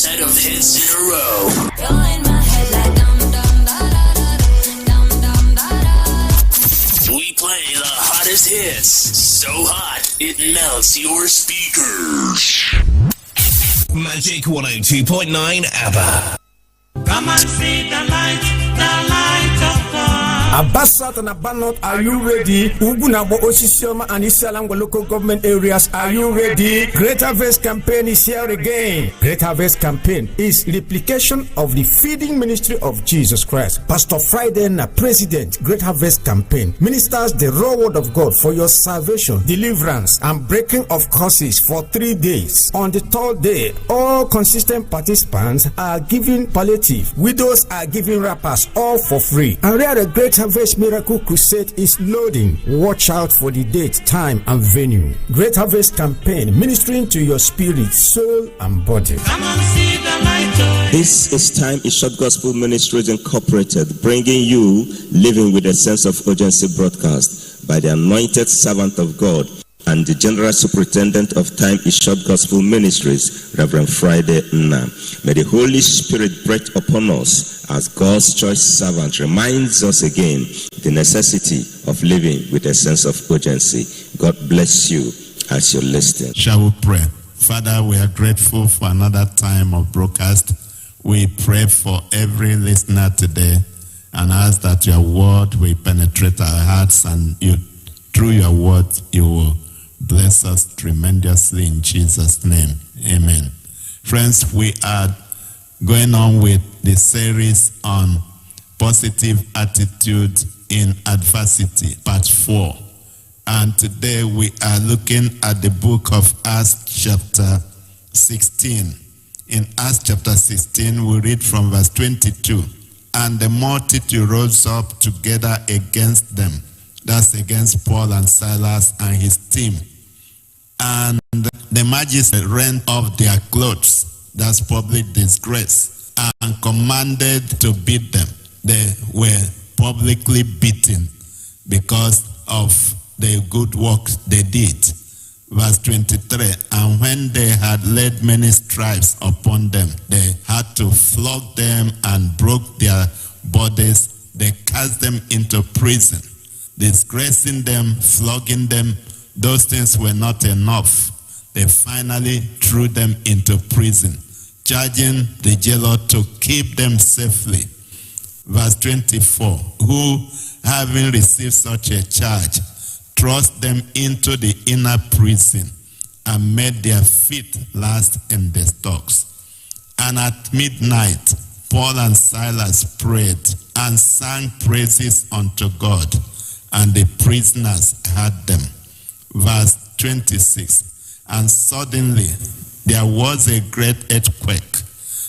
set of hits in a row. You're in my head like dum dum da da da dum dum da da. We play the hottest hits, so hot it melts your speakers. Magic 102.9 ABBA. Come and see the light of God. Abasat and Abanot, are you ready? Ugunabo Osisioma and Isialangwa local government areas, are you ready? Great Harvest Campaign is here again. Great Harvest Campaign is replication of the feeding ministry of Jesus Christ. Pastor Friday, President, Great Harvest Campaign, ministers the raw word of God for your salvation, deliverance, and breaking of curses for 3 days. On the third day, all consistent participants are given palliative. Widows are given wrappers, all for free. And where the Great Harvest Miracle Crusade is loading, watch out for the date, time, and venue. Great Harvest Campaign, ministering to your spirit, soul, and body. Come and see the light. This is Time is Short Gospel Ministries Incorporated, bringing you Living with a Sense of Urgency broadcast by the anointed servant of God and the General Superintendent of Time is Short Gospel Ministries, Reverend Friday Nna. May the Holy Spirit breathe upon us as God's choice servant reminds us again the necessity of living with a sense of urgency. God bless you as you listen. Shall we pray? Father, we are grateful for another time of broadcast. We pray for every listener today and ask that your word will penetrate our hearts and you, through your word, you will bless us tremendously in Jesus' name. Amen. Friends, we are going on with the series on positive attitude in adversity, part 4. And today we are looking at the book of Acts chapter 16. In Acts chapter 16, we read from verse 22. And the multitude rose up together against them. That's against Paul and Silas and his team. And the magistrates rent off their clothes. That's public disgrace. And commanded to beat them. They were publicly beaten because of the good work they did. Verse 23, and when they had laid many stripes upon them, they had to flog them and broke their bodies. They cast them into prison, disgracing them, flogging them. Those things were not enough. They finally threw them into prison, charging the jailer to keep them safely. Verse 24, who, having received such a charge, thrust them into the inner prison and made their feet last in the stocks. And at midnight, Paul and Silas prayed and sang praises unto God, and the prisoners heard them. Verse 26, and suddenly there was a great earthquake,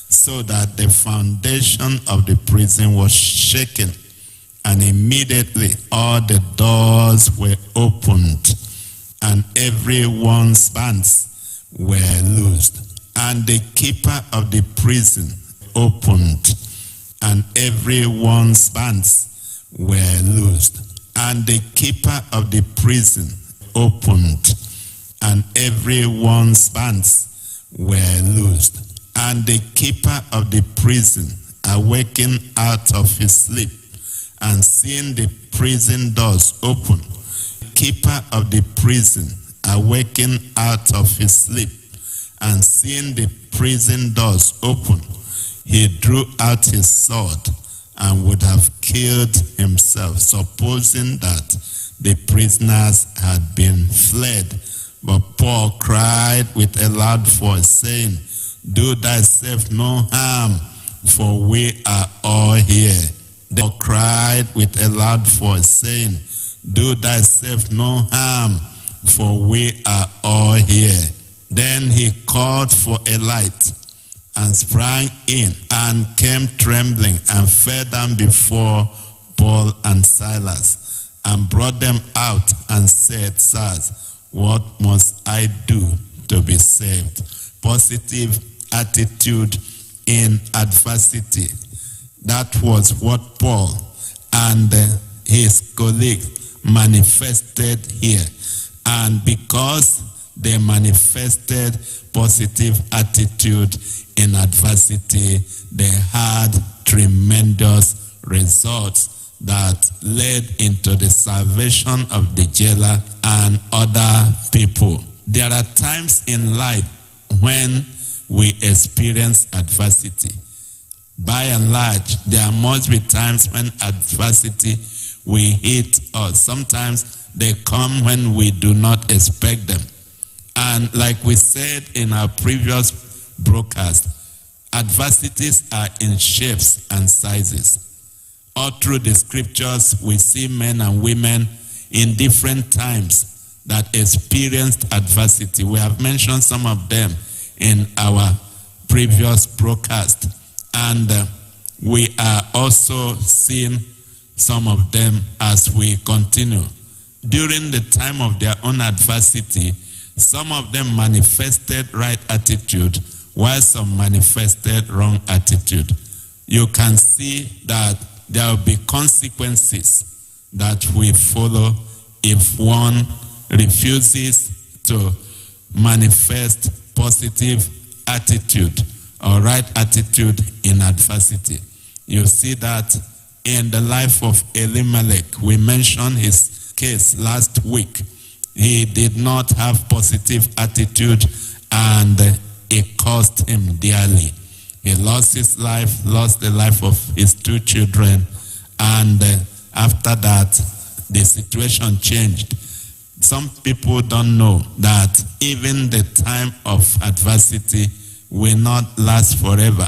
so that the foundation of the prison was shaken, and immediately all the doors were opened, and everyone's bands were loosed. And the keeper of the prison opened, and everyone's bands were loosed. And the keeper of the prison opened, and everyone's bands were loosed. And the keeper of the prison awakened out of his sleep, and seeing the prison doors open, the keeper of the prison awakened out of his sleep, and seeing the prison doors open, he drew out his sword and would have killed himself, supposing that the prisoners had been fled. But Paul cried with a loud voice, saying, do thyself no harm, for we are all here. Paul cried with a loud voice, saying, do thyself no harm, for we are all here. Then he called for a light, and sprang in, and came trembling, and fell down before Paul and Silas, and brought them out, and said, sirs, what must I do to be saved? Positive attitude in adversity. That was what Paul and his colleague manifested here. And because they manifested positive attitude in adversity. They had tremendous results that led into the salvation of the jailer and other people. There are times in life when we experience adversity. By and large, there must be times when adversity will hit us. Sometimes they come when we do not expect them. And like we said in our previous broadcast, adversities are in shapes and sizes. All through the scriptures, we see men and women in different times that experienced adversity. We have mentioned some of them in our previous broadcast. And we are also seeing some of them as we continue. During the time of their own adversity, some of them manifested right attitude, while some manifested wrong attitude. You can see that there will be consequences that we follow if one refuses to manifest positive attitude or right attitude in adversity. You see that in the life of Elimelech. We mentioned his case last week. He did not have positive attitude, and it cost him dearly. He lost his life, lost the life of his two children, and after that, the situation changed. Some people don't know that even the time of adversity will not last forever.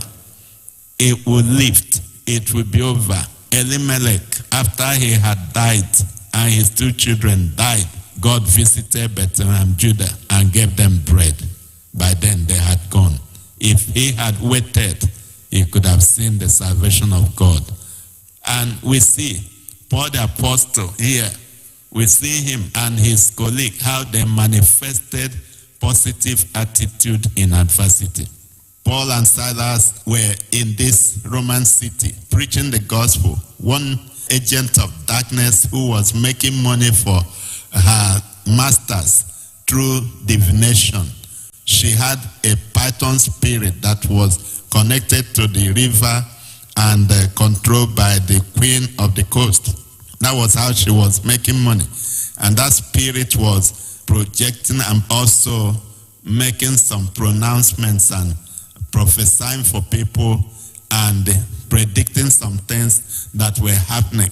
It will lift. It will be over. Elimelech, after he had died and his two children died, God visited Bethlehem, Judah, and gave them bread. By then they had gone. If he had waited, he could have seen the salvation of God. And we see Paul the Apostle here. We see him and his colleague, how they manifested positive attitude in adversity. Paul and Silas were in this Roman city preaching the gospel. One agent of darkness who was making money for her masters through divination. She had a python spirit that was connected to the river and controlled by the queen of the coast. That was how she was making money. And that spirit was projecting and also making some pronouncements and prophesying for people and predicting some things that were happening.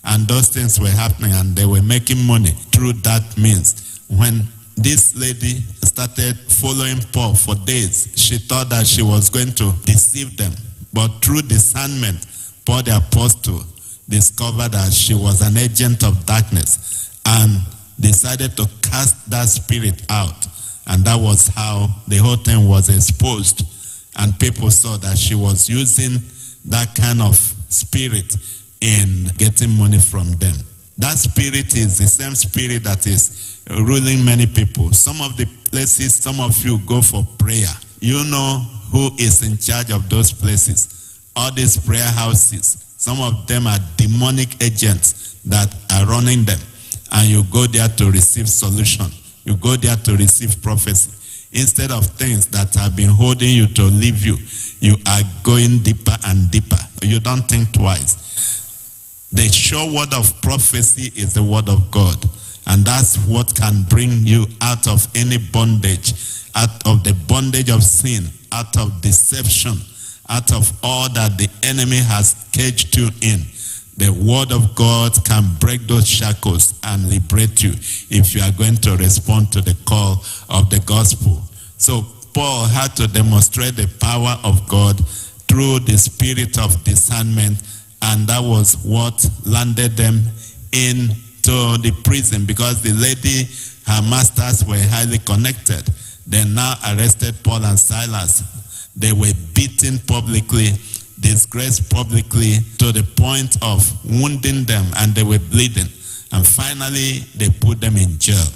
And those things were happening, and they were making money through that means. When this lady started following Paul for days, she thought that she was going to deceive them. But through discernment, Paul the Apostle discovered that she was an agent of darkness and decided to cast that spirit out. And that was how the whole thing was exposed. And people saw that she was using that kind of spirit in getting money from them. That spirit is the same spirit that is ruling many people. Some of the places, some of you go for prayer. You know who is in charge of those places. All these prayer houses, some of them are demonic agents that are running them. And you go there to receive solution. You go there to receive prophecy. Instead of things that have been holding you to leave you, you are going deeper and deeper. You don't think twice. The sure word of prophecy is the word of God. And that's what can bring you out of any bondage, out of the bondage of sin, out of deception, out of all that the enemy has caged you in. The word of God can break those shackles and liberate you if you are going to respond to the call of the gospel. So Paul had to demonstrate the power of God through the spirit of discernment, and that was what landed them into the prison, because the lady, her masters were highly connected. They now arrested Paul and Silas. They were beaten publicly, disgraced publicly, to the point of wounding them, and they were bleeding. And finally, they put them in jail.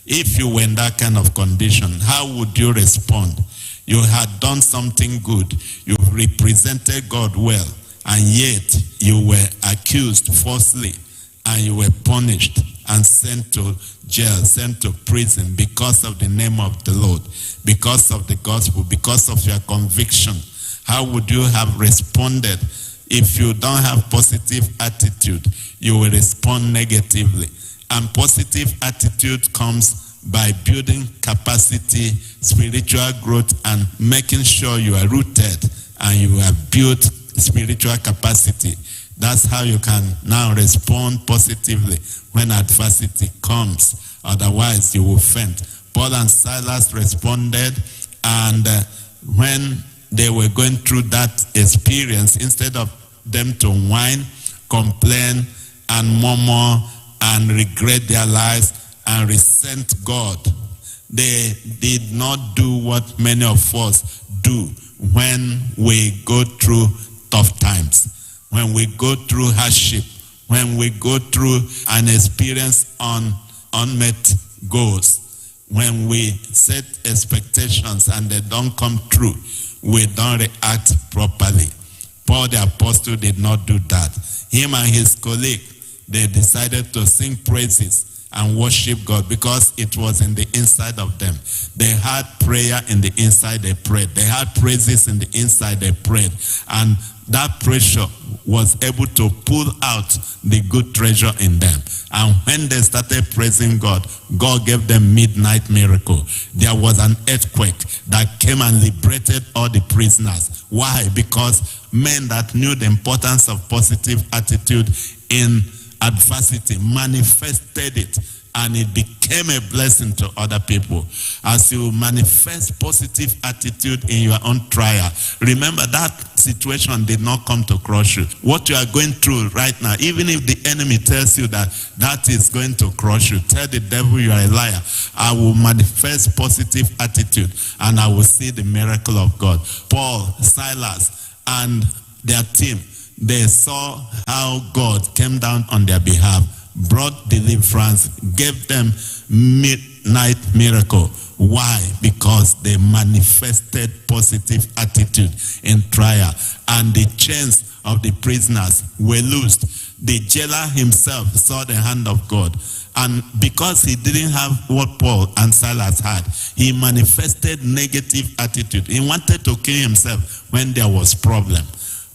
If you were in that kind of condition, how would you respond? You had done something good. You represented God well, and yet you were accused falsely, and you were punished. and sent to jail, sent to prison because of the name of the Lord, because of the gospel, because of your conviction. How would you have responded? If you don't have positive attitude, you will respond negatively. And positive attitude comes by building capacity, spiritual growth, and making sure you are rooted and you have built spiritual capacity. That's how you can now respond positively when adversity comes. Otherwise, you will faint. Paul and Silas responded, and when they were going through that experience, instead of them to whine, complain, and murmur, and regret their lives, and resent God, they did not do what many of us do when we go through tough times, when we go through hardship, when we go through an experience on unmet goals, when we set expectations and they don't come true, we don't react properly. Paul the apostle did not do that. Him and his colleague, they decided to sing praises and worship God because it was in the inside of them. They had prayer in the inside, they prayed. They had praises in the inside, they prayed. And that pressure was able to pull out the good treasure in them. And when they started praising God, God gave them midnight miracle. There was an earthquake that came and liberated all the prisoners. Why? Because men that knew the importance of positive attitude in adversity manifested it, and it became a blessing to other people. As you manifest positive attitude in your own trial, remember that situation did not come to crush you. What you are going through right now, even if the enemy tells you that that is going to crush you, tell the devil you are a liar. I will manifest positive attitude and I will see the miracle of God. Paul, Silas, and their team, they saw how God came down on their behalf, brought deliverance, gave them midnight miracle. Why? Because they manifested positive attitude in trial, and the chains of the prisoners were loosed. The jailer himself saw the hand of God, and because he didn't have what Paul and Silas had, he manifested negative attitude. He wanted to kill himself when there was problem.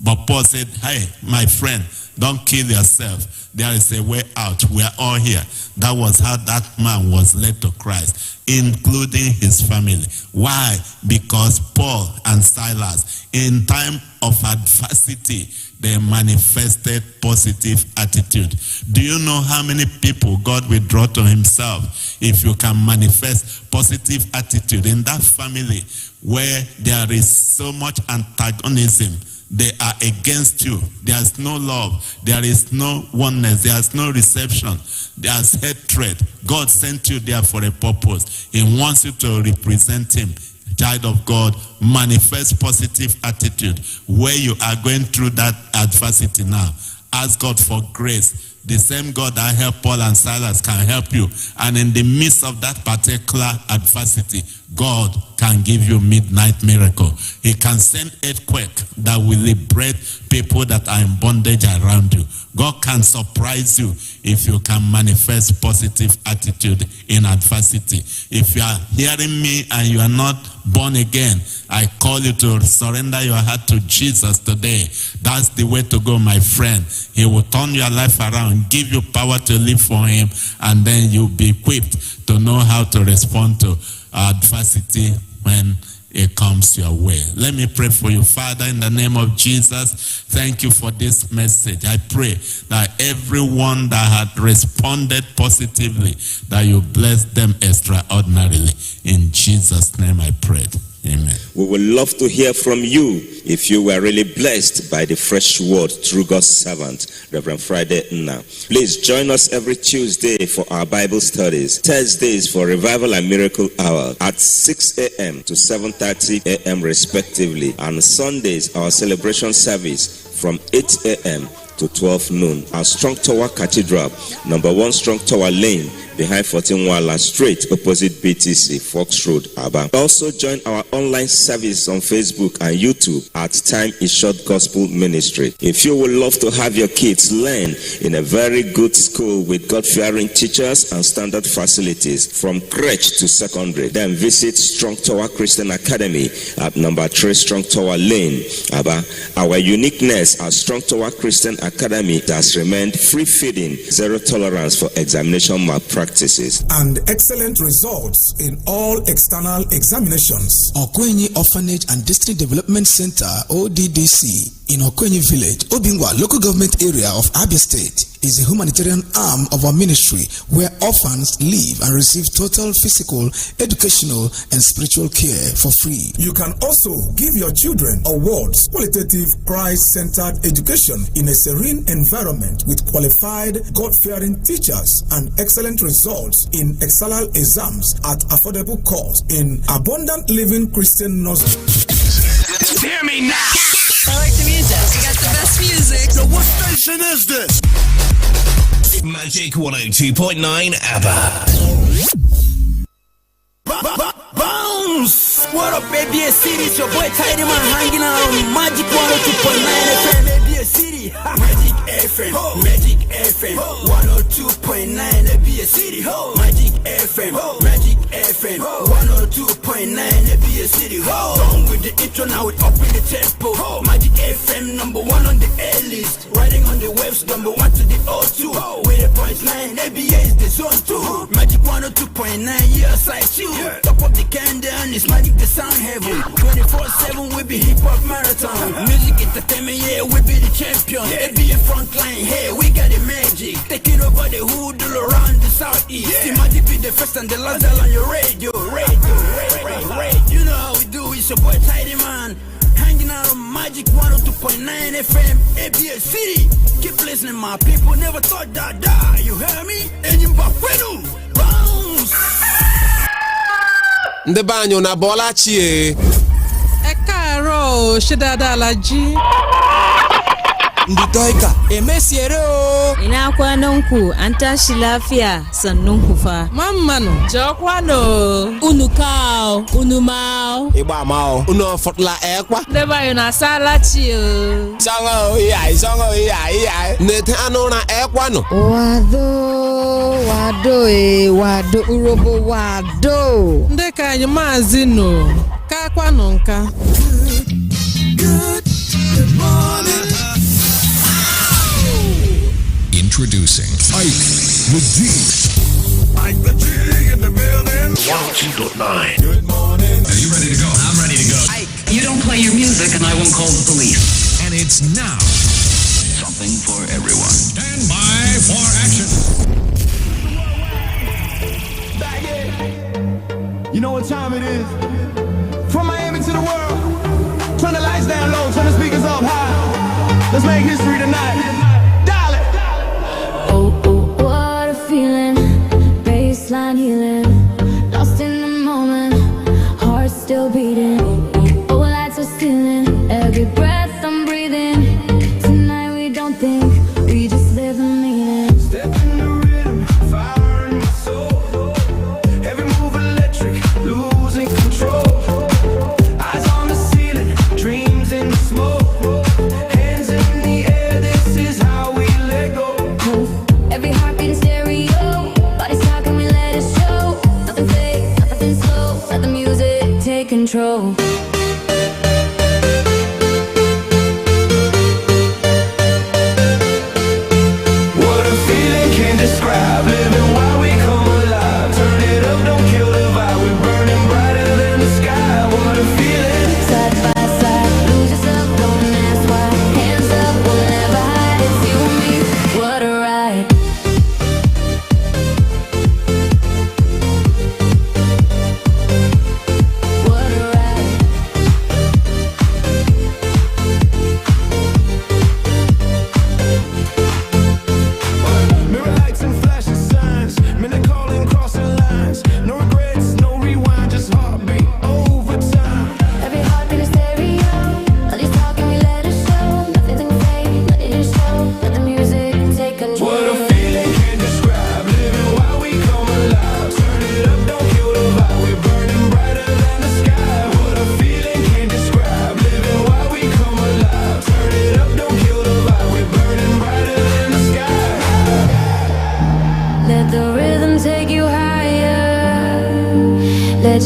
But Paul said, hey, my friend, don't kill yourself. There is a way out. We are all here. That was how that man was led to Christ, including his family. Why? Because Paul and Silas, in time of adversity, they manifested positive attitude. Do you know how many people God will draw to himself if you can manifest positive attitude in that family where there is so much antagonism? They are against you. There's no love. There is no oneness. There's no reception. There's hatred. God sent you there for a purpose. He wants you to represent him. Child of God, manifest positive attitude. Where you are going through that adversity now, ask God for grace. The same God that helped Paul and Silas can help you. And in the midst of that particular adversity, God can give you midnight miracle. He can send earthquake that will liberate people that are in bondage around you. God can surprise you if you can manifest positive attitude in adversity. If you are hearing me and you are not born again, I call you to surrender your heart to Jesus today. That's the way to go, my friend. He will turn your life around, give you power to live for him, and then you'll be equipped to know how to respond to adversity when it comes your way. Let me pray for you. Father, in the name of Jesus, thank you for this message. I pray that everyone that had responded positively, that you bless them extraordinarily. In Jesus' name I prayed. Amen. We would love to hear from you if you were really blessed by the fresh word through God's servant, Reverend Friday Nna. Please join us every Tuesday for our Bible studies, Thursdays for Revival and Miracle Hour at 6 a.m. to 7:30 a.m. respectively, and Sundays our celebration service from 8 a.m. to 12 noon. Our Strong Tower Cathedral, number 1 Strong Tower Lane, behind 14 Wala Street, opposite BTC, Fox Road, Aba. Also join our online service on Facebook and YouTube at Time is Short Gospel Ministry. If you would love to have your kids learn in a very good school with God-fearing teachers and standard facilities from crèche to secondary, then visit Strong Tower Christian Academy at number 3 Strong Tower Lane, Aba. Our uniqueness at Strong Tower Christian Academy has remained free feeding, zero tolerance for examination malpractices, and excellent results in all external examinations. Okwenyi Orphanage and District Development Center, ODDC, in Okwenyi Village, Obingwa, local government area of Abia State, is a humanitarian arm of our ministry where orphans live and receive total physical, educational, and spiritual care for free. You can also give your children awards, qualitative, Christ-centered education in a serene environment with qualified, God-fearing teachers and excellent results in external exams at affordable cost in Abundant Living Christian Nursery. Hear me now! I like the music. You got the best music. So what station is this? Magic 102.9 ABBA. Bounce! What up, baby? City? It's your boy Tidy Man hanging out on Magic 102.9 FM, baby. City. Magic FM, Magic FM, 102.9 baby. City. Magic FM, Magic FM, 102.9 baby. City. Wrong with the intro, now it's up in the tempo. Magic FM, number 1 on the A list. Riding on the waves, number 1 to the O2. With the point 9, ABA is the zone 2. Magic 102.9, yeah, side you. Top of the candle, it's Magic the sound heaven. 24/7, we be hip hop marathon. Music entertainment, yeah, we be the champion. ABA frontline, hey, we got the magic. Taking over the hood all around the southeast. The Magic be the first and the last dial on your radio. You know how we do, it's your boy Tidy Man. Hanging out on Magic 102.9 FM, ABA City. Keep listening, my people. Never thought that die. You hear me? And you bakwenu. Bounce. Ndị banyo na Bolachi e. Ekaro, shidada alaji. Ndị toika, emesiere o. Ina kwanan ku, an tashi lafiya, sannun ku fa. Mammano, jokwano. Unu kao, unu mao. Igba mao, unu fotla ekwa. Ndị banyo na salachi o. Songo iya. Nete anu na ekwa no. Wado, urobo wado. Ndị ka anyị maazi no. Ka kwano nka. Good morning. Introducing Ike the G. Ike the G in the building. 102.9. Good morning. Are you ready to go? I'm ready to go. Ike, you don't play your music and I won't call the police. And it's now. Something for everyone. Stand by for action. You know what time it is? From Miami to the world. Turn the lights down low, turn the speakers up high. Let's make history tonight. What a feeling, baseline healing, lost in the moment, heart still beating, lights are stealing, every breath I'm breathing, tonight we don't think, we just live and mean it. Step in the rhythm, fire in my soul, every move electric, losing control, eyes on the ceiling, dreams in the smoke, hands in the air, this is how we let go. Every heartbeat in stereo, bodies talking, we let it show. Nothing fake, nothing slow, let the music take control. What a feeling, can't describe, living while we come alive. Turn it up, don't kill the vibe, we're burning brighter than the sky. What a feeling. Side by side, lose yourself, don't ask why. Hands up, we'll never hide, it's you and me. What a ride. What a ride.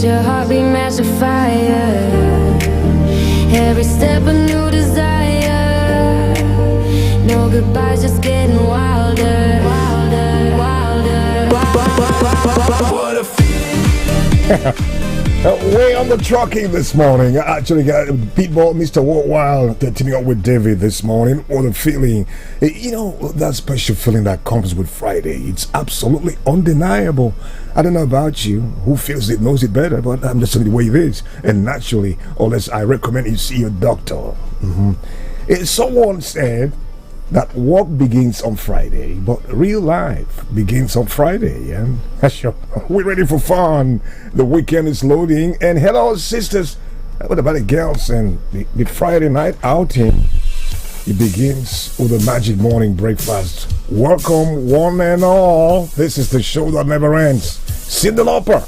your heartbeat match the fire. Every step a new desire. No goodbyes, just getting wilder, wilder, wilder. What a feeling. Way on the trucking this morning. I actually got Pitbull, Mr. Worldwide, teaming up with David this morning. What a feeling. You know, that special feeling that comes with Friday. It's absolutely undeniable. I don't know about you. Who feels it knows it better, but I'm just telling you the way it is. And naturally, unless I recommend you see your doctor. Someone said that work begins on Friday, but real life begins on Friday. Yeah, sure. We're ready for fun. The weekend is loading. And hello, sisters. What about the girls and the Friday night outing? It begins with a magic morning breakfast. Welcome, one and all. This is the show that never ends. Cyndi Lauper.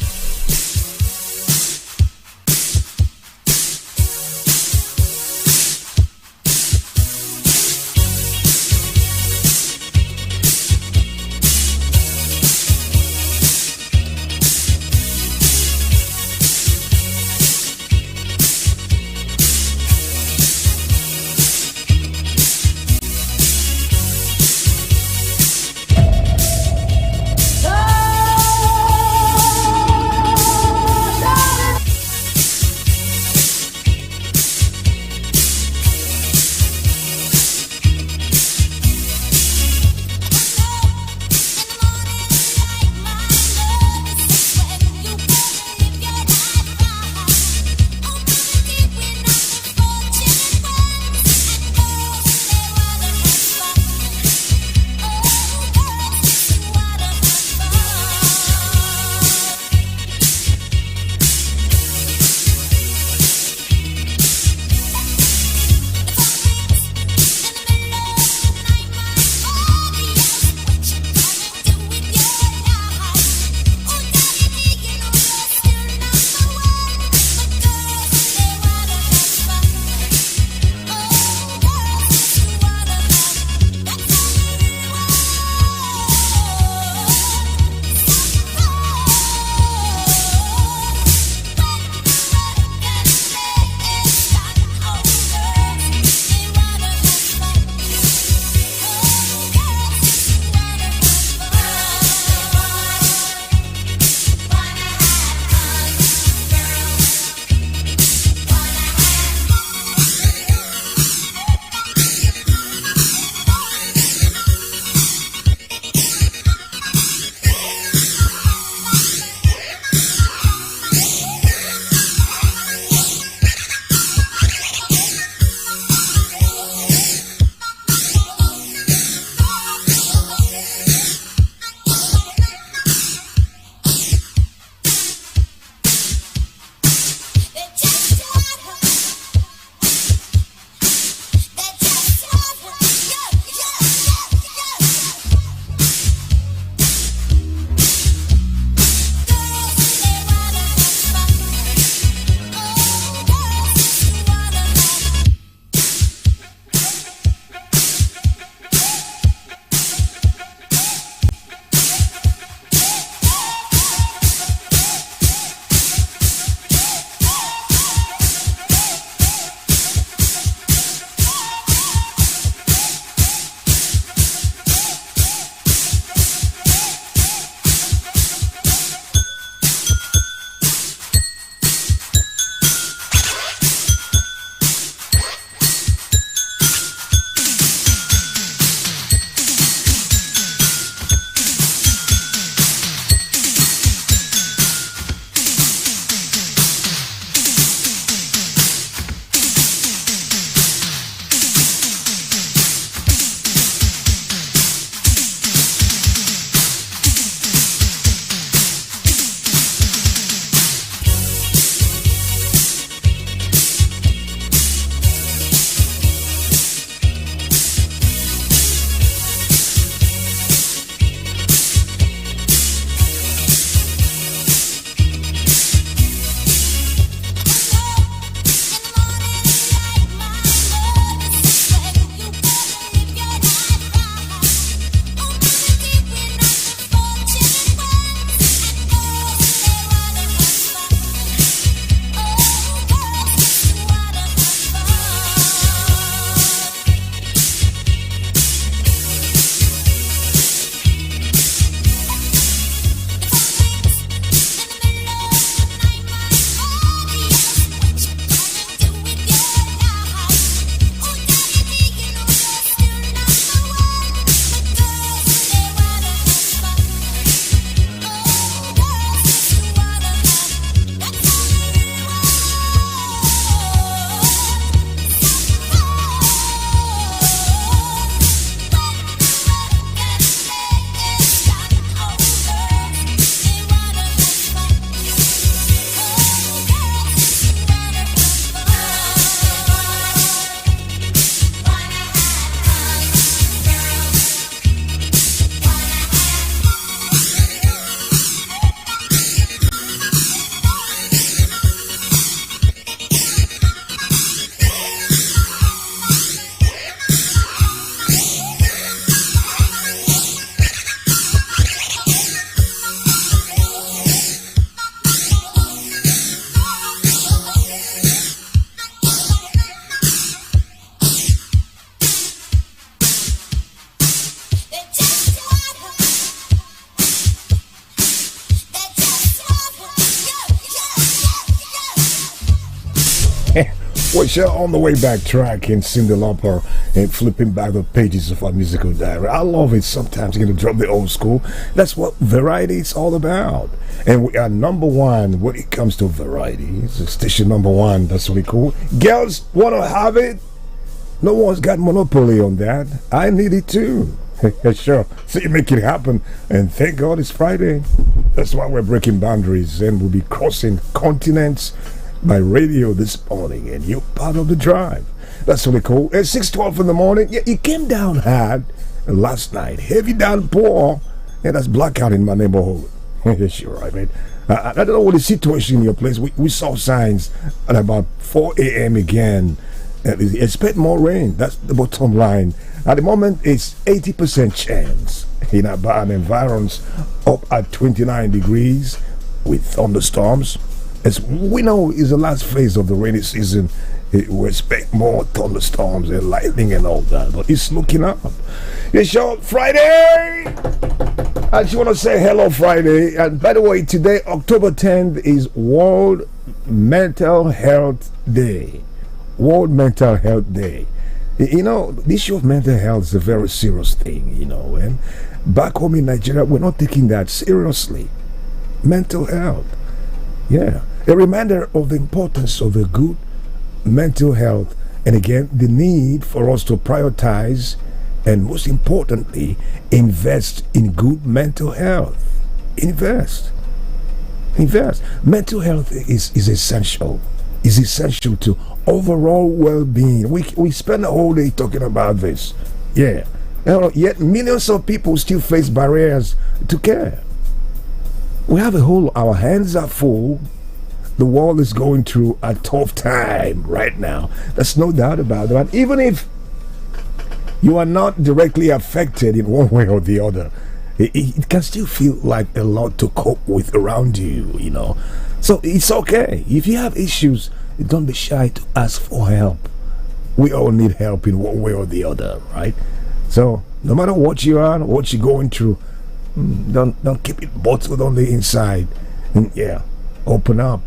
We're sure on the way back track in Cyndi Lauper and flipping back the pages of our musical diary. I love it sometimes. You're going to drop the old school. That's what variety is all about. And we are number one when it comes to variety. It's station number one. That's what we call it. Girls want to have it. No one's got monopoly on that. I need it too. Sure. So you make it happen. And thank God it's Friday. That's why we're breaking boundaries and we'll be crossing continents by radio this morning. And you're part of the drive. That's really cool. At 6:12 in the morning, yeah, it came down hard last night. Heavy downpour. And that's blackout in my neighborhood. Sure, right, man. I don't know what the situation in your place. We saw signs at about 4 a.m. again. Expect more rain. That's the bottom line. At the moment, it's 80% chance in our environs up at 29 degrees with thunderstorms. As we know, is the last phase of the rainy season. We expect more thunderstorms and lightning and all that. But it's looking up. It's your Friday. I just want to say hello, Friday. And by the way, today, October 10th, is World Mental Health Day. World Mental Health Day. You know, the issue of mental health is a very serious thing, you know, and back home in Nigeria, we're not taking that seriously. Mental health. Yeah. A reminder of the importance of a good mental health, and again, the need for us to prioritize and most importantly, invest in good mental health. Invest. Mental health is essential. Is essential to overall well-being. We spend a whole day talking about this. Yeah. Yet millions of people still face barriers to care. We have our hands are full. The world is going through a tough time right now. There's no doubt about that. Even if you are not directly affected in one way or the other, it can still feel like a lot to cope with around you, you know. So it's okay. If you have issues, don't be shy to ask for help. We all need help in one way or the other, right? So no matter what you are, what you're going through, don't keep it bottled on the inside. Yeah, open up.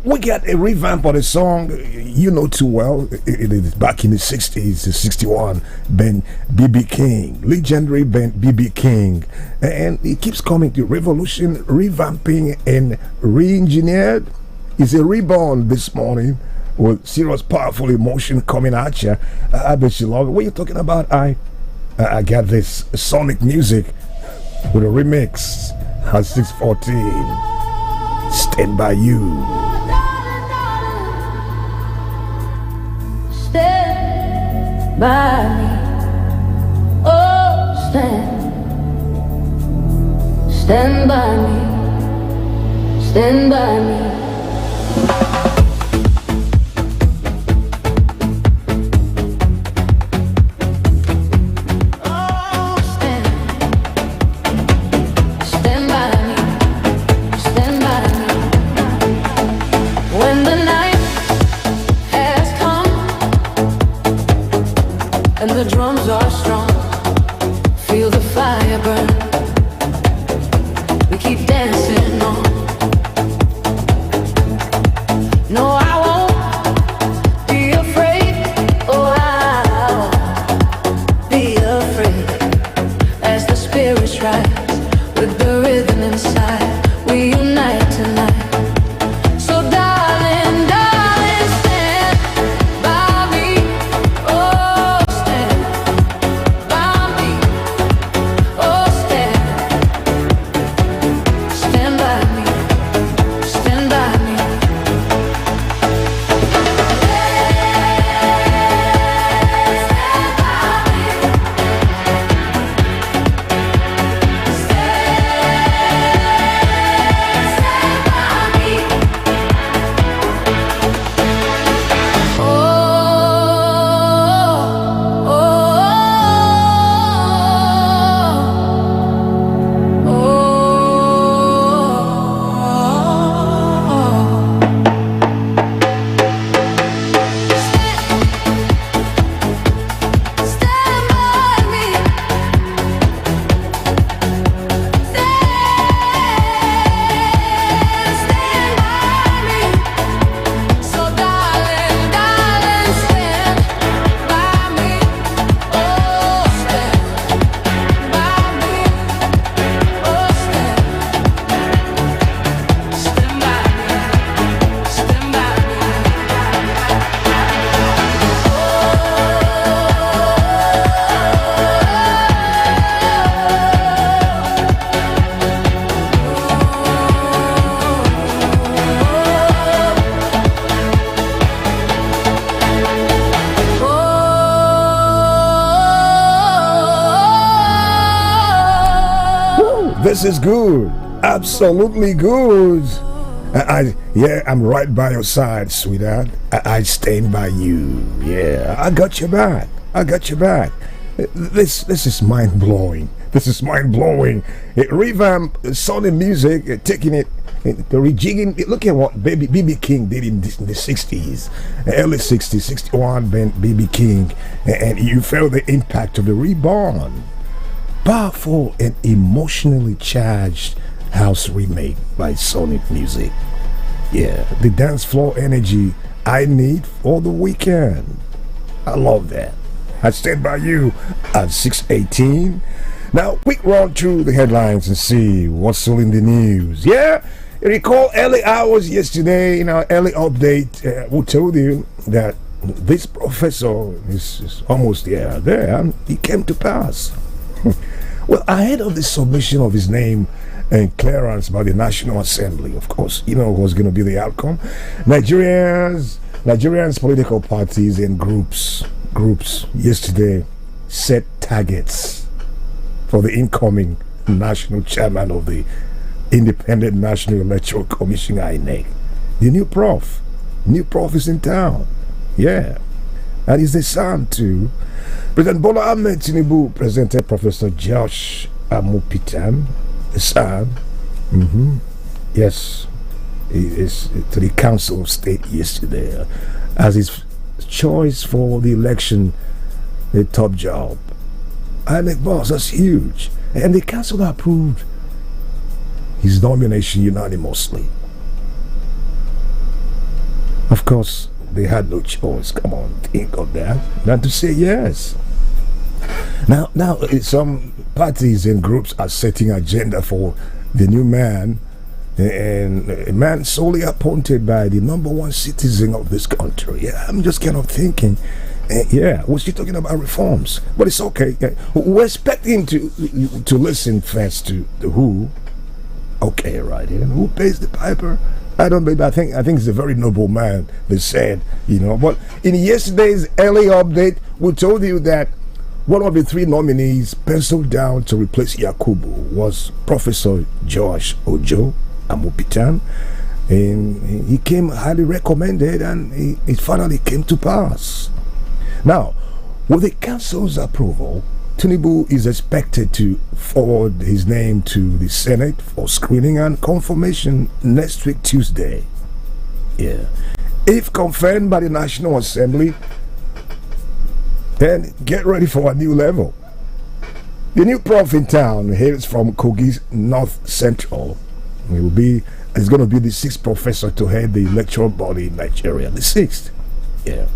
We got a revamp of the song you know too well. It is back in the 60s, 61. B.B. King, legendary band B.B. King, and it keeps coming to revolution, revamping, and re-engineered. It's a reborn this morning with serious, powerful emotion coming at you. I bet you love it. What are you talking about? I got this sonic music with a remix at 6:14. Stand by you. Stand by me. Oh, stand by me. Stand by me. The drums are strong, feel the fire burn. We keep dancing on. This is good. Absolutely good. I'm right by your side, sweetheart. I stand by you. Yeah, I got your back. This is mind blowing. Revamp Sony music, taking it, rejigging. Look at what BB King did in the 60s, early 60s, 61. BB King, and you felt the impact of the reborn. Powerful and emotionally charged house remake by Sonic Music. Yeah, the dance floor energy I need for the weekend. I love that. I stand by you at 6:18. Now, quick run through the headlines and see what's still in the news. Yeah, you recall early hours yesterday in our early update, we told you that this professor is almost there. He came to pass. Well, ahead of the submission of his name and clearance by the National Assembly, of course, you know what's going to be the outcome. Nigerians, political parties and groups yesterday set targets for the incoming national chairman of the Independent National Electoral Commission, INEC. The new prof is in town. Yeah, and he's the son too. President Bola Ahmed Tinubu presented Professor Josh Amupitan, the son. Yes, he is to the Council of State yesterday as his choice for the election, the top job. And boss, that's huge. And the council approved his nomination unanimously. Of course, they had no choice. Come on, think of that. Than to say yes. Now, some parties and groups are setting agenda for the new man, and a man solely appointed by the number one citizen of this country. Yeah, I'm just kind of thinking, we're still talking about reforms, but it's okay. We're expecting to listen first to the who. Okay, right, and who pays the piper? I think it's a very noble man, they said, but in yesterday's early update, we told you that one of the three nominees penciled down to replace Yakubu was Professor Josh Ojo Amupitan, and he came highly recommended, and it finally came to pass. Now, with the council's approval, Tinubu is expected to forward his name to the Senate for screening and confirmation next week, Tuesday. Yeah. If confirmed by the National Assembly, then get ready for a new level. The new prof in town hails from Kogi North Central. It's going to be the sixth professor to head the electoral body in Nigeria. The sixth. Yeah.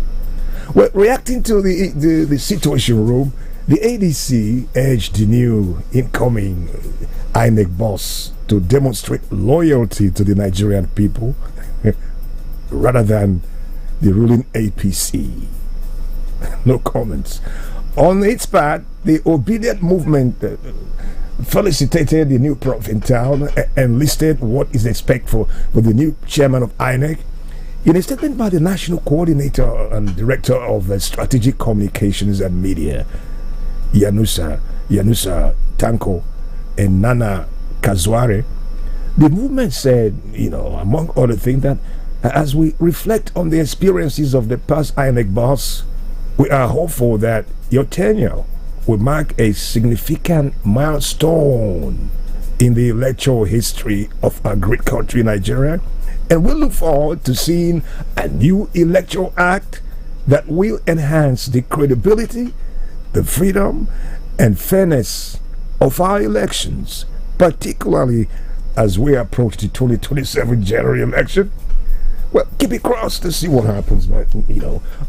Well, reacting to the situation room, the ADC urged the new incoming INEC boss to demonstrate loyalty to the Nigerian people rather than the ruling APC. No comments. On its part, the Obedient Movement felicitated the new prof in town and listed what is expected for the new chairman of INEC. In a statement by the National Coordinator and Director of Strategic Communications and Media, Yanusa Tanko and Nana Kazware, the movement said, among other things, that as we reflect on the experiences of the past INEC boss, we are hopeful that your tenure will mark a significant milestone in the electoral history of our great country, Nigeria, and we look forward to seeing a new electoral act that will enhance the credibility, the freedom, and fairness of our elections, particularly as we approach the 2027 general election. Well, keep it crossed to see what happens, but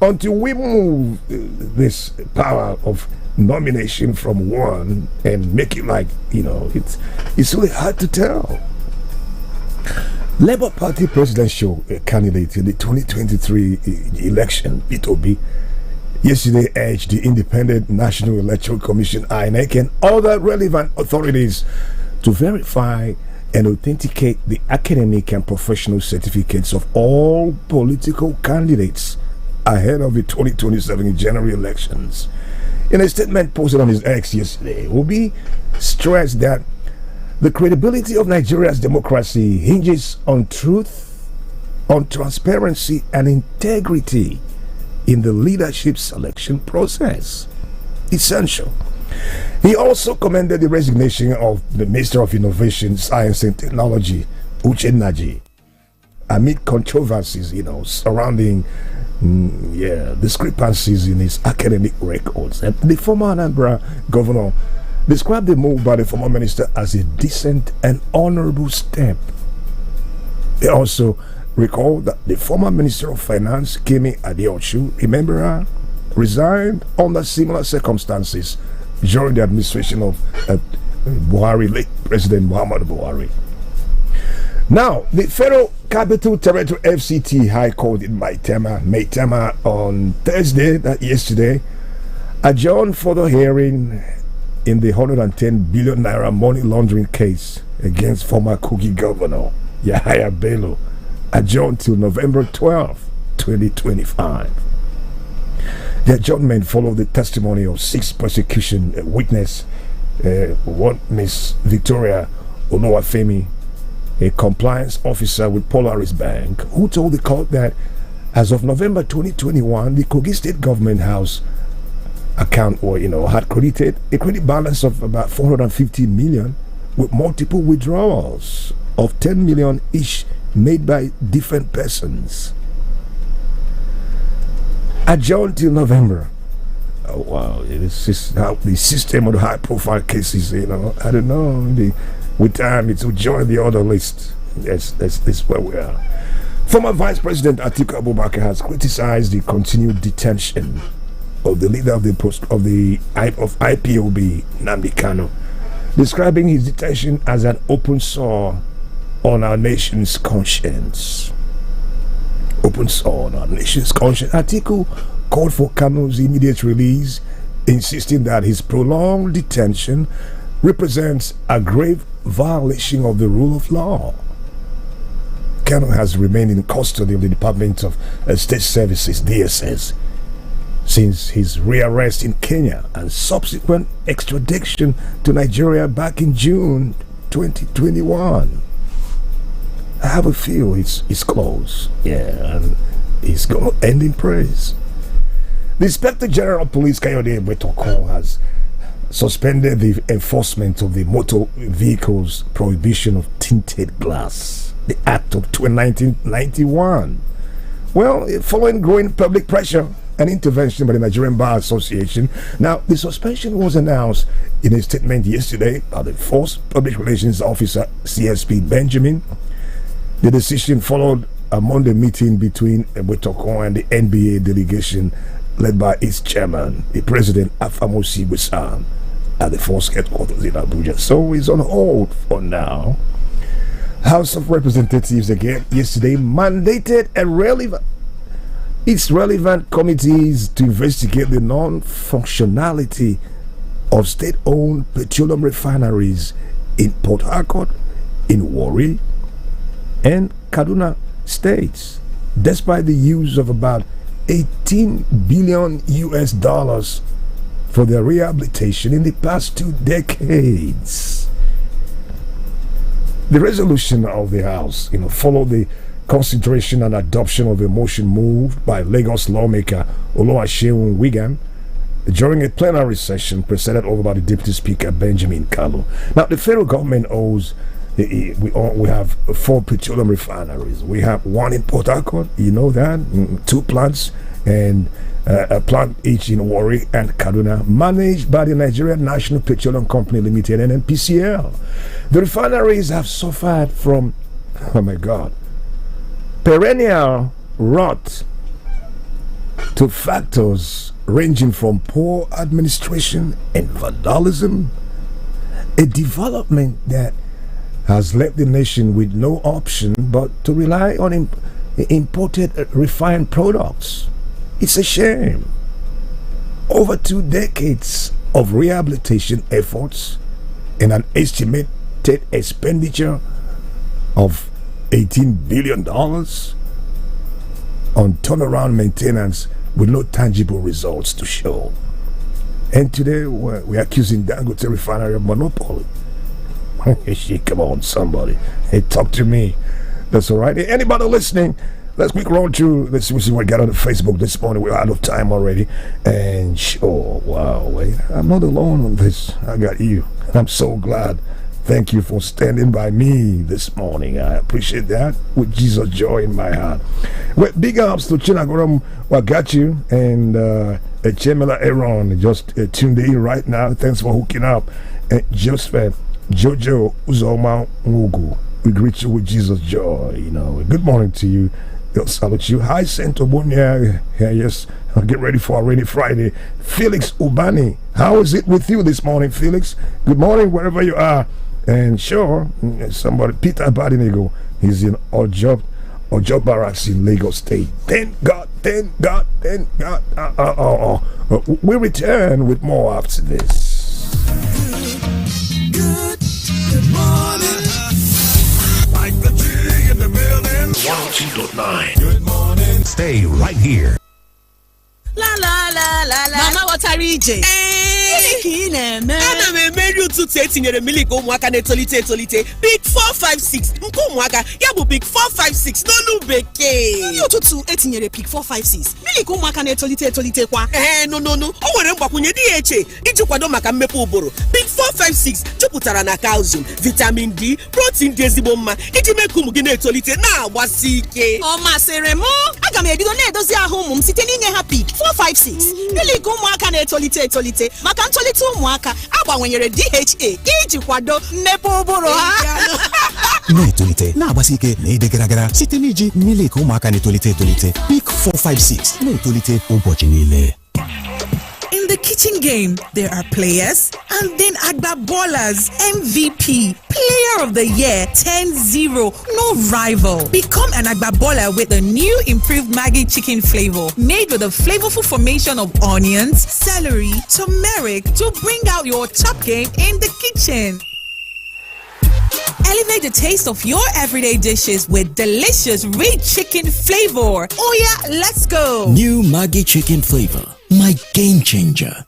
until we move this power of nomination from one and make it like it's really hard to tell. Labour Party presidential candidate in the 2023 election, Peter Obi, yesterday urged the Independent National Electoral Commission, INEC, and other relevant authorities to verify and authenticate the academic and professional certificates of all political candidates ahead of the 2027 general elections. In a statement posted on his X yesterday, Obi stressed that The credibility of Nigeria's democracy hinges on truth, on transparency, and integrity in the leadership selection process. Essential. He also commended the resignation of the Minister of Innovation, Science and Technology, Uche Naji, amid controversies, surrounding discrepancies in his academic records. And the former Anambra governor described the move by the former minister as a decent and honorable step. They also recalled that the former Minister of Finance, Kemi Adeochu, remember her, resigned under similar circumstances during the administration of Buhari, late President Muhammadu Buhari. Now, the Federal Capital Territory FCT High Court in Maitama on Thursday, yesterday, adjourned for the hearing in the 110 billion naira money laundering case against former Kogi Governor Yahaya Bello, adjourned till November 12, 2025. The adjournment followed the testimony of 6 prosecution witnesses, one Miss Victoria Oluwafemi, a compliance officer with Polaris Bank, who told the court that as of November 2021, the Kogi State Government House account had credited a credit balance of about 450 million with multiple withdrawals of 10 million each made by different persons. Adjourned till November. Oh wow, this is how the system of the high profile cases, I don't know, with time it will join the other list. That's where we are. Former Vice President Atiku Abubakar has criticized the continued detention of the leader of IPOB, Nnamdi Kanu, describing his detention as an open sore on our nation's conscience. Open sore on our nation's conscience. Atiku called for Kanu's immediate release, insisting that his prolonged detention represents a grave violation of the rule of law. Kanu has remained in custody of the Department of State Services, DSS, since his rearrest in Kenya and subsequent extradition to Nigeria back in June 2021. I have a feel it's close, and it's going to end in praise. The Inspector General of Police, Kayode Betoko, has suspended the enforcement of the Motor Vehicles Prohibition of Tinted Glass, the Act of 1991. Well, following growing public pressure and intervention by the Nigerian Bar Association. Now, the suspension was announced in a statement yesterday by the Force Public Relations Officer, CSP Benjamin. The decision followed a Monday meeting between Betoko and the NBA delegation led by its chairman, the President Afamosi Gusam, at the Force headquarters in Abuja. So it's on hold for now. House of Representatives again yesterday mandated its relevant committees to investigate the non-functionality of state-owned petroleum refineries in Port Harcourt, in Warri, and Kaduna states, despite the use of about $18 billion for their rehabilitation in the past 2 decades. The resolution of the House, followed the consideration and adoption of a motion moved by Lagos lawmaker Oluwaseun Wigan during a plenary session presided over by the Deputy Speaker Benjamin Kalu. Now, the federal government owes we have 4 petroleum refineries. We have one in Port Harcourt, that, 2 plants, and a plant each in Warri and Kaduna, managed by the Nigerian National Petroleum Company Limited, NNPCL. The refineries have suffered from, perennial rot to factors ranging from poor administration and vandalism, a development that has left the nation with no option but to rely on imported refined products. It's a shame. Over 2 decades of rehabilitation efforts and an estimated expenditure of $18 billion on turnaround maintenance with no tangible results to show. And today we're accusing Dangote Refinery of monopoly. Come on, somebody. Hey, talk to me. That's all right. Hey, anybody listening? Let's quick roll through. Let's see what we got on the Facebook this morning. We're out of time already. And wow, wait. I'm not alone on this. I got you. I'm so glad. Thank you for standing by me this morning. I appreciate that with Jesus' joy in my heart. Well, big ups to Chinagoram Wagachu and Chemela Aaron just tuned in right now. Thanks for hooking up. Joseph Jojo Uzoma Ngugu. We greet you with Jesus' joy. Good morning to you. They'll salute you. Hi, Saint Obunia. Yes, I'll get ready for a rainy Friday. Felix Ubani, how is it with you this morning, Felix? Good morning, wherever you are. And sure, somebody, Peter Badinigo, he's in Ojo Barracks in Lagos State. Thank God. We return with more after this. Good morning. Like the G in the building. 102.9. Good morning. Stay right here. La la la la la. Mama, what are you doing? Ana m emeri ụtụtụ etinyere milik ụmụaka na-etolite Big 456 nke ụmụaka ya bụ Big 456 n'olu bekee. Nri ụtụtụ etinyere Big 456 milik ụmụaka na-etolite kwa. No. O nwere mgbakwunye DHA iji kwado maka mmepe ụbụrụ. Big 456 jupụtara na calcium, vitamin D, protein dị ezigbo mma iji mee ka ụmụ gị na-etolite na-agbasi ike. Ọ masịrị m. Aga m ebido na-edozi ahụ ụmụ m site n'inye ha Big 456 milik ụmụaka na-etolite maka ntolite ụmụaka agbanwenyere DHA iji kwado mmepe ụbụrụ ha. Na-etolite na-agbasi ike na ide gara site n'iji milik ụmụaka na-etolite Big 456 na-etolite ụbọchị niile. In the kitchen game, there are players and then Agba Ballers, MVP, Player of the Year, 10-0, no rival. Become an Agba Baller with the new improved Maggi chicken flavor, made with a flavorful formation of onions, celery, turmeric to bring out your top game in the kitchen. Elevate the taste of your everyday dishes with delicious rich chicken flavor. Oh yeah, let's go. New Maggi chicken flavor, my game changer.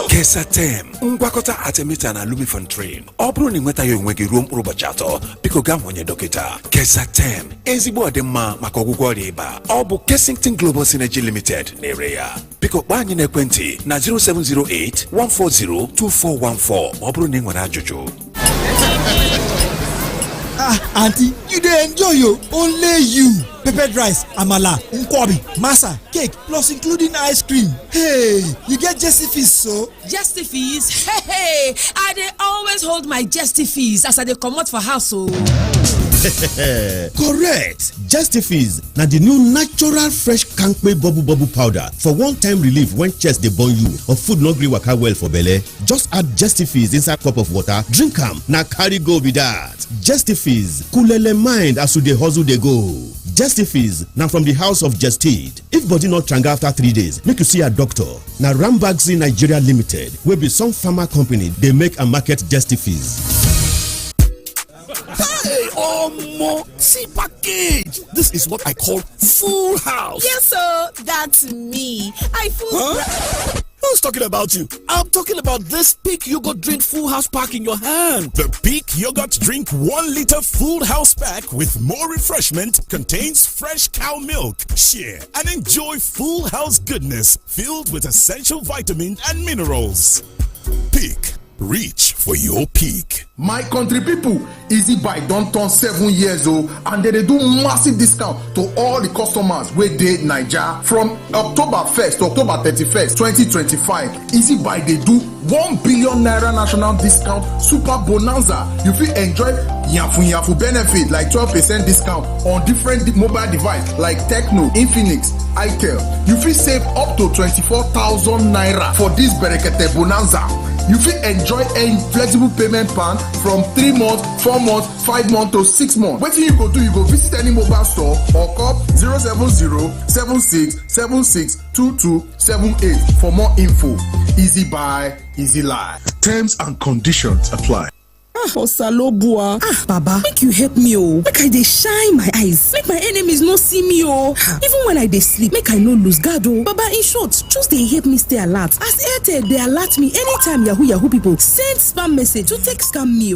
Kesatem, ngwakọta Artemether na Lumefantrine. Ọ bụrụ na ị nweta ya onwe gị ruo mkpụrụ ụbọchị atọ, biko gaa hụ onye dọkịta. Kesatem, ezigbo ọdịmma maka ọgwụgwọ ọrịa ịba. Ọ bụ Kensington Global Synergy Limited na-ere ya. Biko kpọọ anyị n'ekwentị na 0708-140-2414 ma ọ bụrụ na ị nwere ajụjụ. Auntie, you dey enjoy only you. Peppered rice, amala, nkwobi, masa, cake, plus including ice cream. Hey, you get Jesty-Fees so? Jesty-Fees? Hey, I dey always hold my Jesty-Fees as I dey comot for house o. Correct. Jesty-Fees na the new natural fresh kampe bubble powder for one-time relief when chest dey burn you or food no gree waka well for belle. Just add Jesty-Fees inside cup of water, drink am, na carry go be that. Jesty-Fees, coolele mind as you dey hustle dey go. Jesty-Fees na from the house of Gestid. If body not tranga after 3 days, make you see a doctor. Na Rambagzi Nigeria Limited, wey be some pharma company, dey make and market Jesty-Fees. Hey, Omo, see package. This is what I call full house. Yes, sir, that's me. Who's talking about you? I'm talking about this Peak Yogurt Drink Full House pack in your hand. The Peak Yogurt Drink 1 liter Full House pack with more refreshment contains fresh cow milk. Share and enjoy full house goodness filled with essential vitamins and minerals. Peak. Reach for your peak. My country people, Easy Buy don turn 7 years old and they do massive discount to all the customers wey dey Naija. From October 1st to October 31st, 2025, Easy Buy dey do 1 billion naira national discount super bonanza. You fit enjoy yafu benefit like 12% discount on different mobile device like Tecno, Infinix, Itel. You fit save up to 24,000 naira for this berekete bonanza. You fit enjoy a flexible payment plan from 3 months, 4 months, 5 months to 6 months. Wetin you go do? You go visit any mobile store or call 070-7676-2278 for more info. Easy Buy, Easy Life. Terms and conditions apply. Osalobua. Baba, make you help me make I dey shine my eyes, make my enemies no see me even when I dey sleep, make I no lose guard Baba, in short, just dey help me stay alert as Airtel dey alert me anytime yahoo people send spam message to take scam me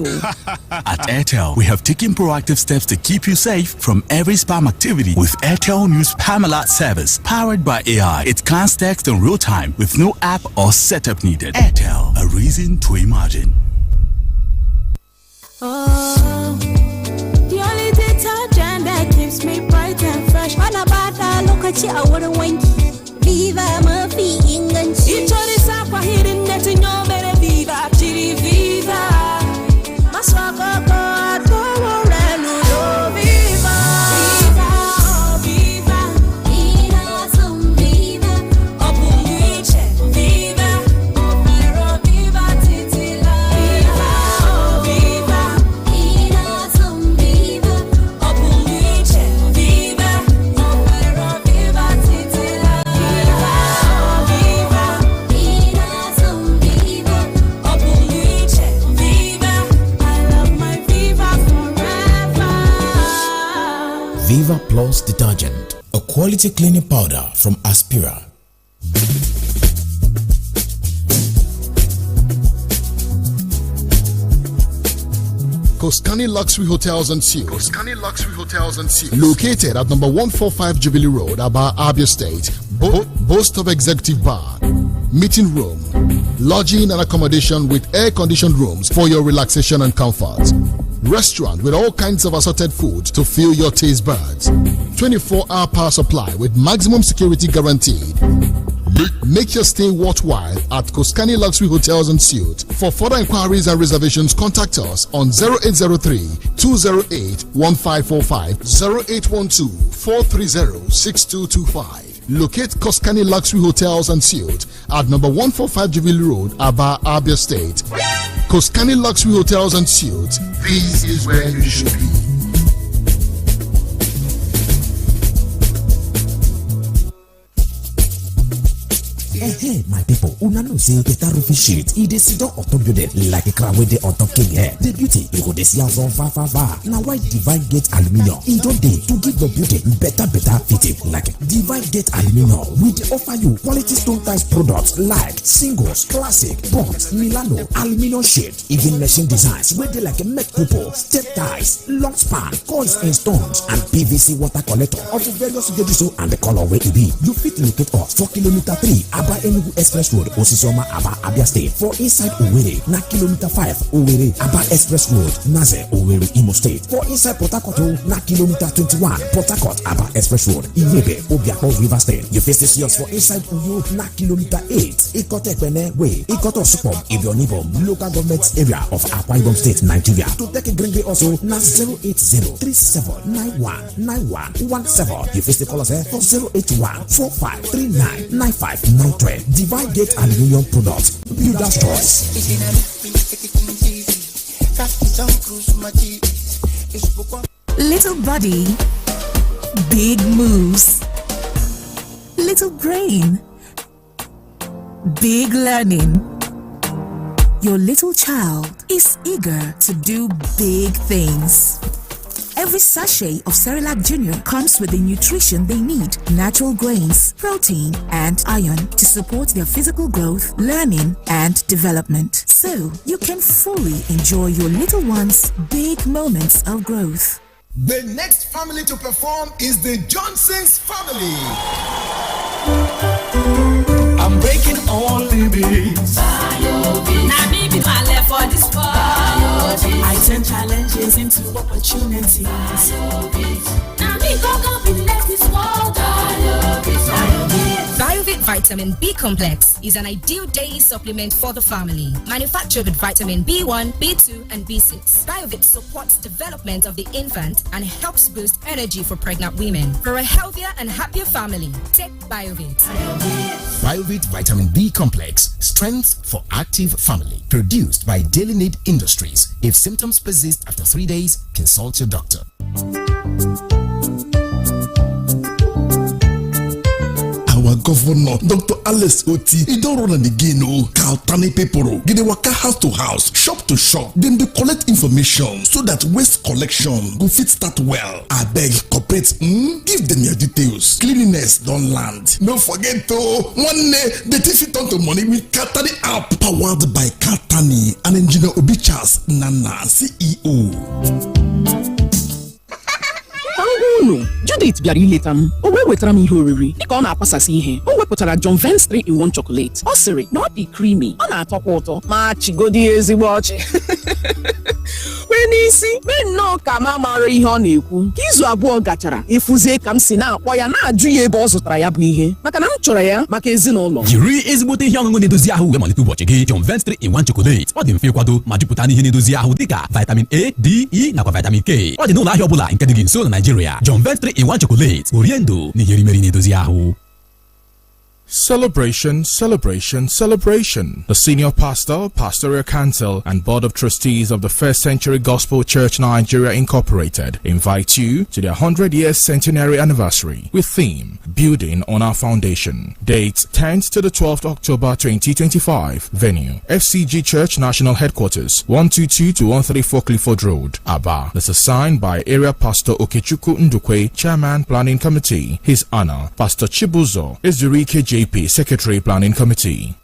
At Airtel, we have taken proactive steps to keep you safe from every spam activity with Airtel News Spam Alert service powered by AI. It cans text in real time with no app or setup needed. Airtel, a reason to imagine. Oh, the only detergent that keeps me bright and fresh. When I buy that, look at you, I wouldn't wink. Viva Murphy England. Each other sap for hidden net in your better Viva, Chiri Viva. Maswaka, Viva. Viva Plus detergent, a quality cleaning powder from Aspira. Koskani Luxury Hotels and Suites. Located at number 145 Jubilee Road, Aba, Abia State. Boast of executive bar, meeting room, lodging and accommodation with air-conditioned rooms for your relaxation and comfort. Restaurant with all kinds of assorted food to fill your taste buds. 24-hour power supply with maximum security guaranteed. Make your stay worthwhile at Koskani Luxury Hotels and Suites. For further inquiries and reservations, contact us on 0803-208-1545, 0812-430-6225. Locate Koskani Luxury Hotels and Suites at number 145 Jubilee Road, Aba, Abia State. Koskani Luxury Hotels and Suites. This is where you should be. Hey, my people, una know say better roofing sheet e dey sit down on top building like a crown wey dey on top king hair. The beauty you go dey see am from far. Na why Divine Gate Aluminium e don dey to give your building better fitting. Like Divine Gate Aluminium, we dey offer you quality stone tiles products like singles, classic, bonds, Milano, aluminium sheet, even machine designs wey dey like make cupola, step tiles, long span, coils and stones, and PVC water collector of various gauges and the color wey e be. You fit locate us for kilometer 3 Aba Enugu Express Road, Osisioma, Aba, Abia State. For inside Owerri, na kilometer 5 Owerri, Aba Express Road, Naze, Owerri, Imo State. For inside Port Harcourt, na kilometer 21 Port Harcourt, Aba Express Road, Iwebe, Obiako, River State. You fit see us for inside Uyo, na kilometer 8 Ikote Kwene Way, Ikoto Supom, Ibionibom, local government area of Akwa Ibom State, Nigeria. To take a green way also, na 080-3791-9117. You fit call us for 081-4539-9593. Divine Gate Aluminium Products. Builder's Choice. Little body, big moves. Little brain, big learning. Your little child is eager to do big things. Every sachet of Cerelac Junior comes with the nutrition they need: natural grains, protein, and iron to support their physical growth, learning, and development. So you can fully enjoy your little one's big moments of growth. The next family to perform is the Johnson's family. I'm breaking all limits. Now me be my Turn challenges into opportunities. Now me go be the next world. BioVit Vitamin B Complex is an ideal daily supplement for the family. Manufactured with vitamin B1, B2, and B6. BioVit supports development of the infant and helps boost energy for pregnant women. For a healthier and happier family, take BioVit. BioVit Vitamin B Complex. Strength for active family. Produced by Daily Need Industries. If symptoms persist after 3 days, consult your doctor. Our governor, Dr. Alex Oti, he don't run again, Kaltani people. Get the waka house to house, shop to shop. Then they collect information so that waste collection go fit start well. I beg corporate, give them your details. Cleanliness don't land. Don't forget to one day the fit onto money with Kaltani app, powered by Kaltani and engineer Obichas Nana, CEO. Judith bịara ileta m o wee wetara m ihe oriri dịka ọ na-akpasasị ihe o wepụtara John Vance 3-in-1 chocolate ọ sịrị na ọ dị creamy ọ na-atọkwa ụtọ ma chigodi ezigbo ọchị wee n'isi mee nnọọ ka m mara ihe ọ na-ekwu ka izu abụọ gachara ịfụzie ka m si na-akpọ ya na-ajụ ya ebe ọ zụtara ya bụ ihe maka na m chọrọ ya maka ezinụlọ jiri ezigbote ihe ọṅụṅụ na-edozi ahụ wee malite ụbọchị gị. John Vance 3-in-1 chocolate ọ dị mfe ịkwado ma jupụta n'ihe na-edozi ahụ dịka vitamin A, D, E nakwa vitamin K. Ọ dị n'ụlọ ahịa ọbụla nke dị gị nso na Nigeria. John Vance 3-in-1 chocolate oriendo n'ihe rimeri na-edozi ahụ. Celebration, celebration, celebration. The Senior Pastor, Pastoral Council, and Board of Trustees of the First Century Gospel Church Nigeria Incorporated invite you to their 100-year centenary anniversary with theme Building on Our Foundation. Date 10th to the 12th October 2025. Venue FCG Church National Headquarters, 122 to 134 Clifford Road, Aba. This is signed by Area Pastor Okechukwu Ndukwe, Chairman Planning Committee. His Honor, Pastor Chibuzo Ezurike JP, Secretary Planning Committee.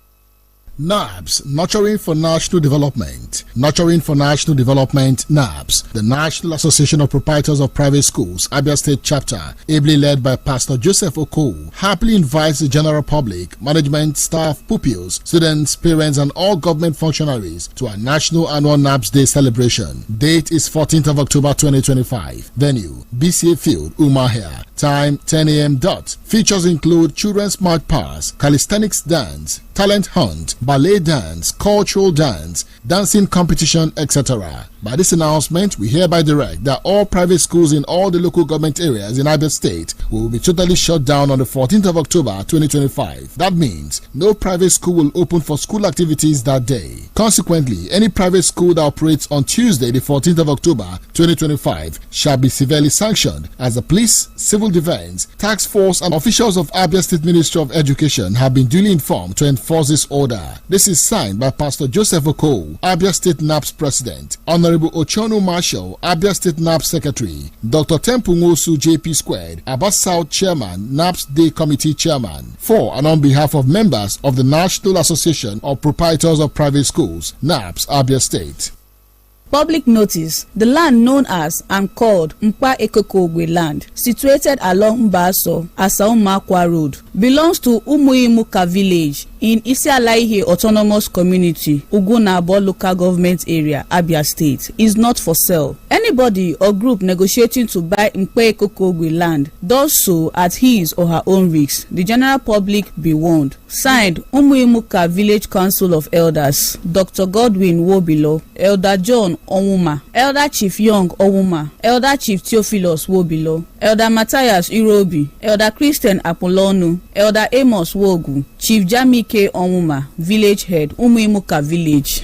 NABS, Nurturing for National Development. Nurturing for National Development, NABS, the National Association of Proprietors of Private Schools, Abia State Chapter, ably led by Pastor Joseph Okoh, happily invites the general public, management, staff, pupils, students, parents, and all government functionaries to our National Annual NABS Day celebration. Date is 14th of October 2025. Venue, BCA Field, Umahia. Time 10 a.m. Features include children's smart pass, calisthenics dance, talent hunt, ballet dance, cultural dance, dancing competition, etc. By this announcement, we hereby direct that all private schools in all the local government areas in Abia State will be totally shut down on the 14th of October 2025. That means no private school will open for school activities that day. Consequently, any private school that operates on Tuesday, the 14th of October 2025 shall be severely sanctioned, as the police, civil defense, task force, and officials of Abia State Ministry of Education have been duly informed to enforce this order. This is signed by Pastor Joseph Okoh, Abia State NAPS President, Honorable Ochono Marshall, Abia State NAPS Secretary, Dr. Tempu Ngosu JP Squared, Abba South Chairman, NAPS Day Committee Chairman, for and on behalf of members of the National Association of Proprietors of Private Schools, NAPS Abia State. Public notice. The land known as and called Mpa Ekokogwe land, situated along Mbaso, Asaumakwa Road, belongs to Umuimuka village in Isialaihe Autonomous Community, Ugunabo Local Government Area, Abia State, is not for sale. Anybody or group negotiating to buy Mpa Ekokogwe land does so at his or her own risk. The general public be warned. Signed, Umuimuka Village Council of Elders, Dr. Godwin Wobilo, Elder John Onwuma, Elder Chief Young Onwuma, Elder Chief Theophilus Wobilo, Elder Matthias Irobi, Elder Christian Apolonu, Elder Amos Wogu, Chief Jamike Onwuma, Village Head, Umuimuka Village.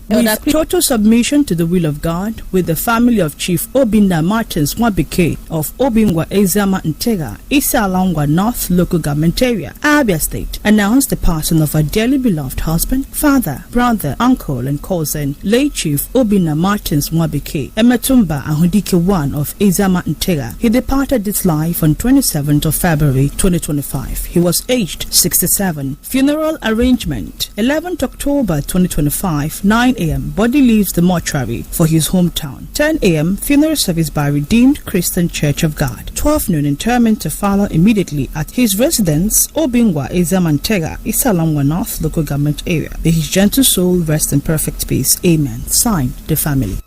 With total submission to the will of God, with the family of Chief Obinna Martins Nwabike of Obingwa Ezama Ntega, Isalangwa North Local Government Area, Abia State, announced the passing of our dearly beloved husband, father, brother, uncle, and cousin, late Chief Obinna Martins Nwabike, Emetumba Ahudike 1 of Ezama Ntega. He departed this life on 27th of February 2025. He was aged 67. Funeral arrangement: 11th October 2025, 9 9 a.m., body leaves the mortuary for his hometown. 10 a.m., funeral service by Redeemed Christian Church of God. 12 noon, interment to follow immediately at his residence, Obingwa Ezamantega, Isalangwa North Local Government Area. May his gentle soul rest in perfect peace. Amen. Signed, the family.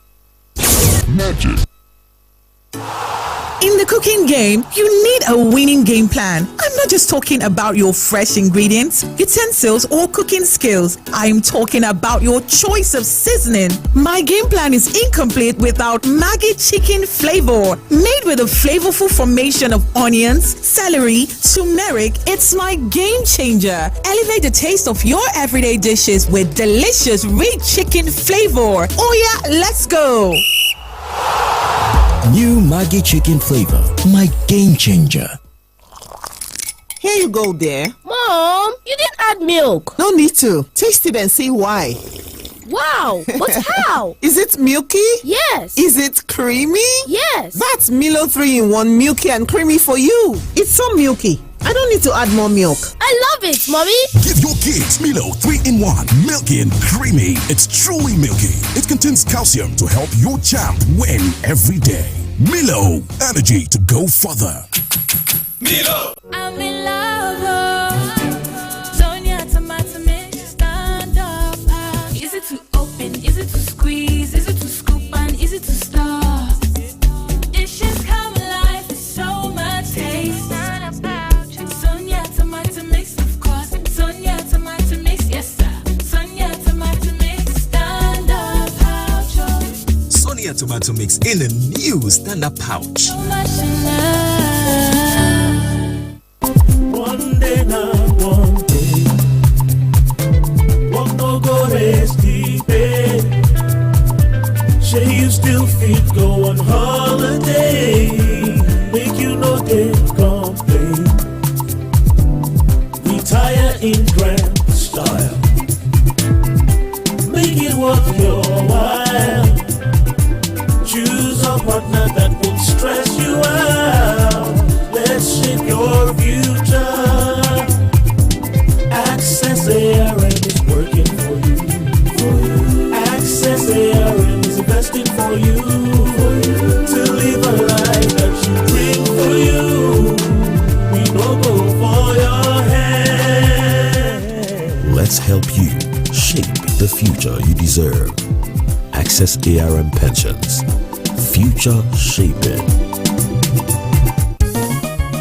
Magic. In the cooking game, you need a winning game plan. I'm not just talking about your fresh ingredients, utensils, or cooking skills. I'm talking about your choice of seasoning. My game plan is incomplete without Maggi chicken flavor. Made with a flavorful formation of onions, celery, turmeric, it's my game changer. Elevate the taste of your everyday dishes with delicious rich chicken flavor. Oh yeah, let's go. New Maggi chicken flavor, my game changer. Here you go, dear. Mom, you didn't add milk. No need to. Taste it and see why. Wow, but how? Is it milky? Yes. Is it creamy? Yes. That's Milo 3-in-1 milky and creamy for you. It's so milky. I don't need to add more milk. I love it, Mommy. Give your kids Milo 3-in-1, milky and creamy. It's truly milky. It contains calcium to help your champ win every day. Milo, energy to go further. Milo. I'm in love. Sonia tomato mix, stand up. Is it to open? Is it to squeeze? Is it to scoop and is it to stir? Dishes come alive with so much taste. Sonia tomato mix, of course. Sonia tomato mix, yes sir. Sonia tomato mix, stand up pouch. Sonia tomato mix in a new stand-up pouch. So much in love. One day now, one day. One no go rest deep. Say you still fit go on holiday. Make you no day complain. Retire in grand style. Make it worth your while. Choose a partner that won't stress you out. Let's shape your future. Access ARM is working for you. Access ARM is investing for you. To live a life that you dream for you. We don't go for your hand. Let's help you shape the future you deserve. Access ARM Pensions. Future shaping.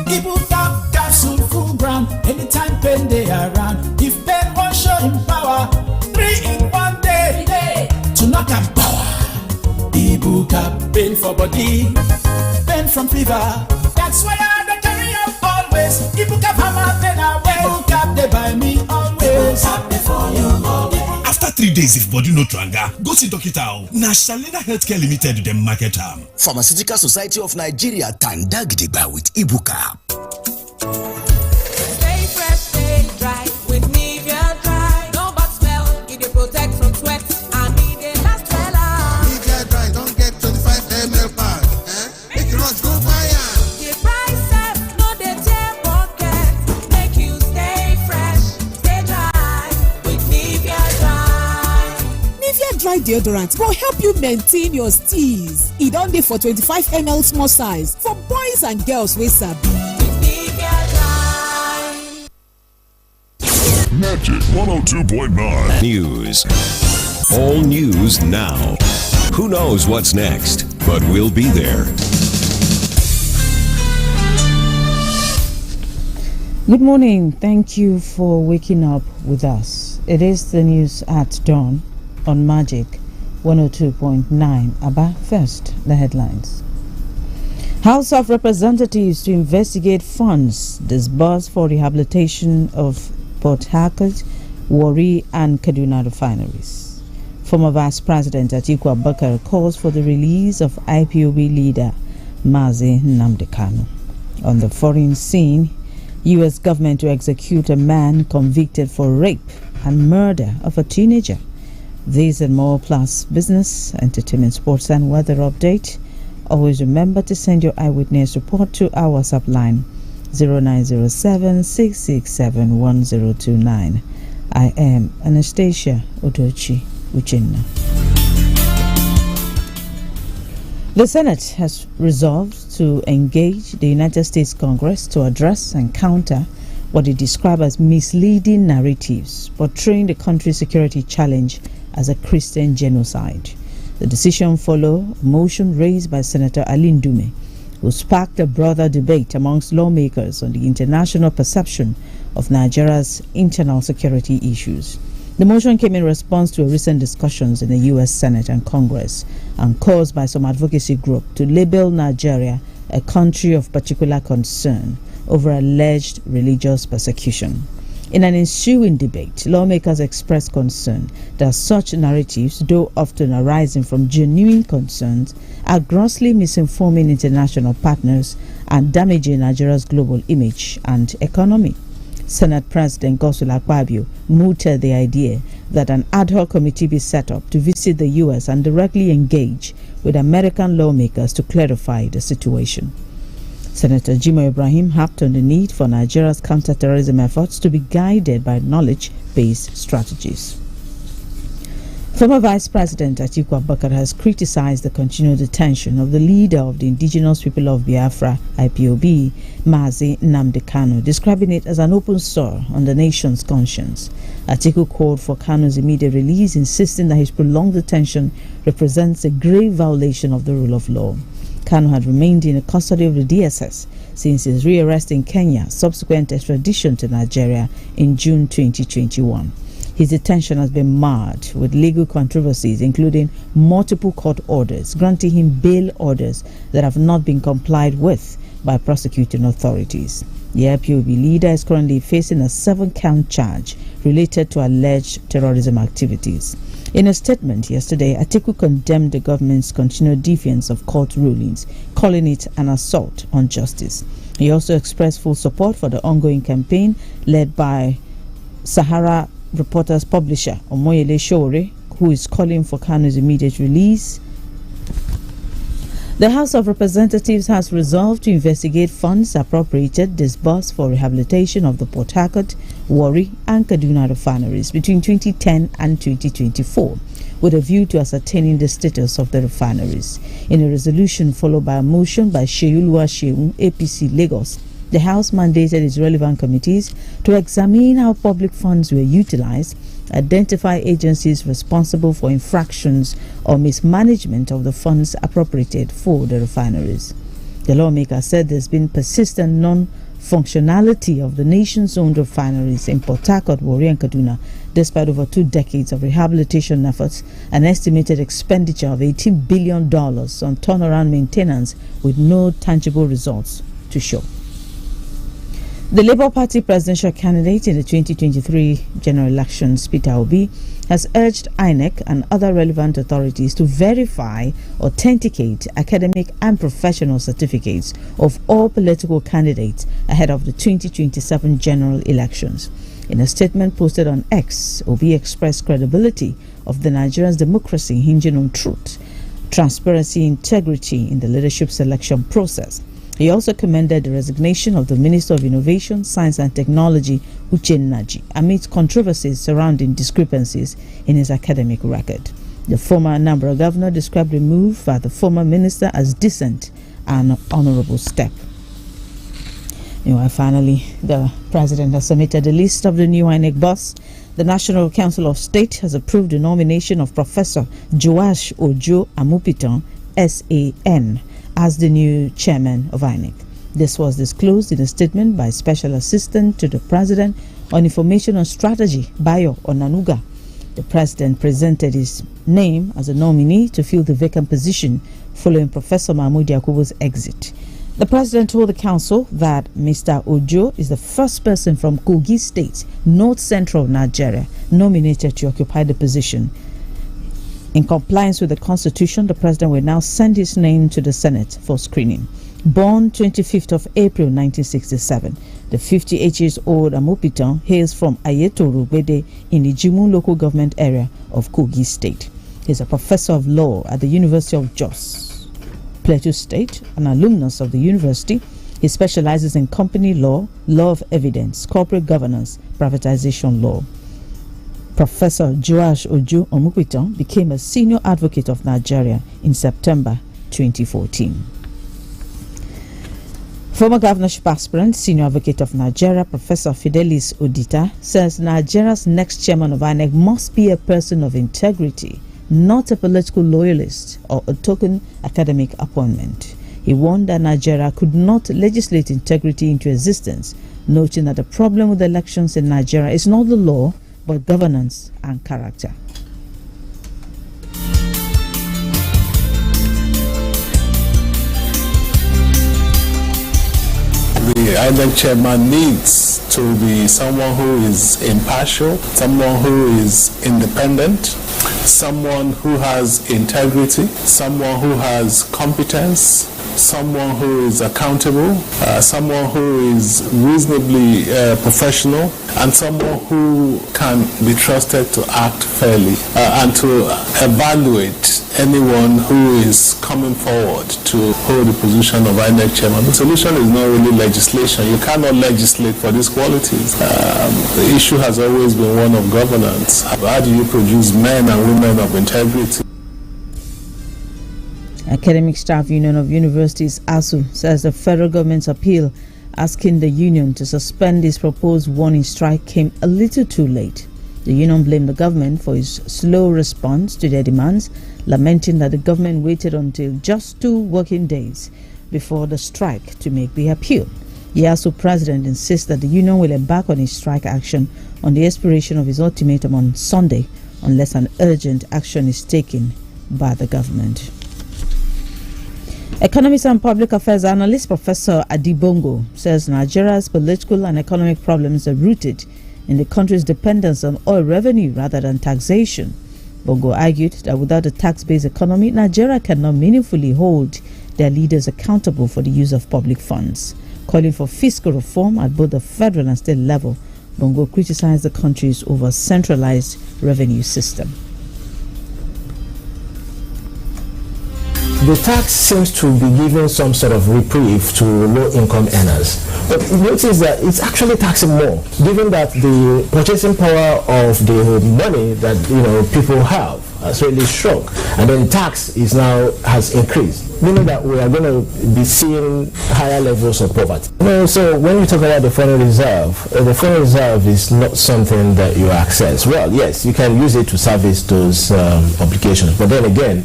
Ibuka capsule full ground. Anytime pain they around. If pain won't show him power, 3 in 1 day. To knock and power. Ibuka pain for body, pain from fever. That's why I carry up always. Ibuka hammer pain away. Ibuka they buy me always. Ibuka they for you always. After 3 days, if body no tranga, go see doctor. Na Shalina Healthcare Limited dem market am. Pharmaceutical Society of Nigeria Tandagdiba with Ibuka. Stay fresh, stay dry with Nivea Dry. No bad smell, it dey protect from sweat and it dey last well. Nivea Dry don't get 25 ml pack. Make you rush go buy am. The price set no dey tear pocket. Make you stay fresh, stay dry with Nivea Dry. Nivea Dry deodorant will help you maintain your steeze. It don dey for 25 ml small size for boys and girls wey sabi. Magic 102.9 News. All news now. Who knows what's next, but we'll be there. Good morning. Thank you for waking up with us. It is the news at dawn on Magic 102.9. Aba, first, the headlines. House of Representatives to investigate funds disbursed for rehabilitation of Port Harcourt, Warri and Kaduna refineries. Former Vice President Atiku Abubakar calls for the release of IPOB leader Mazi Nnamdi Kanu. On the foreign scene, U.S. government to execute a man convicted for rape and murder of a teenager. These and more, plus business, entertainment, sports and weather update. Always remember to send your eyewitness report to our WhatsApp line 0907 667 1029. I am Anastasia Odochi. Uchenna. The Senate has resolved to engage the United States Congress to address and counter what it described as misleading narratives portraying the country's security challenge as a Christian genocide. The decision followed a motion raised by Senator Ali Ndume, who sparked a broader debate amongst lawmakers on the international perception of Nigeria's internal security issues. The motion came in response to recent discussions in the U.S. Senate and Congress and caused by some advocacy group to label Nigeria a country of particular concern over alleged religious persecution. In an ensuing debate, lawmakers expressed concern that such narratives, though often arising from genuine concerns, are grossly misinforming international partners and damaging Nigeria's global image and economy. Senate President Godswill Akpabio mooted the idea that an ad hoc committee be set up to visit the U.S. and directly engage with American lawmakers to clarify the situation. Senator Jimoh Ibrahim harped on the need for Nigeria's counter-terrorism efforts to be guided by knowledge-based strategies. Former Vice President Atiku Abubakar has criticized the continued detention of the leader of the Indigenous People of Biafra, IPOB, Mazi Nnamdi Kanu, describing it as an open sore on the nation's conscience. Atiku called for Kanu's immediate release, insisting that his prolonged detention represents a grave violation of the rule of law. Kanu had remained in the custody of the DSS since his rearrest in Kenya, subsequent extradition to Nigeria in June 2021. His detention has been marred with legal controversies, including multiple court orders granting him bail orders that have not been complied with by prosecuting authorities. The IPOB leader is currently facing a 7-count charge related to alleged terrorism activities. In a statement yesterday, Atiku condemned the government's continued defiance of court rulings, calling it an assault on justice. He also expressed full support for the ongoing campaign led by Sahara Reporters publisher Omoyele Sowore, who is calling for Kanu's immediate release. The House of Representatives has resolved to investigate funds appropriated disbursed for rehabilitation of the Port Harcourt, Warri and Kaduna refineries between 2010 and 2024, with a view to ascertaining the status of the refineries. In a resolution followed by a motion by Sheyuluwa Sheun, APC Lagos, the House mandated its relevant committees to examine how public funds were utilized, identify agencies responsible for infractions or mismanagement of the funds appropriated for the refineries. The lawmaker said there's been persistent non-functionality of the nation's owned refineries in Port Harcourt, Warri and Kaduna, despite over 2 decades of rehabilitation efforts, an estimated expenditure of $18 billion on turnaround maintenance with no tangible results to show. The Labour Party presidential candidate in the 2023 general elections, Peter Obi, has urged INEC and other relevant authorities to verify, authenticate academic and professional certificates of all political candidates ahead of the 2027 general elections. In a statement posted on X, Obi expressed credibility of the Nigerian democracy hinging on truth, transparency, integrity in the leadership selection process. He also commended the resignation of the Minister of Innovation, Science and Technology, Uchenna Ji, amid controversies surrounding discrepancies in his academic record. The former Anambra governor described the move by the former minister as decent and honorable step. Meanwhile, finally, the president has submitted a list of the new INEC boss. The National Council of State has approved the nomination of Professor Joash Ojo Amupitan, SAN, as the new chairman of INEC. This was disclosed in a statement by Special Assistant to the President on Information and Strategy, Bayo Onanuga. The President presented his name as a nominee to fill the vacant position following Professor Mahmoud Yakubu's exit. The President told the Council that Mr. Ojo is the first person from Kogi State, North Central Nigeria, nominated to occupy the position. In compliance with the Constitution, the President will now send his name to the Senate for screening. Born 25th of April 1967, the 58-year-old Amupitan hails from Ayetoro Gbede in the Jimu local government area of Kogi State. He is a professor of law at the University of Jos, Plateau State, an alumnus of the university. He specializes in company law, law of evidence, corporate governance, privatization law. Professor Joash Oju Omukwiton became a senior advocate of Nigeria in September 2014. Former governorship aspirant, senior advocate of Nigeria, Professor Fidelis Odita, says Nigeria's next chairman of INEC must be a person of integrity, not a political loyalist or a token academic appointment. He warned that Nigeria could not legislate integrity into existence, noting that the problem with elections in Nigeria is not the law, but governance and character. The INEC chairman needs to be someone who is impartial, someone who is independent, someone who has integrity, someone who has competence, someone who is accountable, someone who is reasonably professional, and someone who can be trusted to act fairly and to evaluate anyone who is coming forward to hold the position of INEC chairman. The solution is not really legislation. You cannot legislate for these qualities. The issue has always been one of governance. How do you produce men and women of integrity? Academic Staff Union of Universities, ASU, says the federal government's appeal asking the union to suspend its proposed warning strike came a little too late. The union blamed the government for its slow response to their demands, lamenting that the government waited until just 2 working days before the strike to make the appeal. The ASU president insists that the union will embark on its strike action on the expiration of his ultimatum on Sunday unless an urgent action is taken by the government. Economist and public affairs analyst Professor Adibongo says Nigeria's political and economic problems are rooted in the country's dependence on oil revenue rather than taxation. Bongo argued that without a tax-based economy, Nigeria cannot meaningfully hold their leaders accountable for the use of public funds. Calling for fiscal reform at both the federal and state level, Bongo criticized the country's over-centralized revenue system. The tax seems to be giving some sort of reprieve to low-income earners. But notice that it's actually taxing more, given that the purchasing power of the money that people have has really shrunk, and then tax is now has increased, meaning that we are going to be seeing higher levels of poverty. So when you talk about the foreign reserve is not something that you access. Well, yes, you can use it to service those obligations, but then again,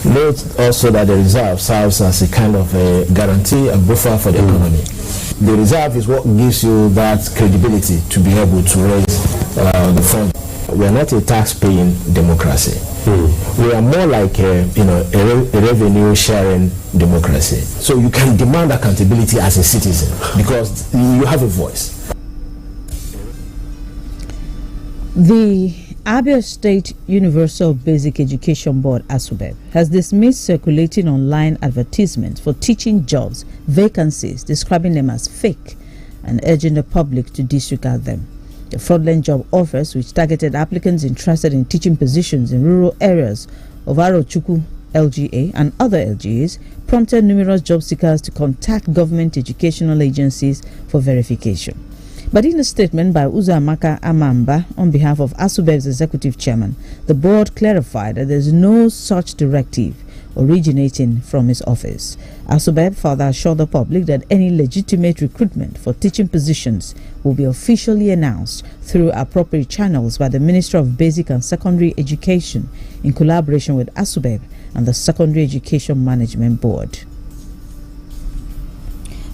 note also that the reserve serves as a kind of a guarantee, a buffer for the economy. The reserve is what gives you that credibility to be able to raise the fund. We are not a tax-paying democracy. We are more like a revenue sharing democracy. So you can demand accountability as a citizen because you have a voice. The Abia State Universal Basic Education Board, ASUBEB, has dismissed circulating online advertisements for teaching jobs vacancies, describing them as fake and urging the public to disregard them. The fraudulent job offers, which targeted applicants interested in teaching positions in rural areas of Arochukwu LGA and other LGAs, prompted numerous job seekers to contact government educational agencies for verification. But in a statement by Uzamaka Amamba on behalf of ASUBEB's executive chairman, the board clarified that there is no such directive originating from his office. ASUBEB further assured the public that any legitimate recruitment for teaching positions will be officially announced through appropriate channels by the Minister of Basic and Secondary Education in collaboration with ASUBEB and the Secondary Education Management Board.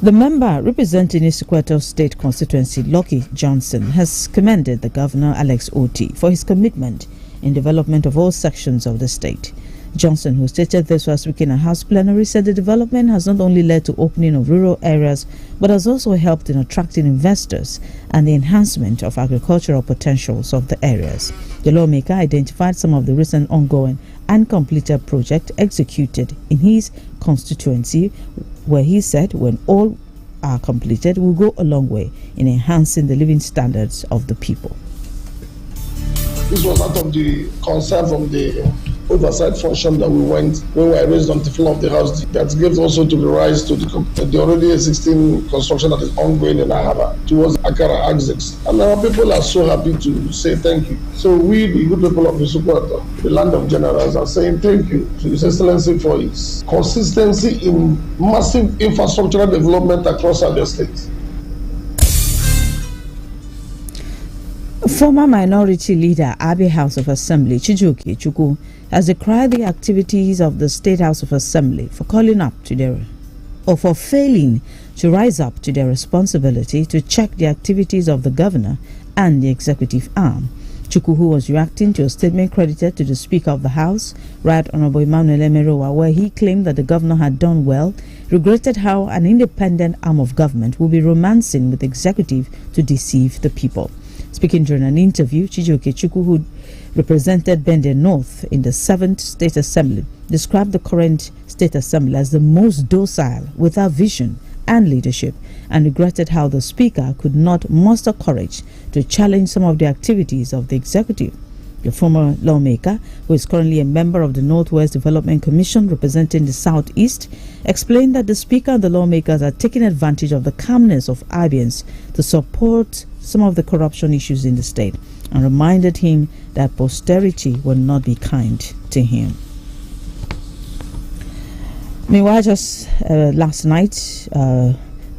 The member representing Issaquah State constituency, Lucky Johnson, has commended the Governor Alex Oti for his commitment in development of all sections of the state. Johnson, who stated this last week in a House plenary, said the development has not only led to opening of rural areas, but has also helped in attracting investors and the enhancement of agricultural potentials of the areas. The lawmaker identified some of the recent ongoing and completed projects executed in his constituency, where he said when all are completed will go a long way in enhancing the living standards of the people. This was out of the concern from the oversight function that we went when we raised on the floor of the house. That gives also to the rise to the already existing construction that is ongoing in Ahaba towards Akara Axis. And our people are so happy to say thank you. So we, the good people of Isukwata, the land of generals, are saying thank you to His Excellency for his consistency in massive infrastructural development across our state. Former minority leader Abbey House of Assembly Chijioke Chukwu has decried the activities of the State House of Assembly for for failing to rise up to their responsibility to check the activities of the governor and the executive arm. Chukwu, who was reacting to a statement credited to the Speaker of the House, Right Honorable Emmanuel Emerowa, where he claimed that the governor had done well, regretted how an independent arm of government will be romancing with the executive to deceive the people. Speaking during an interview, Chijioke Chukwu, who represented Bende North in the 7th State Assembly, described the current State Assembly as the most docile, without vision and leadership, and regretted how the Speaker could not muster courage to challenge some of the activities of the executive. The former lawmaker, who is currently a member of the Northwest Development Commission representing the Southeast, explained that the Speaker and the lawmakers are taking advantage of the calmness of Abians to support some of the corruption issues in the state, and reminded him that posterity will not be kind to him. Meanwhile, just last night,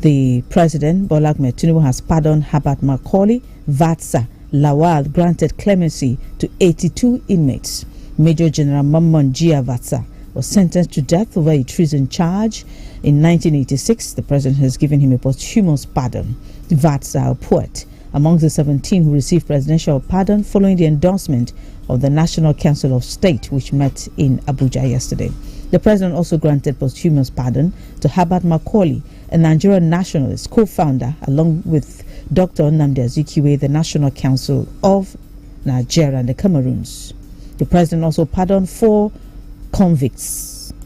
the President, Bola Ahmed Tinubu, has pardoned Herbert Macaulay, Vatsa, Lawal, granted clemency to 82 inmates. Major General Mamman Gia Vatsa was sentenced to death over a treason charge in 1986. The President has given him a posthumous pardon. Vatsa, a poet, among the 17 who received presidential pardon following the endorsement of the National Council of State, which met in Abuja yesterday. The President also granted posthumous pardon to Herbert Macaulay, a Nigerian nationalist, co-founder, along with Dr. Nnamdi Azikiwe, the National Council of Nigeria and the Cameroons. The President also pardoned 4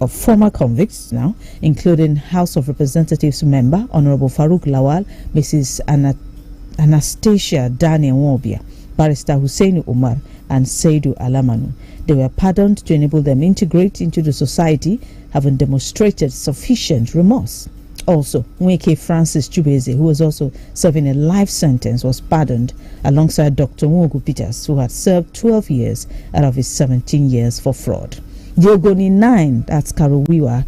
former convicts now, including House of Representatives member Honorable Farouk Lawal, Mrs. Anastasia Daniel Nwobia, Barrister Hussein Umar, and Seidu Alamanu. They were pardoned to enable them integrate into the society, having demonstrated sufficient remorse. Also, Nweke Francis Chubeze, who was also serving a life sentence, was pardoned alongside Dr. Nwogu Peters, who had served 12 years out of his 17 years for fraud. The Ogoni 9, that's Karowiwa,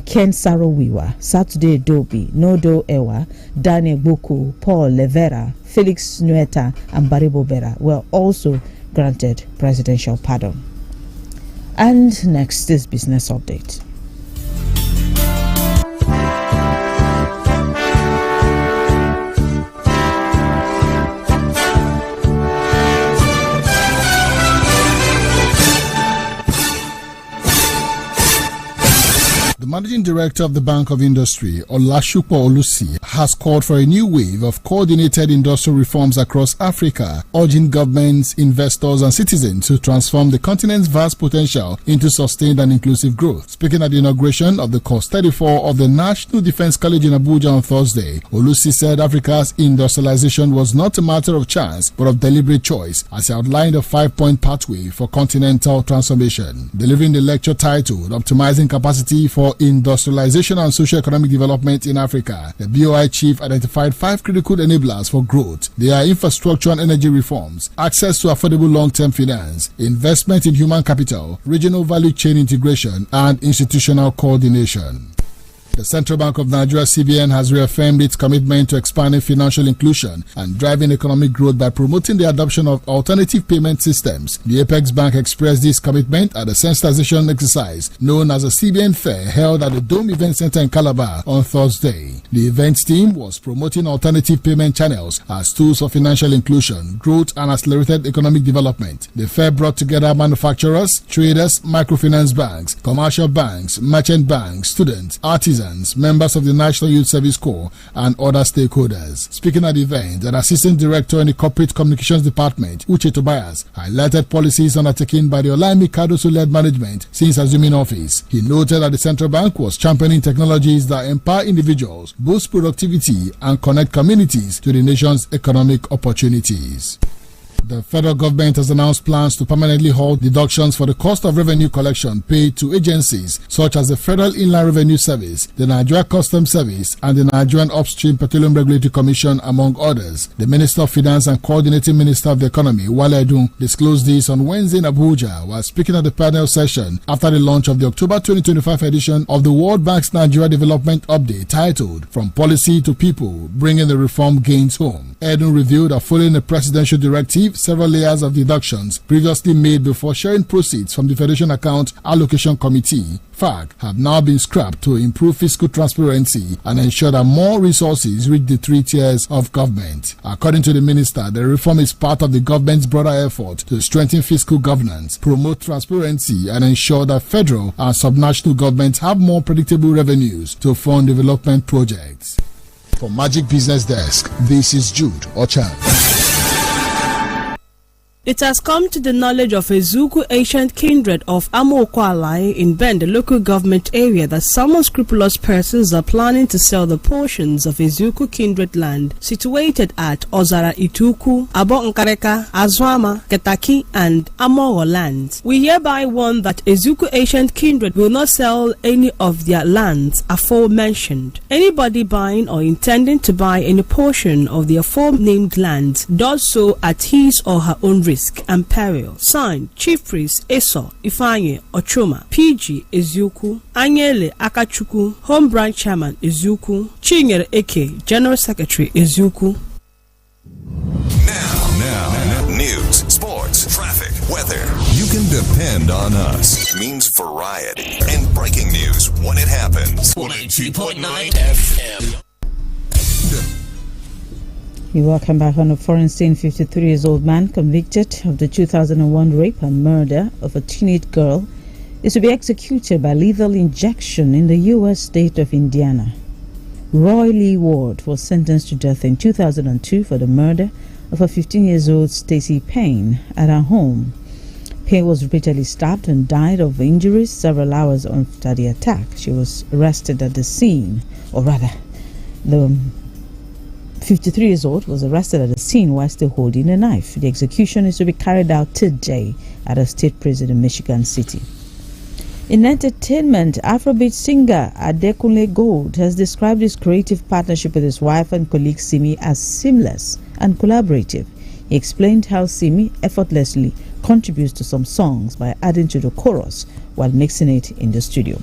Ken Sarowiwa, Saturday Dobi, Nodo Ewa, Daniel Boku, Paul Levera, Felix Nueta, and Baribo Bera were also granted presidential pardon. And next is business update. Managing Director of the Bank of Industry, Olasupo Olusi, has called for a new wave of coordinated industrial reforms across Africa, urging governments, investors, and citizens to transform the continent's vast potential into sustained and inclusive growth. Speaking at the inauguration of the Course 34 of the National Defense College in Abuja on Thursday, Olusi said Africa's industrialization was not a matter of chance, but of deliberate choice, as he outlined a 5-point pathway for continental transformation. Delivering the lecture titled Optimizing Capacity for Industrialization and Socio-Economic Development in Africa, the BOI chief identified 5 critical enablers for growth. They are infrastructure and energy reforms, access to affordable long-term finance, investment in human capital, regional value chain integration, and institutional coordination. The Central Bank of Nigeria, CBN, has reaffirmed its commitment to expanding financial inclusion and driving economic growth by promoting the adoption of alternative payment systems. The Apex Bank expressed this commitment at a sensitization exercise known as a CBN Fair held at the Dome Event Center in Calabar on Thursday. The event team was promoting alternative payment channels as tools for financial inclusion, growth, and accelerated economic development. The fair brought together manufacturers, traders, microfinance banks, commercial banks, merchant banks, students, artisans, members of the National Youth Service Corps, and other stakeholders. Speaking at the event, an assistant director in the Corporate Communications Department, Uche Tobias, highlighted policies undertaken by the Olaimi Cardoso-led management since assuming office. He noted that the central bank was championing technologies that empower individuals, boost productivity, and connect communities to the nation's economic opportunities. The federal government has announced plans to permanently halt deductions for the cost of revenue collection paid to agencies such as the Federal Inland Revenue Service, the Nigeria Customs Service, and the Nigerian Upstream Petroleum Regulatory Commission, among others. The Minister of Finance and Coordinating Minister of the Economy, Wale Edun, disclosed this on Wednesday in Abuja while speaking at the panel session after the launch of the October 2025 edition of the World Bank's Nigeria Development Update titled From Policy to People, Bringing the Reform Gains Home. Edun revealed that following a presidential directive, several layers of deductions previously made before sharing proceeds from the Federation Account Allocation Committee, FAC, have now been scrapped to improve fiscal transparency and ensure that more resources reach the three tiers of government. According to the minister, the reform is part of the government's broader effort to strengthen fiscal governance, promote transparency, and ensure that federal and subnational governments have more predictable revenues to fund development projects. For Magic Business Desk, this is Jude Ochan. It has come to the knowledge of Ezuku ancient kindred of Amokwalai in Ben, the local government area, that some unscrupulous persons are planning to sell the portions of Ezuku kindred land situated at Ozara Ituku, Abo Nkareka, Azwama, Ketaki, and Amoro lands. We hereby warn that Ezuku ancient kindred will not sell any of their lands aforementioned. Anybody buying or intending to buy any portion of the aforenamed lands does so at his or her own risk and peril. Signed, Chief Priest Eso Ifanye Ochuma, PG Ezuku, Anyele Akachukwu, Home Branch Chairman Ezuku, Chinyere Eke, General Secretary Ezuku. Now, news, sports, traffic, weather. You can depend on us. It means variety and breaking news when it happens. 102.9 FM. You're welcome back. On a foreign scene, 53-year-old man convicted of the 2001 rape and murder of a teenage girl is to be executed by lethal injection in the U.S. state of Indiana. Roy Lee Ward was sentenced to death in 2002 for the murder of a 15-year-old Stacey Payne at her home. Payne was repeatedly stabbed and died of injuries several hours after the attack. She was arrested at the scene, or rather, the 53-year-old was arrested at the scene while still holding a knife. The execution is to be carried out today at a state prison in Michigan City. In entertainment, Afrobeat singer Adekunle Gold has described his creative partnership with his wife and colleague Simi as seamless and collaborative. He explained how Simi effortlessly contributes to some songs by adding to the chorus while mixing it in the studio.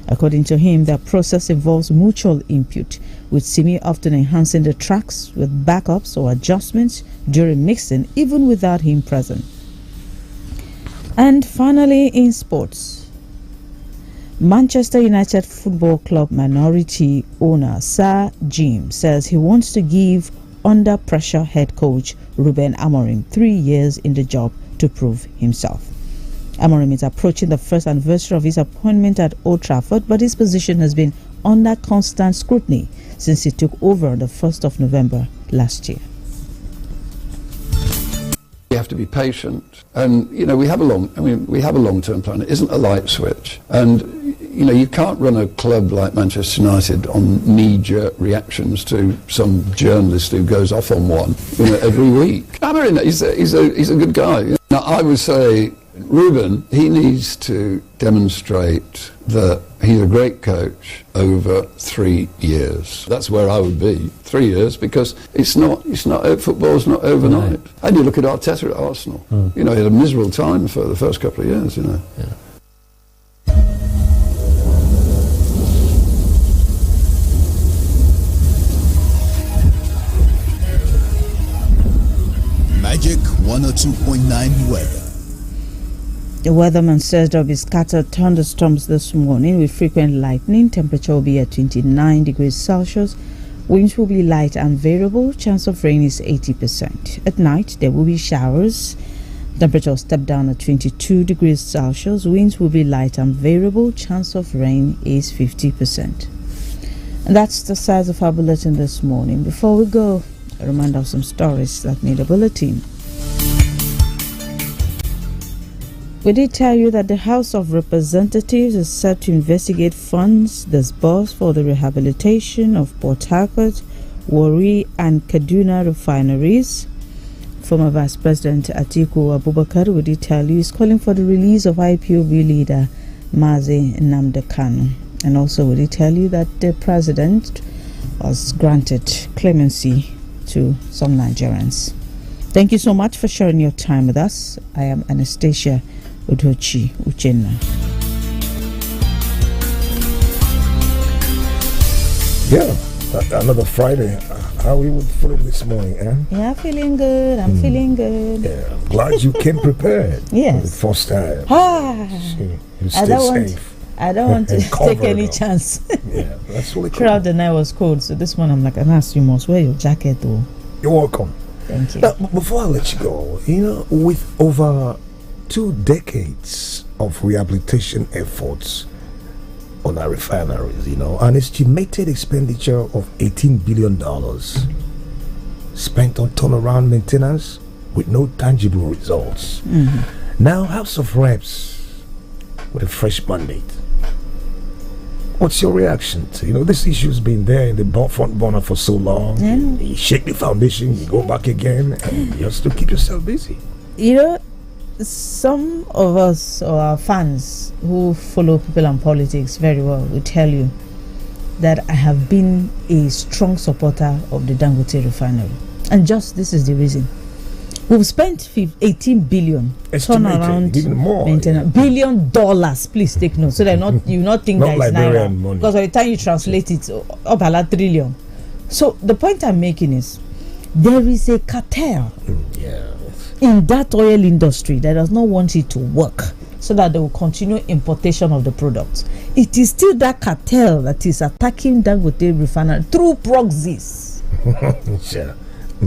According to him, the process involves mutual input, with Simi often enhancing the tracks with backups or adjustments during mixing, even without him present. And finally, in sports, Manchester United Football Club minority owner Sir Jim says he wants to give under pressure head coach Ruben Amorim 3 years in the job to prove himself. Amorim is approaching the first anniversary of his appointment at Old Trafford, but his position has been under constant scrutiny since he took over on the 1st of November last year. You have to be patient, and we have a long-term plan. It isn't a light switch, and you can't run a club like Manchester United on knee-jerk reactions to some journalist who goes off on one every week. Amorim, he's a good guy. Now, I would say Ruben, he needs to demonstrate that he's a great coach over 3 years. That's where I would be, 3 years, because football's not overnight. Right. And you look at Arteta at Arsenal. He had a miserable time for the first couple of years, Yeah. Magic 102.9 weather. The weatherman says there will be scattered thunderstorms this morning with frequent lightning. Temperature will be at 29 degrees Celsius. Winds will be light and variable. Chance of rain is 80%. At night, there will be showers. Temperature will step down at 22 degrees Celsius. Winds will be light and variable. Chance of rain is 50%. And that's the size of our bulletin this morning. Before we go, a reminder of some stories that made a bulletin. We did tell you that the House of Representatives is set to investigate funds disbursed for the rehabilitation of Port Harcourt, Warri and Kaduna refineries. Former Vice President Atiku Abubakar, we did tell you, is calling for the release of IPOB leader Mazi Nnamdi Kanu. And also we did tell you that the president was granted clemency to some Nigerians. Thank you so much for sharing your time with us. I am Anastasia Udochi Uchenna. Yeah, another Friday. How are you feeling this morning, Anne? Yeah, feeling good. I'm feeling good. Yeah, I'm glad you came prepared. Yes. For the first time. You stay safe. I don't want to take any chance. Yeah, that's really cool. Throughout the night was cold, so this one I'm like, Anas, you must wear your jacket though. You're welcome. Thank you. Now, before I let you go, with over 2 decades of rehabilitation efforts on our refineries, an estimated expenditure of $18 billion spent on turnaround maintenance with no tangible results. Mm-hmm. Now, House of Reps with a fresh mandate. What's your reaction to, this issue's been there in the front burner for so long. You shake the foundation, you go back again, and you have to keep yourself busy. Some of us or our fans who follow people and politics very well will tell you that I have been a strong supporter of the Dangote refinery. And just this is the reason. We've spent 18 billion turnaround even more maintenance. $1 billion, please take note so that you not think that it's naira money. Because by the time you translate it up a lot trillion. So the point I'm making is there is a cartel in that oil industry that does not want it to work so that they will continue importation of the products. It is still that cartel that is attacking Dangote refinery through proxies.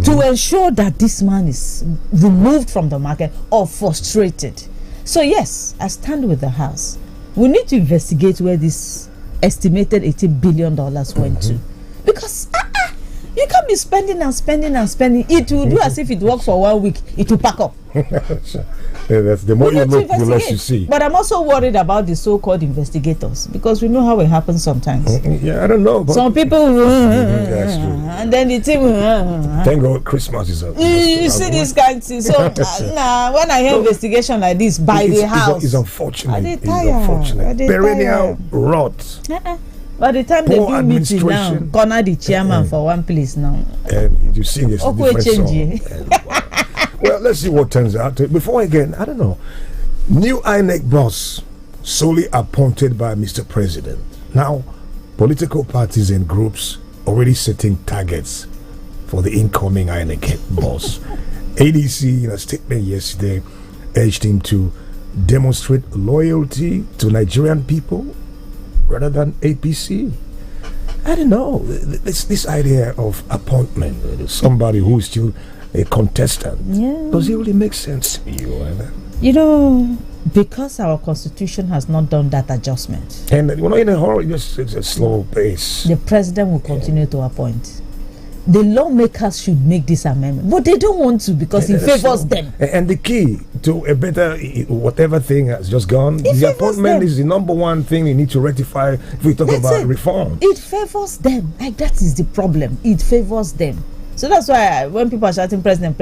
To ensure that this man is removed from the market or frustrated. So yes, I stand with the House. We need to investigate where this estimated $18 billion went to. Because you can't be spending and spending and spending. It will do as if it works for 1 week. It will pack up. That's the more you look, the less you see. But I'm also worried about the so-called investigators because we know how it happens sometimes. I don't know. But some people, and then the team. Thank God Christmas is up. You see this kind of thing. So when I hear investigation like this by the House, it's unfortunate. It's unfortunate. Perennial rot. By the time they do meeting now, corner the chairman for one place now. And you see this different song. Well, let's see what turns out. Before again, I don't know. New INEC boss solely appointed by Mr. President. Now, political parties and groups already setting targets for the incoming INEC boss. ADC, in a statement yesterday, urged him to demonstrate loyalty to Nigerian people rather than APC. I don't know. This idea of appointment, somebody who is still a contestant, does it really make sense to you? Because our constitution has not done that adjustment, and we're not in a hurry, it's a slow pace. The president will continue to appoint. The lawmakers should make this amendment, but they don't want to because it favors them. And the key to a better whatever thing has just gone, the appointment is the number one thing we need to rectify if we talk about reform. It favors them. That is the problem. It favors them. So that's why when people are shouting president,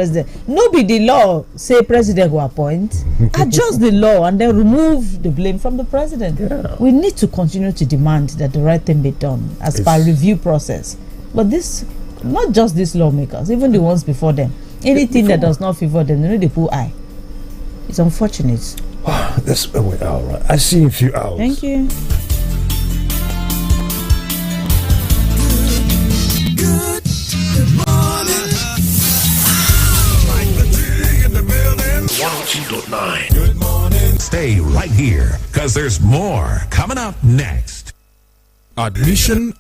no be the law say president will appoint. Adjust the law and then remove the blame from the president. We need to continue to demand that the right thing be done as per review process. But this, not just these lawmakers, even the ones before them, anything that does not favor them, they know they pull eye. It's unfortunate. That's all right. I see you in a few hours. Thank you. Good morning. Stay right here, because there's more coming up next. Admission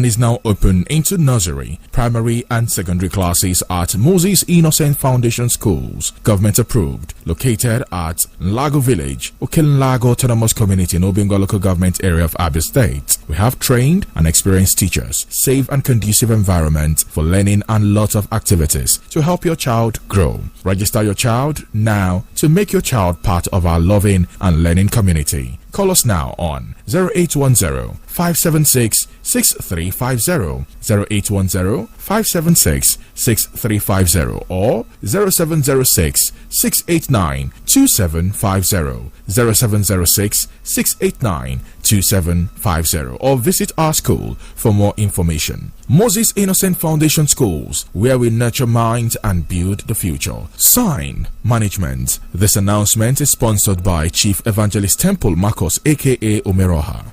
is now open into nursery, primary and secondary classes at Moses Innocent Foundation Schools, government approved, located at Lago Village, Okelanlago Autonomous Community in Obingo Local Government Area of Abia State. We have trained and experienced teachers, safe and conducive environment for learning and lots of activities to help your child grow. Register your child now to make your child part of our loving and learning community. Call us now on 0810-576-6350, 0810-576-6350. 6350 or 0706 689 2750, 0706 689 2750, or visit our school for more information. Moses Innocent Foundation Schools, where we nurture minds and build the future. Sign Management. This announcement is sponsored by Chief Evangelist Temple Marcos aka Omeroha.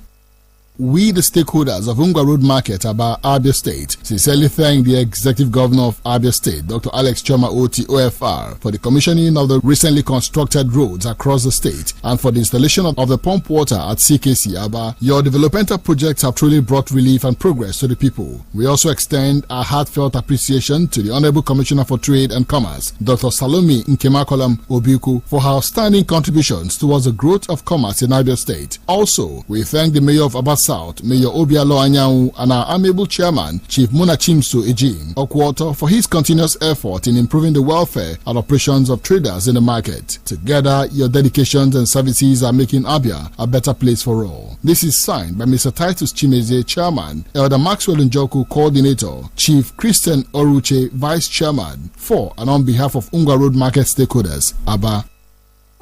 We, the stakeholders of Ungwa Road Market, Aba, Abia State, sincerely thank the Executive Governor of Abia State, Dr. Alex Choma Oti, OFR, for the commissioning of the recently constructed roads across the state and for the installation of the pump water at CKC, Aba. Your developmental projects have truly brought relief and progress to the people. We also extend our heartfelt appreciation to the Honorable Commissioner for Trade and Commerce, Dr. Salome Nkemakolam Obiku, for her outstanding contributions towards the growth of commerce in Abia State. Also, we thank the Mayor of Aba South, Mayor Obialo Anyau, and our amiable chairman, Chief Munachimso Ejim Okwato, for his continuous effort in improving the welfare and operations of traders in the market. Together, your dedications and services are making Abia a better place for all. This is signed by Mr. Titus Chimeze, Chairman, Elder Maxwell Njoku, Coordinator, Chief Christian Oruche, Vice Chairman, for and on behalf of Ungwa Road Market stakeholders, Aba.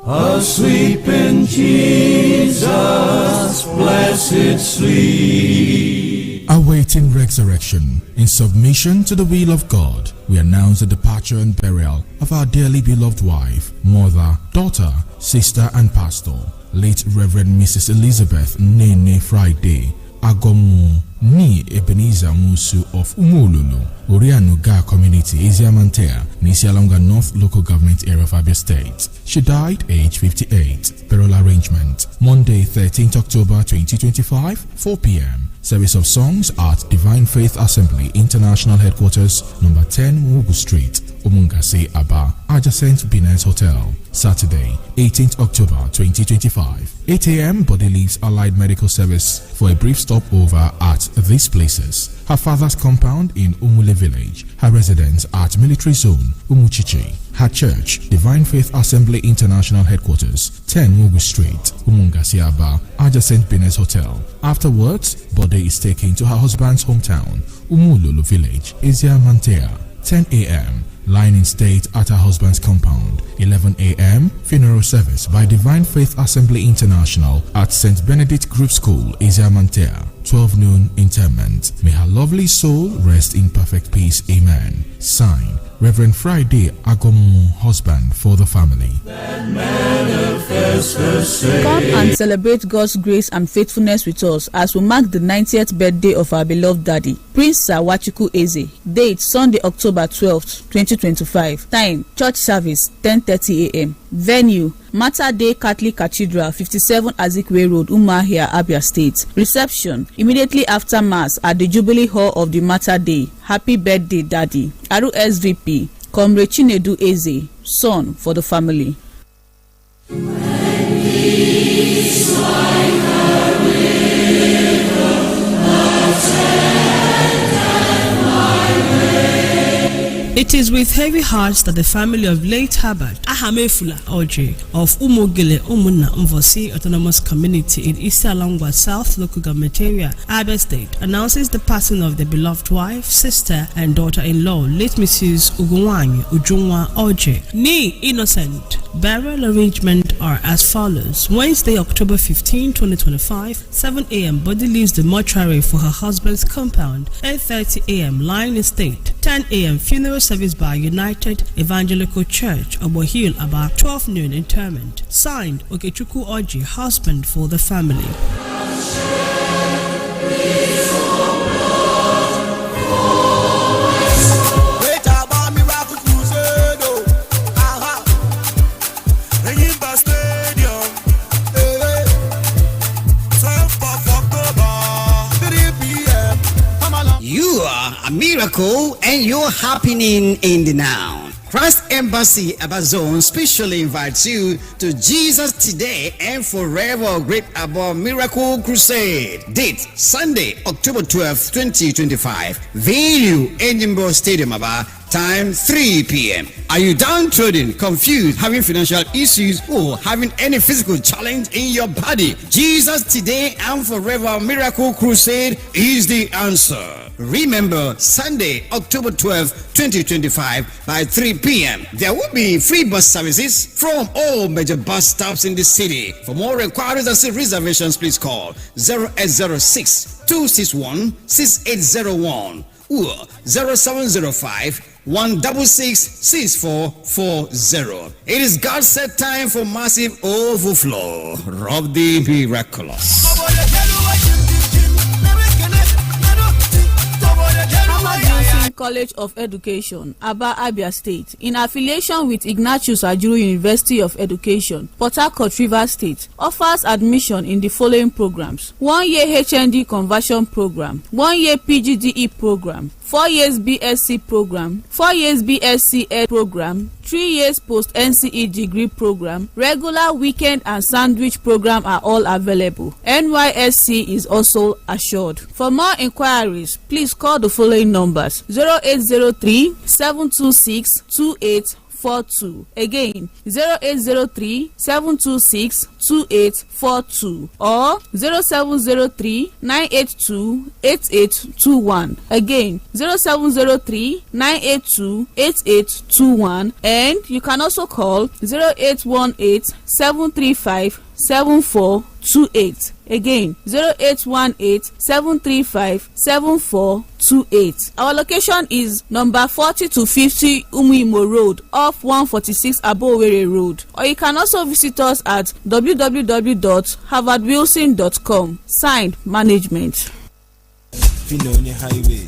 Asleep in Jesus, blessed sleep. Awaiting resurrection, in submission to the will of God, we announce the departure and burial of our dearly beloved wife, mother, daughter, sister, and pastor, late Reverend Mrs. Elizabeth Nene Friday Agomu ni Ebenezer Musu of Umululu, Orianuga Community, Eziamantea, Nisialonga North Local Government Area of Abia State. She died age 58. Burial arrangement, Monday 13th October 2025, 4 p.m. Service of songs at Divine Faith Assembly International Headquarters, number 10 Mugu Street, Umungase, Aba, adjacent Binez Hotel. Saturday, 18th October 2025, 8 a.m. Body leaves Allied Medical Service for a brief stopover at these places: her father's compound in Umule Village, her residence at Military Zone, Umuchichi, her church, Divine Faith Assembly International Headquarters, 10 Mugu Street, Umungasi, Aba, adjacent Binez Hotel. Afterwards, body is taken to her husband's hometown, Umululu Village, Eziamantea, 10 a.m. lying in state at her husband's compound. 11 a.m. funeral service by Divine Faith Assembly International at St. Benedict Group School, Eziamantea. 12 noon interment. May her lovely soul rest in perfect peace. Amen. Signed, Reverend Friday Agomu, husband for the family. Come and celebrate God's grace and faithfulness with us as we mark the 90th birthday of our beloved daddy, Prince Sawachuku Eze. Date Sunday, October 12th, 2025. Time church service 10:30 a.m. Venue Mater Dei Catholic Cathedral, 57 Azikwe Road, Umuahia, Abia State. Reception immediately after Mass at the Jubilee Hall of the Mater Dei. Happy birthday, Daddy. Aru SVP, Comrade Chinedu Eze, son for the family. It is with heavy hearts that the family of late Herbert Ahamefula Oje of Umogile Umuna Mvosi Autonomous Community in East Alongwa South Local Government Area, Abia State, announces the passing of their beloved wife, sister, and daughter-in-law, late Mrs. Ugunwanyi Ujunwa Oje, Nee Innocent. Burial arrangement are as follows: Wednesday, October 15, 2025, 7 a.m. Body leaves the mortuary for her husband's compound. 8:30 a.m. Lying Estate. 10 a.m. Funeral service by United Evangelical Church, Obohil, about 12 noon interment. Signed, Okechuku Oji, husband for the family. You are a miracle and you're happening in the now. Christ Embassy Abazone specially invites you to Jesus Today and Forever Great Abba Miracle Crusade. Date Sunday, October 12th, 2025. Venue Edinburgh Stadium, Abba. Time 3 p.m. Are you downtrodden, confused, having financial issues, or having any physical challenge in your body? Jesus Today and Forever Miracle Crusade is the answer. Remember, Sunday, October 12, 2025 by 3 p.m. There will be free bus services from all major bus stops in the city. For more inquiries and reservations, please call 0806 261 6801 or 0705 166 6440. It is God's set time for massive overflow of the miraculous. College of Education, Aba, Abia State, in affiliation with Ignatius Ajuru University of Education, Port Harcourt, Rivers State, offers admission in the following programs: 1 year HND conversion program, 1 year PGDE program, 4 years BSc program, 4 years BSc Ed program, 3 years post NCE degree program. Regular, weekend and sandwich program are all available. NYSC is also assured. For more inquiries, please call the following numbers: 0803 726 2842. Again, 0803 726 2842 or 0703 982 8821. Again, 0703 982 8821, and you can also call 0818 735 7428. Again, 0818 735 7428. Our location is number 40 to 50 Umuimo Road off 146 Abowere Road, or you can also visit us at www.harvardwilson.com. Signed, Management. Finoni Highway.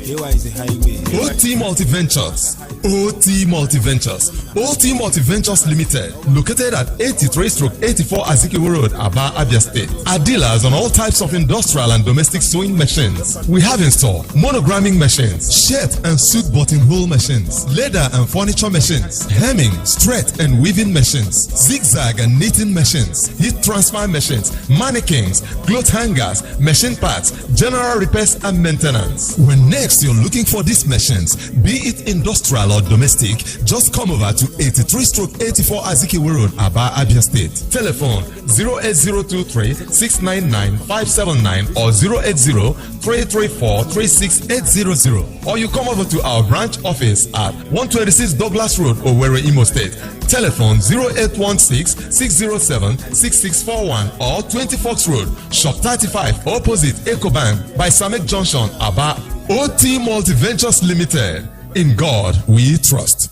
Here is the highway. OT Multiventures. OT Multiventures. OT Multiventures Limited, located at 83/84 Azikiwe Road, Aba, Abia State, are dealers on all types of industrial and domestic sewing machines. We have in store monogramming machines, shirt and suit buttonhole machines, leather and furniture machines, hemming, straight and weaving machines, zigzag and knitting machines, heat transfer machines, mannequins, cloth hangers, machine parts, general repairs and maintenance. When next you're looking for these machines, be it industrial or domestic, just come over to 83/84 Azikiwe Road, Aba, Abia State. Telephone 08023 699 579 or 080 334 36800, or you come over to our branch office at 126 Douglas Road, Owerri, Imo State. Telephone 0816 607 6641 or 20 Fox Road, Shop 35 opposite EcoBank by Samek Junction, Aba. OT Multiventures Limited. In God we trust.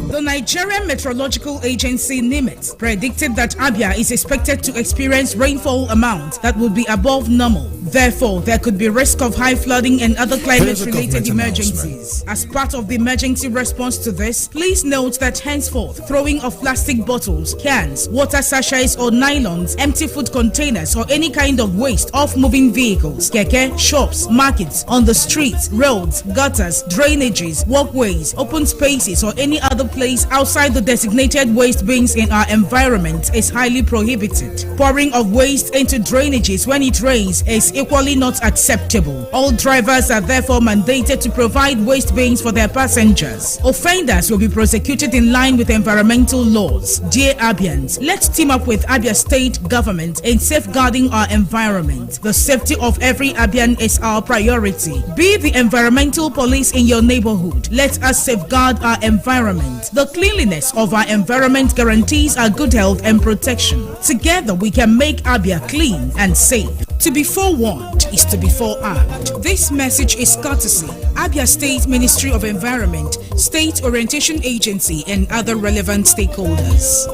The Nigerian Meteorological Agency NIMET predicted that Abia is expected to experience rainfall amounts that will be above normal. Therefore, there could be risk of high flooding and other climate-related emergencies. As part of the emergency response to this, please note that henceforth, throwing of plastic bottles, cans, water sachets or nylons, empty food containers or any kind of waste off moving vehicles, keke, shops, markets, on the streets, roads, gutters, drainages, walkways, open spaces or any other place outside the designated waste bins in our environment is highly prohibited. Pouring of waste into drainages when it rains is equally not acceptable. All drivers are therefore mandated to provide waste bins for their passengers. Offenders will be prosecuted in line with environmental laws. Dear Abians, let's team up with Abia State government in safeguarding our environment. The safety of every Abian is our priority. Be the environmental police in your neighborhood. Let us safeguard our environment. The cleanliness of our environment guarantees our good health and protection. Together we can make Abia clean and safe. To be forewarned is to be forearmed. This message is courtesy Abia State Ministry of Environment, State Orientation Agency, and other relevant stakeholders.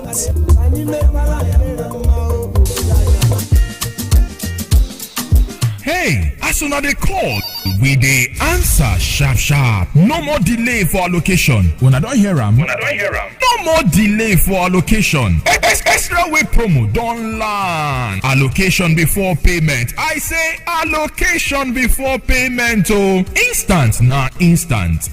Hey, as soon as they call, we dey answer sharp. No more delay for allocation. When I don't hear am, no more delay for allocation. Extra way promo don land. Allocation before payment. I say allocation before payment. Oh, instant na instant.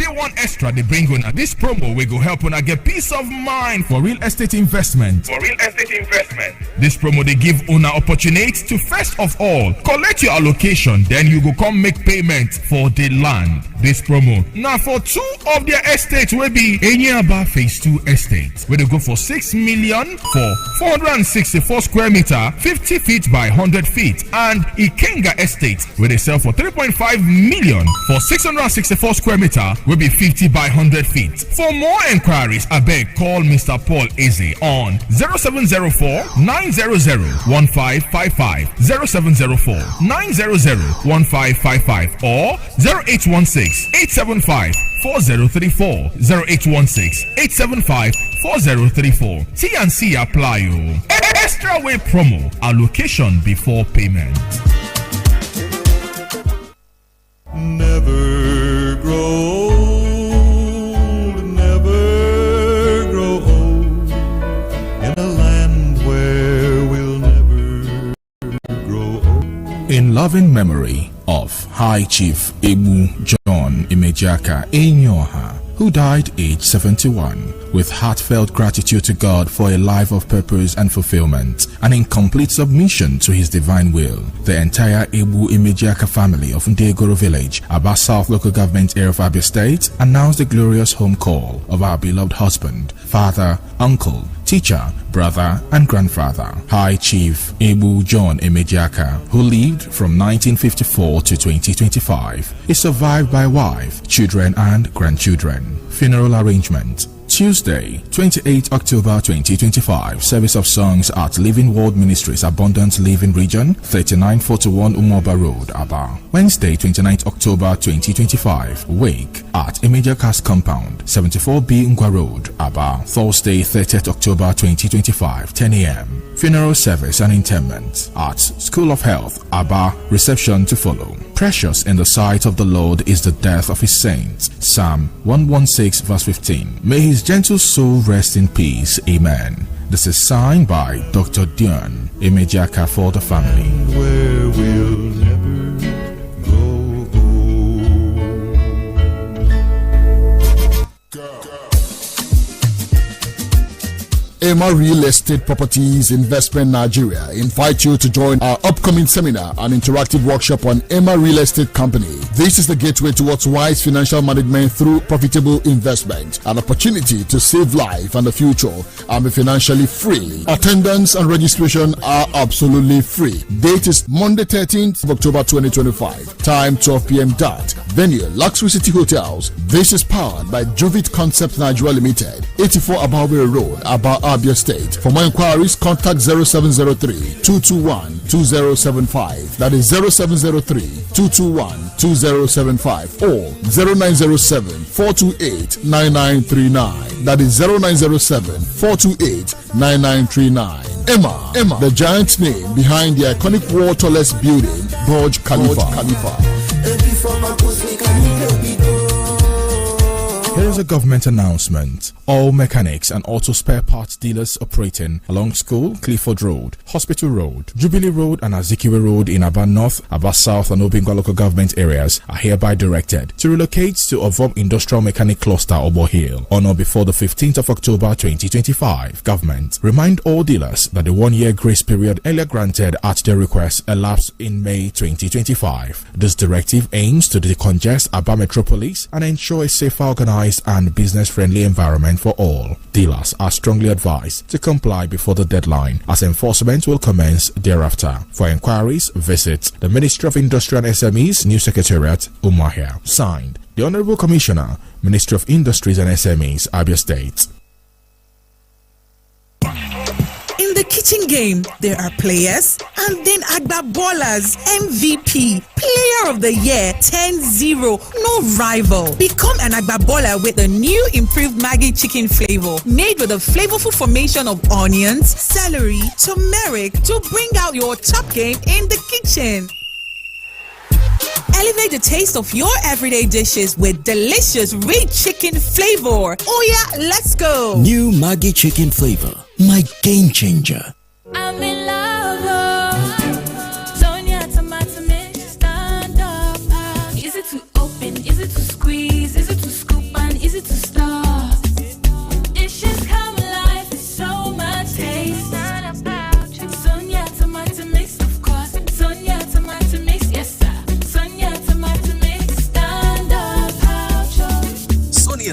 One Extra they bring on this promo we go help una get peace of mind for real estate investment. This promo they give una opportunity to first of all collect your allocation, then you go come make payment for the land. This promo now for two of their estates will be Enyaba Phase 2 estate where they go for 6 million for 464 square meter, 50 feet by 100 feet, and Ikenga estate where they sell for 3.5 million for 664 square meter will be 50 by 100 feet. For more inquiries, I beg call Mr. Paul Eze on 0704 900 1555, 0704 900 1555, or 0816 875 4034, 0816 875 4034. T&C apply. Extra way promo allocation before payment. Never grow old, never grow old, in a land where we'll never grow old. In loving memory of High Chief Ebu John Imejaka Enyoha, who died aged 71, with heartfelt gratitude to God for a life of purpose and fulfillment, and in complete submission to His divine will, the entire Ebu Imejaka family of Ndegoro Village, Aba South Local Government Area of Abia State, announced the glorious home call of our beloved husband, father, uncle, teacher, brother, and grandfather, High Chief Ebu John Imejaka, who lived from 1954 to 2025, is survived by wife, children, and grandchildren. Funeral arrangement: Tuesday, 28 October 2025, service of songs at Living World Ministries Abundant Living Region, 3941 Umoba Road, Aba. Wednesday, 29 October 2025, wake at Imejaka's compound, 74B Ngwa Road, Aba. Thursday, 30 October 2025, 10 a.m. Funeral service and interment at School of Health, Aba. Reception to follow. Precious in the sight of the Lord is the death of His saints. Psalm 116 verse 15. May His gentle soul rest in peace. Amen. This is signed by Dr. Dion Imejaka for the family. Where we'll never grow Emma Real Estate Properties Investment Nigeria invite you to join our upcoming seminar and interactive workshop on Emma Real Estate Company. This is the gateway towards wise financial management through profitable investment, an opportunity to save life and the future and be financially free. Attendance and registration are absolutely free. Date is Monday 13th of October 2025. Time 12 p.m. dot. Venue Luxury City Hotels. This is powered by Jovit Concept Nigeria Limited, 84 Abawere Road, Aba, Abia State. For more inquiries, contact 0703-221-2075. That is 0703-221-2075 or 0907-428-9939. That is 0907-428-9939. Emma, the giant name behind the iconic world tallest building, Burj Khalifa. Here is a government announcement. All mechanics and auto spare parts dealers operating along School, Clifford Road, Hospital Road, Jubilee Road, and Azikiwe Road in Aba North, Aba South, and Obingwa local government areas are hereby directed to relocate to Ovom Industrial Mechanic Cluster, Obo Hill, on or before the 15th of October 2025. Government remind all dealers that the 1-year grace period earlier granted at their request elapsed in May 2025. This directive aims to decongest Aba Metropolis and ensure a safer, organized, and business-friendly environment for all. Dealers are strongly advised to comply before the deadline, as enforcement will commence thereafter. For inquiries, visit the Ministry of Industry and SMEs, New Secretariat, Umuahia. Signed, the Honorable Commissioner, Ministry of Industries and SMEs, Abia State. In the kitchen game, there are players and then Agba Ballers. MVP, Player of the Year, 10-0, no rival. Become an Agba Baller with the new improved Maggi chicken flavor, made with a flavorful formation of onions, celery, turmeric to bring out your top game in the kitchen. Elevate the taste of your everyday dishes with delicious rich chicken flavor. Oh yeah, let's go. New Maggi chicken flavor, my game changer. I'm in love. Sonia tomato mix, stand up. Is it to open? Is it to squeeze? Is it to scoop?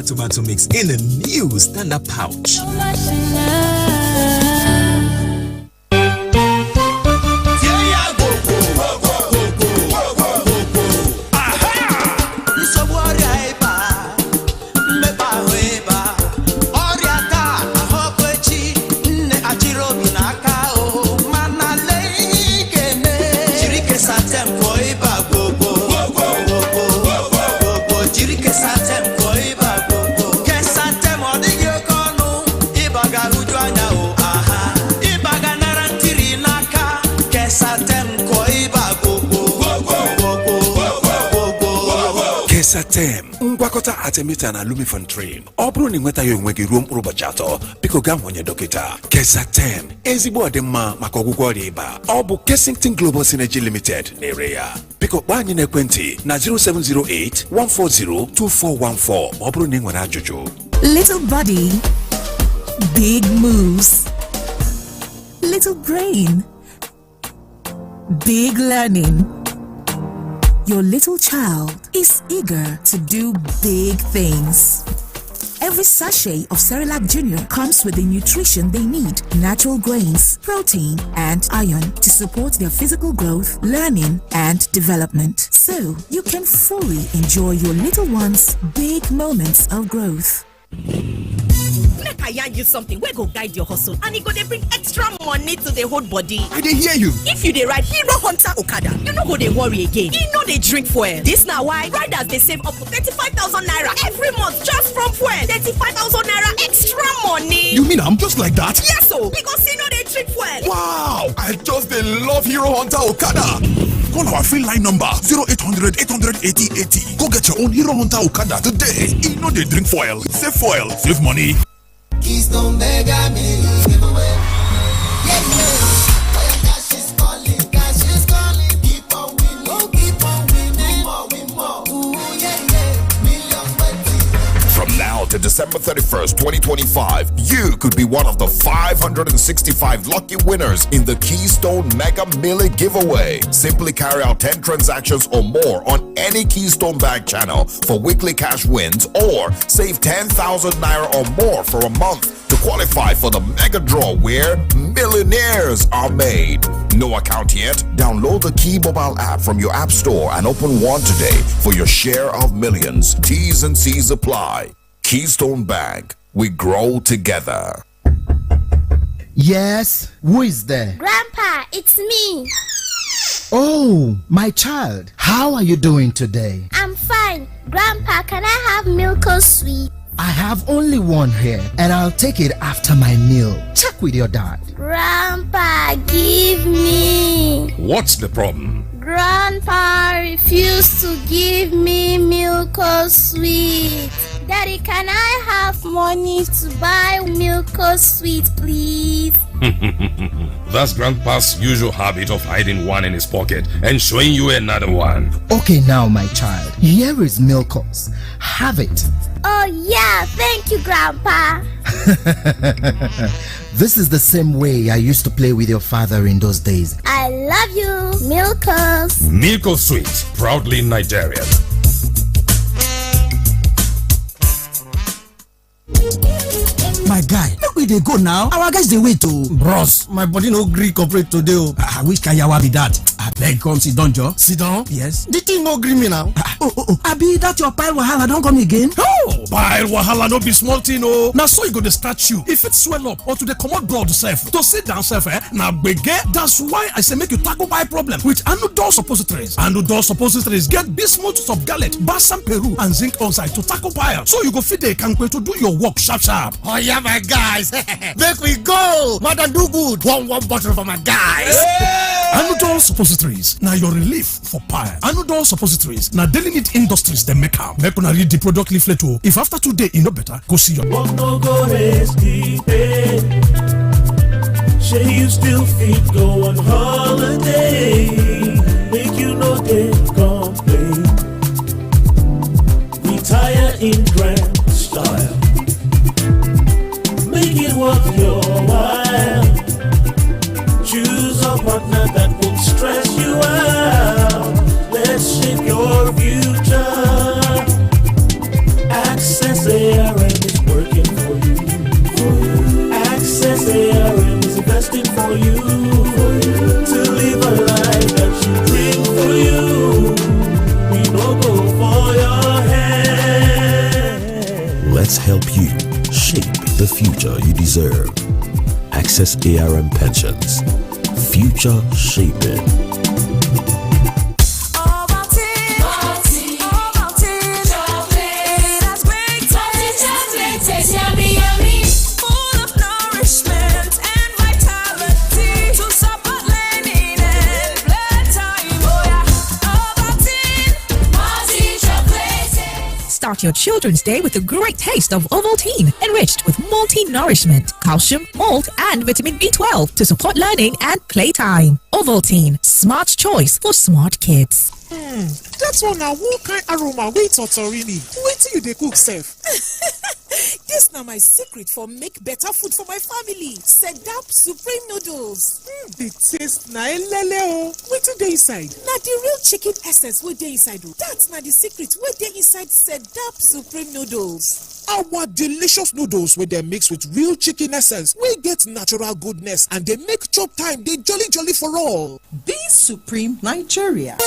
tomato mix in a new stand-up pouch. Kesatem, ngwakọta Artemether na Lumefantrine. Ọ bụrụ na ị nwetaghị onwe gị ruo mkpụrụ ụbọchị atọ, biko gaa hụ onye dọkịta. Kesatem, ezigbo ọdịmma maka ọgwụgwọ ọrịa ịba. Ọ bụ Kensington Global Synergy Limited na-ere ya. Biko kpọọ anyị n'ekwentị na 0708-140-2414 ma ọ bụrụ na ị nwere ajụjụ. Little body, big moves. Little brain, big learning. Your little child is eager to do big things. Every sachet of Cerelac Junior comes with the nutrition they need: natural grains, protein, and iron to support their physical growth, learning, and development. So you can fully enjoy your little one's big moments of growth. Make I yarn you something. We go guide your hustle, and it go dey bring extra money to the whole body. I dey hear you. If you dey ride Hero Hunter Okada, you no go dey worry again. You no dey drink fuel. This na why riders dey save up to 35,000 naira every month just from fuel. 35,000 naira extra money. You mean I'm just like that? Yes, so because you no dey drink fuel. Wow! I just dey love Hero Hunter Okada. Call our free line number 0800 800 8080. Go get your own Hero Hunter Okada today. You know they drink foil. Save foil. Save money. Keystone Mega Mini giveaway. Yeah, yeah. Cash is calling. Keep on winning. Keep on winning. Win more. Ooh, yeah, yeah. Millions waiting. From now to December 31st, 2025, you could be one of the 565 lucky winners in the Keystone Mega Milli giveaway. Simply carry out 10 transactions or more on any Keystone Bank channel for weekly cash wins, or save 10,000 naira or more for a month to qualify for the mega draw where millionaires are made. No account yet? Download the Key mobile app from your app store and open one today for your share of millions. T's and C's apply. Keystone Bank, we grow together. Yes, who is there? Grandpa, it's me. Oh, my child, how are you doing today? I'm fine. Grandpa, can I have milk or sweet? I have only one here, and I'll take it after my meal. Check with your dad. Grandpa, give me. What's the problem? Grandpa refused to give me milk or sweet. Daddy, can I have money to buy milk or sweet, please? That's Grandpa's usual habit of hiding one in his pocket and showing you another one. Okay, now, my child, here is Milkos. Have it. Oh, yeah, thank you, Grandpa. This is the same way I used to play with your father in those days. I love you, Milkos. Milko Sweet, proudly Nigerian. My guy, look where they go now. Our guys they wait to bros. My body no gree cooperate today. Which kayawa be that? I beg come sit down, Joe. Sit down? Yes. The thing no gree me now. Abi that your pile wahala don't come again? Oh, pile wahala no be small thing oh. Now so you go to start you. If it swell up or to the commot blood self, to sit down self now gbege. That's why I say make you tackle pile problem with Anudol suppositories. Anudol suppositories get bismuth, subgalate, balsam peru, and zinc oxide to tackle pile. So you go fit the canque to do your work sharp. Oh yeah, my guys. Make we go. Madam do good. One bottle for my guys. Anudol suppositories. Now your relief for pile. Anudol suppositories. Now daily need industries they make am. Make una read the product leaflet too. If after 2 days you know better, go see your. Say you still fit go on holiday. Make you no day complain. Retire in grand style. Make it worth your while. Choose a partner that won't stress you out. Let's shape your future. Access future you deserve. Access ARM Pensions. Future shaping. Start your children's day with a great taste of Ovaltine, enriched with multi-nourishment, calcium, malt, and vitamin B12 to support learning and playtime. Ovaltine, smart choice for smart kids. That's one now. What kind aroma? Wait, Totorini. Wait till you dey cook, Seth. This now my secret for make better food for my family. Sedap Supreme Noodles. The taste na elele o. Wetin dey inside? Na the real chicken essence wey dey inside o. That's na the secret wey dey inside Sedap Supreme Noodles. Our delicious noodles wey dem mix with real chicken essence wey get natural goodness and dey make chop time dey jolly for all. Be Supreme Nigeria.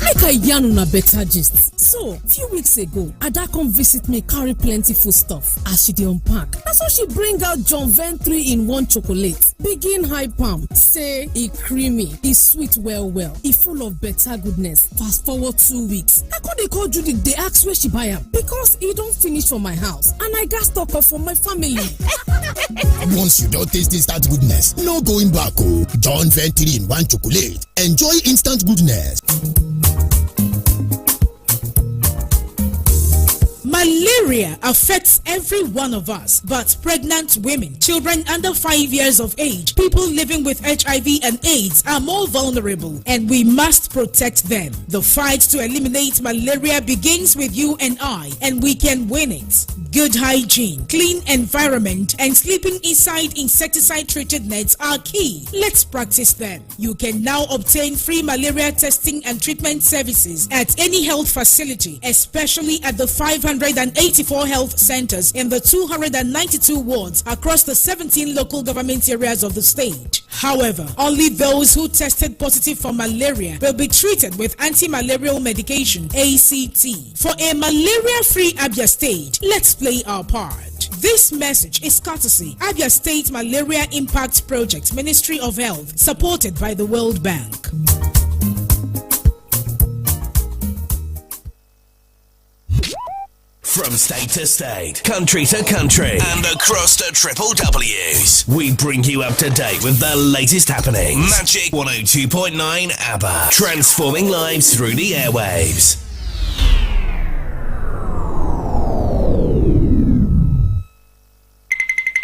Make I yarn una better gist. So, few weeks ago, Ada come visit me carry plenty food stuff. As she dey unpack, na so she bring out John Vent 3-in-1 chocolate. Begin hype am, say e creamy, e sweet well, e full of better goodness. Fast forward 2 weeks, I come dey call Judith dey ask where she buy am because e don finish for my house and I gat stock up for my family. Once you don taste instant goodness, no going back o. John Vent 3-in-1 chocolate. Enjoy instant goodness. Malaria affects every one of us, but pregnant women, children under 5 years of age, people living with HIV and AIDS are more vulnerable, and we must protect them. The fight to eliminate malaria begins with you and I, and we can win it. Good hygiene, clean environment, and sleeping inside insecticide-treated nets are key. Let's practice them. You can now obtain free malaria testing and treatment services at any health facility, especially at the 584 health centers in the 292 wards across the 17 local government areas of the state. However, only those who tested positive for malaria will be treated with anti-malarial medication, ACT. For a malaria-free Abia State, let's play our part. This message is courtesy Abia State Malaria Impact Project, Ministry of Health, supported by the World Bank. From state to state, country to country, and across the triple W's, we bring you up to date with the latest happenings. Magic 102.9 ABBA, transforming lives through the airwaves.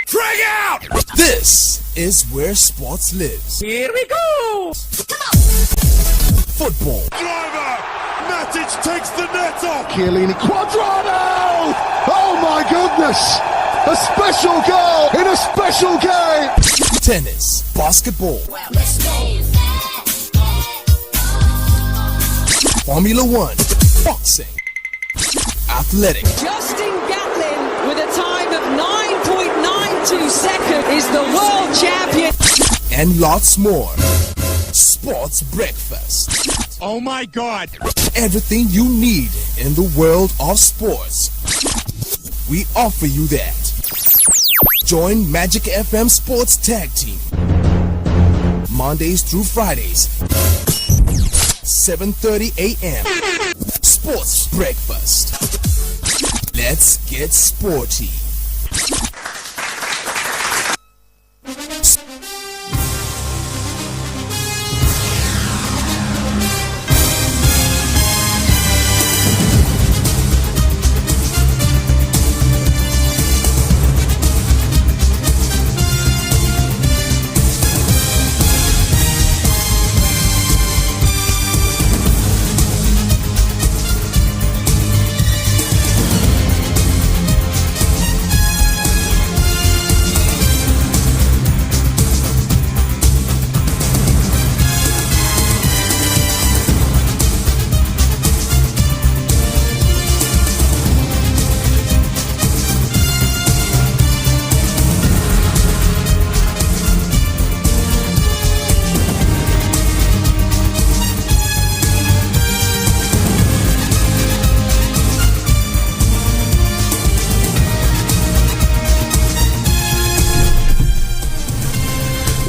Drag out! This is where sports lives. Here we go! Football. Driver! Matic takes the net off! Chiellini Quadrado! Oh my goodness! A special goal in a special game! Tennis. Basketball. Formula One. Boxing. Athletics. Justin Gatlin with a time of 9.92 seconds is the world champion. And lots more. Sports Breakfast. Oh my God! Everything you need in the world of sports. We offer you that. Join Magic FM Sports Tag Team. Mondays through Fridays. 7:30 a.m. Sports Breakfast. Let's get sporty.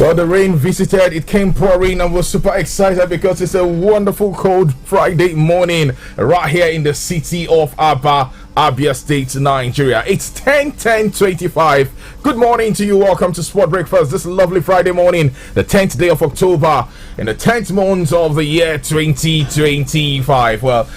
Well, the rain visited, it came pouring, and we're super excited because it's a wonderful cold Friday morning right here in the city of Aba, Abia State, Nigeria. It's 10:25. Good morning to you. Welcome to Sport Breakfast this lovely Friday morning, the 10th day of October, in the 10th month of the year 2025. Well,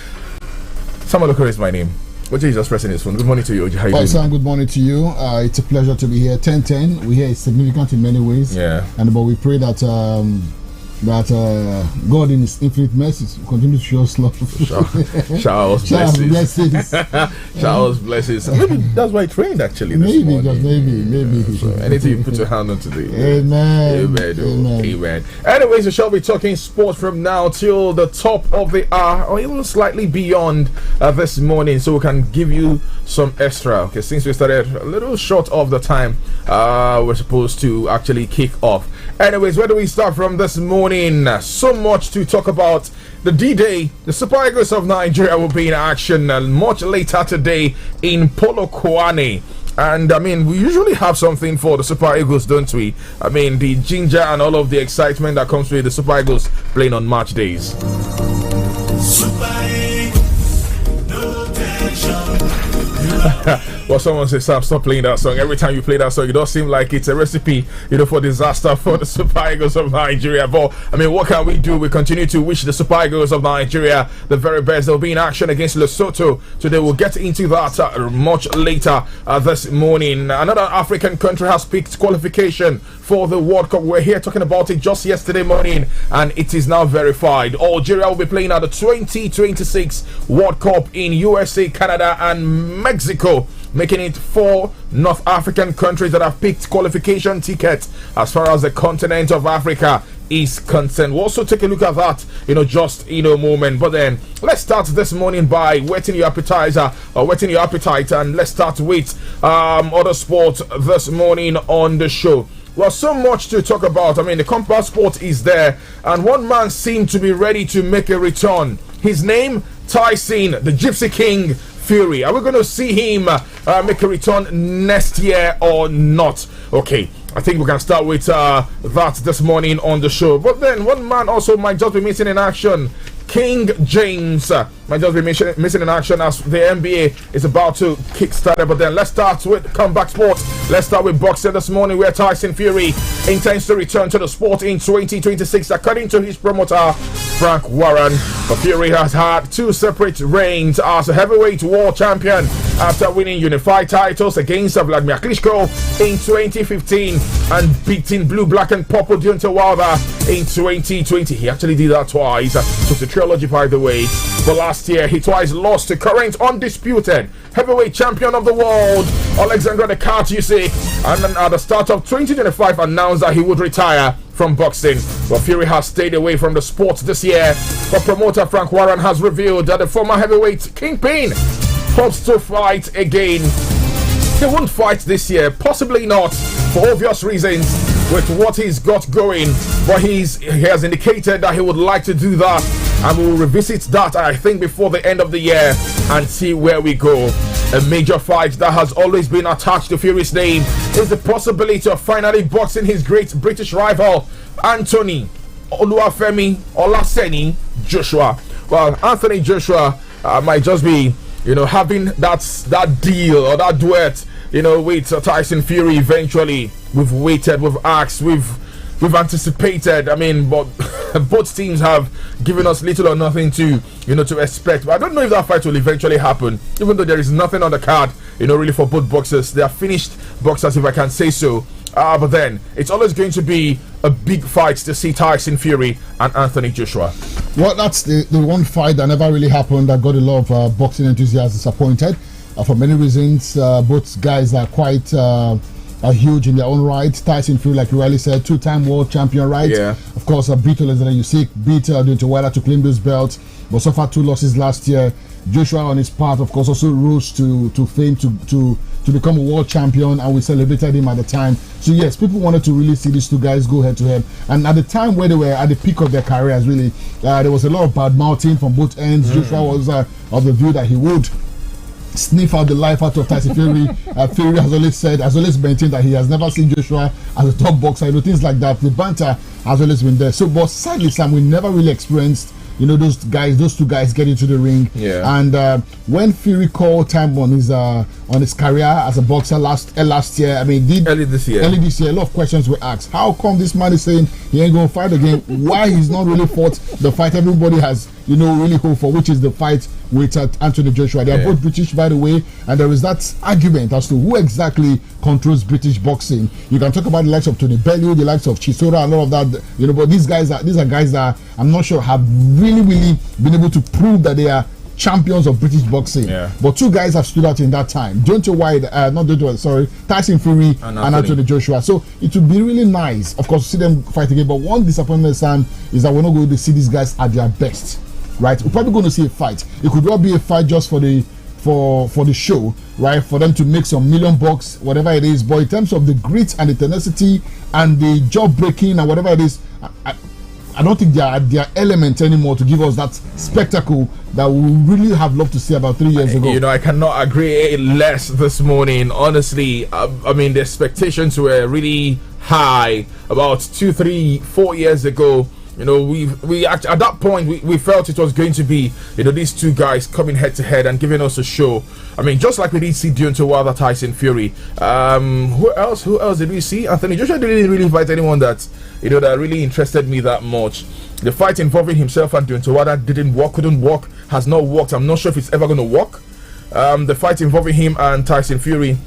Samuel Okoro is my name. What is just pressing his phone? Good morning to you, Oji. How you doing? Sam, good morning to you. It's a pleasure to be here. 10:10. We hear it's significant in many ways. Yeah. But we pray that God in His infinite mercy continue to show us love. Showers blessings. Showers blessings. Maybe that's why it rained actually. Maybe. So anything you put your hand on today. Amen. Amen. Anyways, we shall be talking sports from now till the top of the hour, or even slightly beyond this morning, so we can give you some extra. Okay, since we started a little short of the time we're supposed to actually kick off. Anyways, where do we start from this morning? So much to talk about. The D-Day, the Super Eagles of Nigeria will be in action much later today in Polokwane. And I mean, we usually have something for the Super Eagles, don't we? I mean, the ginger and all of the excitement that comes with the Super Eagles playing on match days. Super Eagles, no tension. Well, someone says, Sam, stop playing that song. Every time you play that song, it does seem like it's a recipe, for disaster for the Super Eagles of Nigeria. But I mean, what can we do? We continue to wish the Super Eagles of Nigeria the very best. They'll be in action against Lesotho, so they will get into that much later this morning. Another African country has picked qualification for the World Cup. We're here talking about it just yesterday morning, and it is now verified. Algeria will be playing at the 2026 World Cup in USA, Canada, and Mexico, making it 4 North African countries that have picked qualification tickets as far as the continent of Africa is concerned. We'll also take a look at that, just in a moment. But then let's start this morning by whetting your appetite, and let's start with other sports this morning on the show. Well, so much to talk about. I mean, the combat sport is there, and one man seemed to be ready to make a return. His name, Tyson, the Gypsy King Fury. Are we going to see him make a return next year or not? Okay, I think we can start with that this morning on the show. But then one man also might just be missing in action. King James might just be missing in action as the NBA is about to kickstart. But then let's start with comeback sports. Let's start with boxing this morning, where Tyson Fury intends to return to the sport in 2026, according to his promoter Frank Warren. But Fury has had 2 separate reigns as a heavyweight world champion after winning unified titles against Vladimir Klitschko in 2015 and beating blue, black, and purple Deontay Wilder in 2020. He actually did that twice. So it's a trilogy, by the way. But last year, he twice lost to current undisputed heavyweight champion of the world, Alexander the Cat Usyk, and then at the start of 2025 announced that he would retire from boxing. Well, Fury has stayed away from the sport this year, but promoter Frank Warren has revealed that the former heavyweight kingpin hopes to fight again. He won't fight this year, possibly not, for obvious reasons with what he's got going, but he has indicated that he would like to do that, and we will revisit that, I think, before the end of the year and see where we go. A major fight that has always been attached to Fury's name is the possibility of finally boxing his great British rival, Anthony Oluwafemi Olaseni Joshua. Well, Anthony Joshua might just be, having that deal or that duet, with Tyson Fury eventually. We've waited, we've asked, we've anticipated. I mean, but both teams have given us little or nothing to expect. But I don't know if that fight will eventually happen, even though there is nothing on the card, really, for both boxers. They are finished boxers, if I can say so. But then it's always going to be a big fight to see Tyson Fury and Anthony Joshua. Well, that's the one fight that never really happened, that got a lot of boxing enthusiasts disappointed for many reasons. Both guys are quite are huge in their own right. Tyson Fury, like you rightly said, 2-time world champion, right? Yeah. Of course, beat Alexander Usyk, beat Deontay Wilder to claim this belt, but so far 2 losses last year. Joshua, on his part, of course, also rose to fame to become a world champion, and we celebrated him at the time. So yes, people wanted to really see these 2 guys go head to head. And at the time where they were at the peak of their careers, really, there was a lot of bad mouthing from both ends. Joshua was of the view that he would sniff out the life out of Tyson Fury. Fury has always maintained that he has never seen Joshua as a top boxer. You know, things like that. The banter has always been there. So, but sadly, Sam, we never really experienced, you know, those two guys get into the ring. Yeah. And when Fury called time on his career as a boxer last year, I mean, early this year, a lot of questions were asked. How come this man is saying he ain't gonna fight again? Why he's not really fought the fight everybody has, you know, really hoped for, which is the fight with Anthony Joshua. They are both British, by the way, and there is that argument as to who exactly controls British boxing. You can talk about the likes of Tony Bellew, the likes of Chisora, and all of that, you know, but these are guys that I'm not sure have really been able to prove that they are champions of British boxing. Yeah. But two guys have stood out in that time. Tyson Fury and Anthony Joshua. So it would be really nice, of course, to see them fight again. But one disappointment, Sam, is that we're not going to see these guys at their best. Right? We're probably going to see a fight. It could well be a fight just for the show, right? For them to make some $1 million, whatever it is. But in terms of the grit and the tenacity and the job breaking and whatever it is, I don't think they are their element anymore to give us that spectacle that we really have loved to see about 3 years ago. You know, I cannot agree less this morning. Honestly, I mean, the expectations were really high about 2, 3, 4 years ago. You know, we at that point we felt it was going to be, you know, these two guys coming head to head and giving us a show. I mean, just like we did see Deontay Wilder, Tyson Fury. Who else did we see? Anthony Joshua didn't really fight anyone that, you know, that really interested me that much. The fight involving himself and Deontay Wilder couldn't work, has not worked. I'm not sure if it's ever going to work. The fight involving him and Tyson Fury,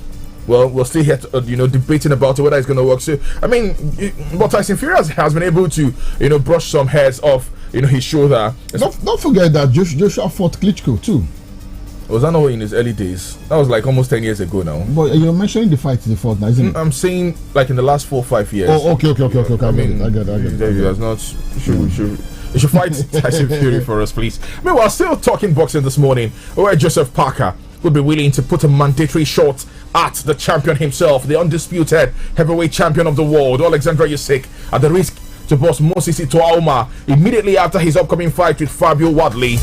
well, we're still here, you know, debating about whether it's going to work. So, I mean, but Tyson Fury has been able to, you know, brush some hairs off, you know, his shoulder. Don't forget that Joshua fought Klitschko too. Was that not in his early days? That was like almost 10 years ago now. But you're mentioning the fight he fought now, isn't it? I'm saying like in the last 4 or 5 years. Oh, okay. I mean, I get it. You should fight Tyson Fury for us, please. Meanwhile, still talking boxing this morning, where Joseph Parker would be willing to put a mandatory shot at the champion himself, the undisputed heavyweight champion of the world, Alexander Usyk, at the risk to boss Moses Ituauma immediately after his upcoming fight with Fabio Wadley.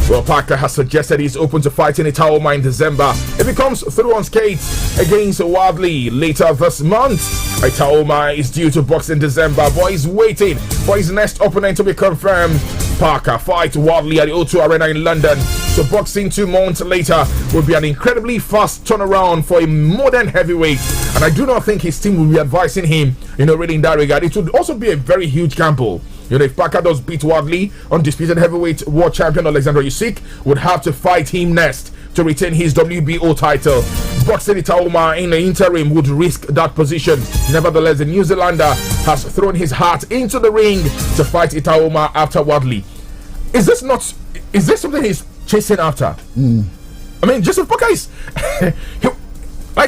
Well, Parker has suggested he's open to fighting Ituauma in December if he comes through on skates against Wadley later this month. Ituauma is due to box in December, but he's waiting for his next opponent to be confirmed. Parker fight Wadley at the O2 Arena in London. So boxing 2 months later will be an incredibly fast turnaround for a modern heavyweight, and I do not think his team will be advising him, you know, really in that regard. It would also be a very huge gamble. You know, if Parker does beat Wadley, undisputed heavyweight world champion Alexander Usyk would have to fight him next to retain his WBO title. Boxing Ituauma in the interim would risk that position. Nevertheless, the New Zealander has thrown his heart into the ring to fight Ituauma after Wadley. Is this something he's chasing after? I mean, Joseph Parker is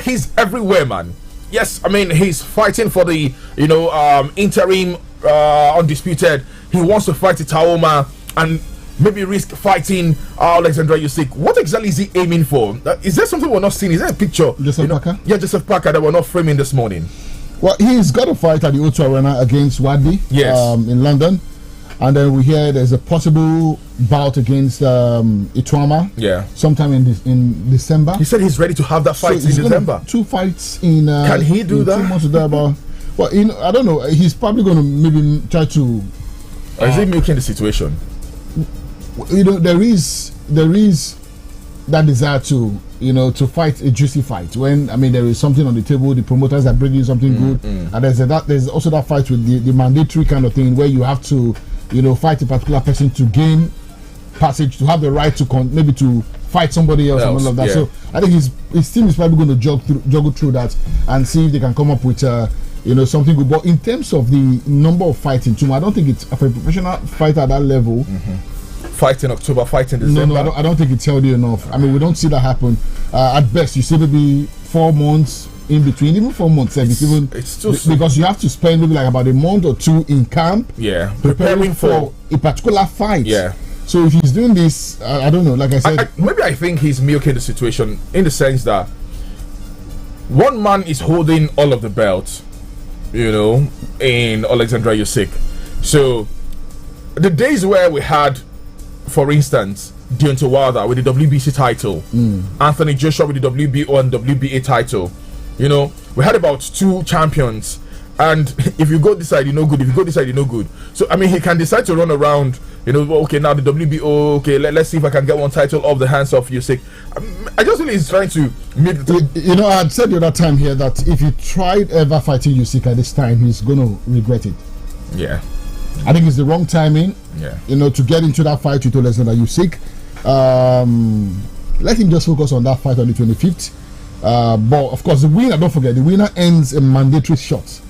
he's everywhere, man. Yes, I mean, he's fighting for the, you know, interim undisputed. He wants to fight Ituauma and maybe risk fighting Alexander Usyk. What exactly is he aiming for? Is there something we're not seeing? Is there a picture? Joseph Parker? Yeah, Joseph Parker that we're not framing this morning. Well, he's got a fight at the O2 Arena against Wadley. Yes. In London. And then we hear there's a possible bout against Ituauma. Yeah. Sometime in December. He said he's ready to have that fight in December. 2 fights in. Can he do that? 2 months about. Well, you know, I don't know. He's probably going to maybe try to. Or is he milking the situation? You know, there is that desire to, you know, to fight a juicy fight. When, I mean, there is something on the table, the promoters are bringing something good, and there's also that fight with the mandatory kind of thing where you have to, you know, fight a particular person to gain passage, to have the right to maybe to fight somebody else and all of that. Yeah. So I think his team is probably going to juggle through that and see if they can come up with you know, something good. But in terms of the number of fighting, I don't think it's for a professional fighter at that level. Fight in October, fight in December. No, I don't think it's healthy enough. I mean, we don't see that happen. At best, you see maybe 4 months in between, even 4 months. It's still because you have to spend maybe like about a month or 2 in camp. Yeah, preparing for a particular fight. Yeah. So if he's doing this, I don't know. Like I said, maybe I think he's milking the situation in the sense that one man is holding all of the belts, you know, in Alexander Usyk. So the days where we had, for instance, Deontay Wilder with the WBC title, Anthony Joshua with the WBO and WBA title. You know, we had about 2 champions, and if you go this side, you're no good. If you go this side, you're no good. So I mean, he can decide to run around. You know, okay, now the WBO. Okay, let's see if I can get one title off the hands of Usyk. I just think he's trying to make the. You know, I had said the other time here that if he tried ever fighting Usyk at this time, he's going to regret it. Yeah, I think it's the wrong timing. Yeah, you know, to get into that fight with Alexander Usyk. Let him just focus on that fight on the 25th. But of course, the winner, don't forget, the winner ends a mandatory shot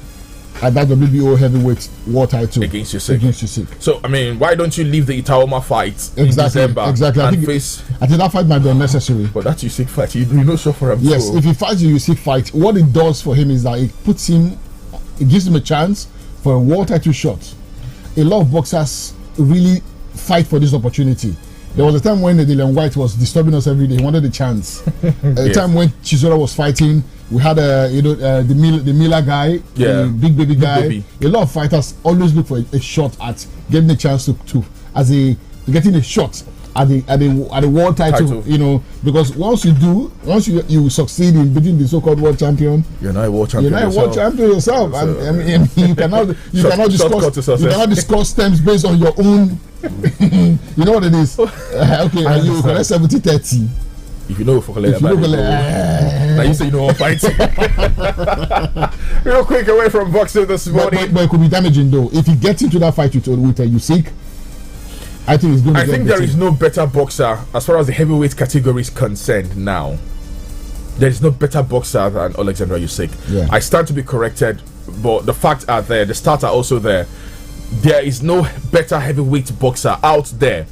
at that WBO heavyweight world title against Usyk. So I mean, why don't you leave the Itaoma fight in December? Exactly. I think that fight might be unnecessary. But that Usyk fight, you're not sure for him. Yes, if he fights the Usyk fight, what it does for him is that it gives him a chance for a world title shot. A lot of boxers really fight for this opportunity. There was a time when Dillian White was disturbing us every day. He wanted a chance. A time when Chisora was fighting, we had the Miller guy, the big baby guy. A lot of fighters always look for a shot at getting a chance to getting a shot at the world title. You know, because once you succeed in beating the so-called world champion, you're not a world champion. You're not a world champion yourself. I mean, you cannot discuss terms based on your own. You know what it is? Okay, are you collect 70-30? If you know for collect, now you say you know what fight. Real quick away from boxing this morning. But it could be damaging though if he gets into that fight with Usyk. I think it's going to. I think there is no better boxer as far as the heavyweight category is concerned now. There is no better boxer than Alexander Usyk. Yeah. I stand to be corrected, but the facts are there. The stats are also there. There is no better heavyweight boxer out there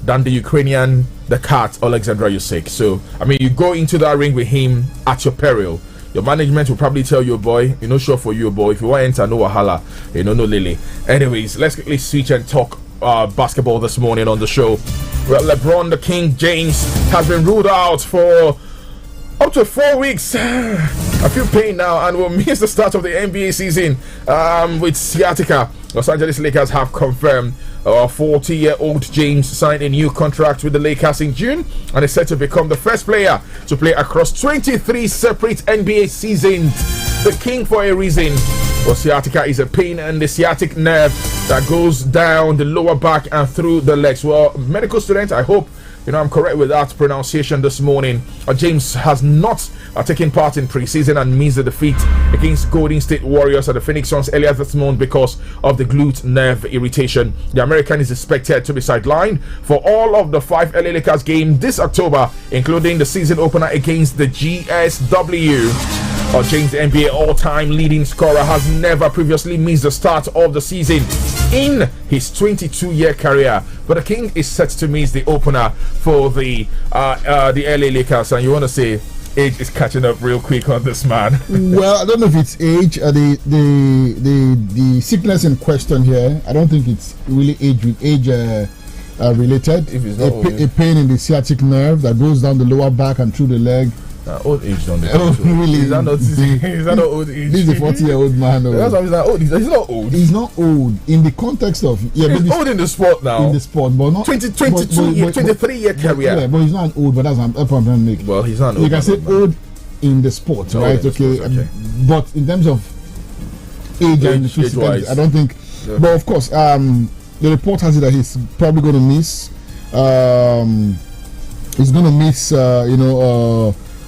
than the Ukrainian, the cat, Alexander Usyk. So, I mean, you go into that ring with him at your peril. Your management will probably tell you, boy, you know, sure for you, boy. If you want to enter, no wahala, you know, no lily. Anyways, let's quickly switch and talk basketball this morning on the show. Well, LeBron, the King James, has been ruled out for up to 4 weeks. I feel pain now and will miss the start of the NBA season with sciatica. Los Angeles Lakers have confirmed 40-year-old James signed a new contract with the Lakers in June and is set to become the first player to play across 23 separate NBA seasons. The King for a reason. Well, sciatica is a pain in the sciatic nerve that goes down the lower back and through the legs. Well, medical student, I hope I'm correct with that pronunciation this morning. James has not taken part in preseason and missed the defeat against Golden State Warriors at the Phoenix Suns earlier this month because of the glute nerve irritation. The American is expected to be sidelined for all of the 5 LA Lakers games this October, including the season opener against the GSW. James, the NBA all-time leading scorer, has never previously missed the start of the season in his 22-year career. But the King is set to miss the opener for the LA Lakers, and you want to say age is catching up real quick on this man. Well, I don't know if it's age. The sickness in question here, I don't think it's really age related. If it's not a pain in the sciatic nerve that goes down the lower back and through the leg. Old age, don't they? Oh, really? Is that not old age? This is a 40-year-old man. That's why he's not old. He's not old. He's not old in the context of he's old in the sport now. In the sport, but not 23-year career. Yeah, but he's not old. But that's an up and down make. Well, he's not old. You can say old in the sport, right? Okay. But in terms of age and physical, I don't think. Yeah. But of course, the report has it that he's probably going to miss. He's going to miss.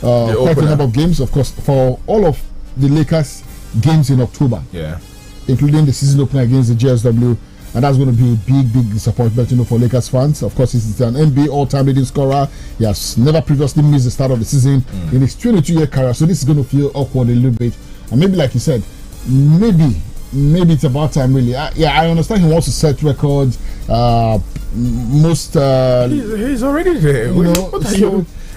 Quite a number of games, of course, for all of the Lakers games in October. Yeah, including the season opener against the GSW, and that's going to be a big disappointment, for Lakers fans. Of course, he's an NBA all-time leading scorer. He has never previously missed the start of the season in his 22-year career, so this is going to feel awkward a little bit. And maybe, like you said, maybe it's about time, really. I understand he wants to set records. He's already there.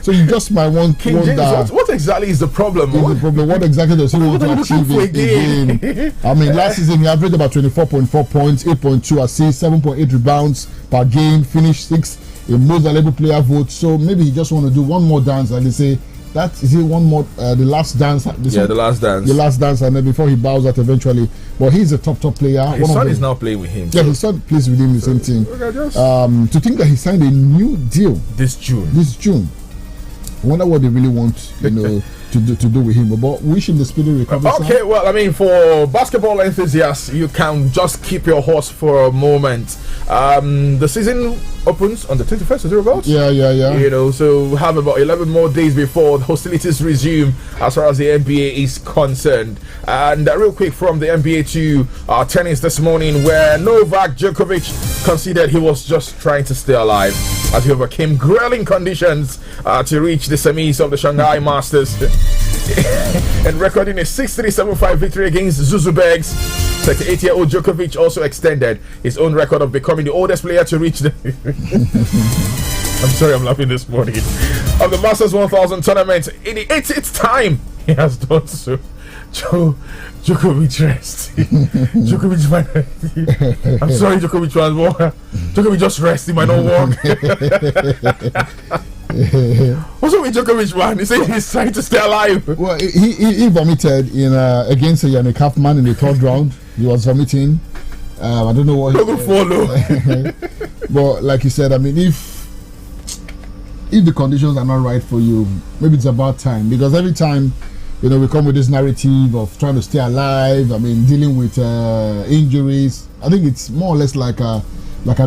So you just might want King James, what exactly is the problem? What exactly does he want to achieve again? I mean, last season he averaged about 24.4 points, 8.2 assists, 7.8 rebounds per game, finished 6th in most valuable player votes. So maybe he just want to do one more dance and they say that is it. One more, the last dance. The last dance. The last dance, and then before he bows out eventually. But he's a top player. His son is now playing with him. Yeah, his son plays with him the same team. To think that he signed a new deal this June. I wonder what they really want, to do with him. But wish him the speedy recovery. Okay, well, I mean, for basketball enthusiasts, you can just keep your horse for a moment. The season opens on the 21st, is it about? Yeah. So we have about 11 more days before the hostilities resume as far as the NBA is concerned. And real quick from the NBA to tennis this morning, where Novak Djokovic considered he was just trying to stay alive as he overcame grueling conditions to reach the semis of the Shanghai Masters and recording a 6-3-7-5 victory against Zuzubeg's. 38-year-old Djokovic also extended his own record of becoming the oldest player to reach the I'm sorry, I'm laughing this morning. Of the Masters 1000 tournament in the 80th time he has done so. Djokovic rest. Djokovic might. I'm sorry, Djokovic was more. Djokovic just rest. He might not walk. What's up with Djokovic, man? He said he's trying to stay alive. Well, he vomited in against Yannick Kaufman in the third round. He was vomiting. I don't know what. But like you said, I mean, if the conditions are not right for you, maybe it's about time, because every time we come with this narrative of trying to stay alive. I mean, dealing with injuries. I think it's more or less like an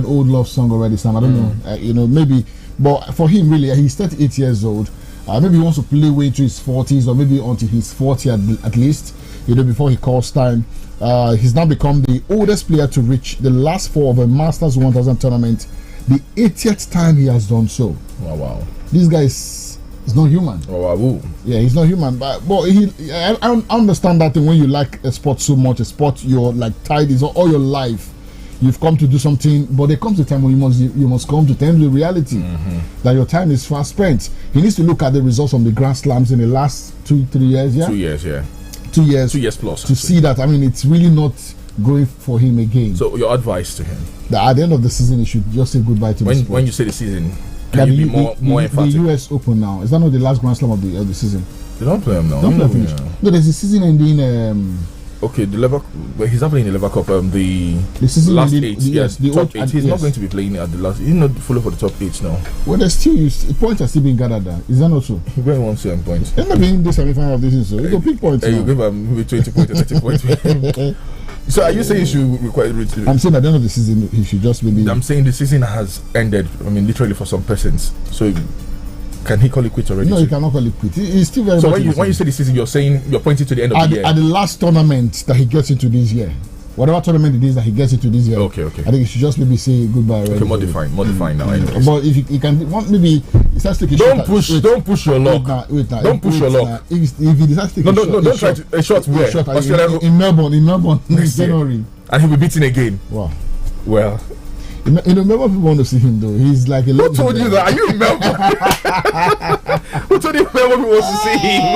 old love song already, Sam. I don't know. Maybe. But for him, really, he's 38 years old. Maybe he wants to play way to his 40s, or maybe until he's 40 at least, before he calls time. He's now become the oldest player to reach the last four of a Masters 1000 tournament, the 80th time he has done so. Wow. This guy is not human. Yeah, he's not human. But I understand that thing when you like a sport so much, a sport you're like tied is all your life. You've come to do something, but there comes a time when you must come to terms with reality that your time is fast spent. He needs to look at the results from the Grand Slams in the last 2-3 years. 2 years, yeah. 2 years. 2 years plus. To see that, I mean, it's really not going for him again. So your advice to him? That at the end of the season, he should just say goodbye to the sport. When you say the season, can you be more emphatic? The US Open now. Is that not the last Grand Slam of the season? They don't play him now. Don't play finish. No, there's a season ending. Okay, the Lever. He's not playing the Lever Cup. The season last ending, 8. Yes, the top 8. He's not going to be playing at the last. He's not follow for the top 8 now. Well, there's still points are still being gathered there. Is that not so? He going 1 7 points. He's not being the semi-final of this season, so he got big points. You give him maybe 20 points, 30 points. So are you saying he should require? I'm saying at the end of the season he should just maybe. I'm saying the season has ended. I mean, literally for some persons. So can he call it quits already? No, he cannot call it quits. He's still very. So when you say the season, you're pointing to the end of the year. At the last tournament that he gets into this year, whatever tournament it is that he gets into this year. Okay. I think he should just maybe say goodbye. Okay, modifying now. Anyways. But if he can, maybe he starts taking. Don't push your luck. Don't push your luck. If he decides to take don't try to a shot where in Melbourne next January, and he'll be beaten again. Wow. Well. Melbourne people want to see him though. He's like a. Who told you that? Are you Melbourne? Who told you Melbourne people want to see him?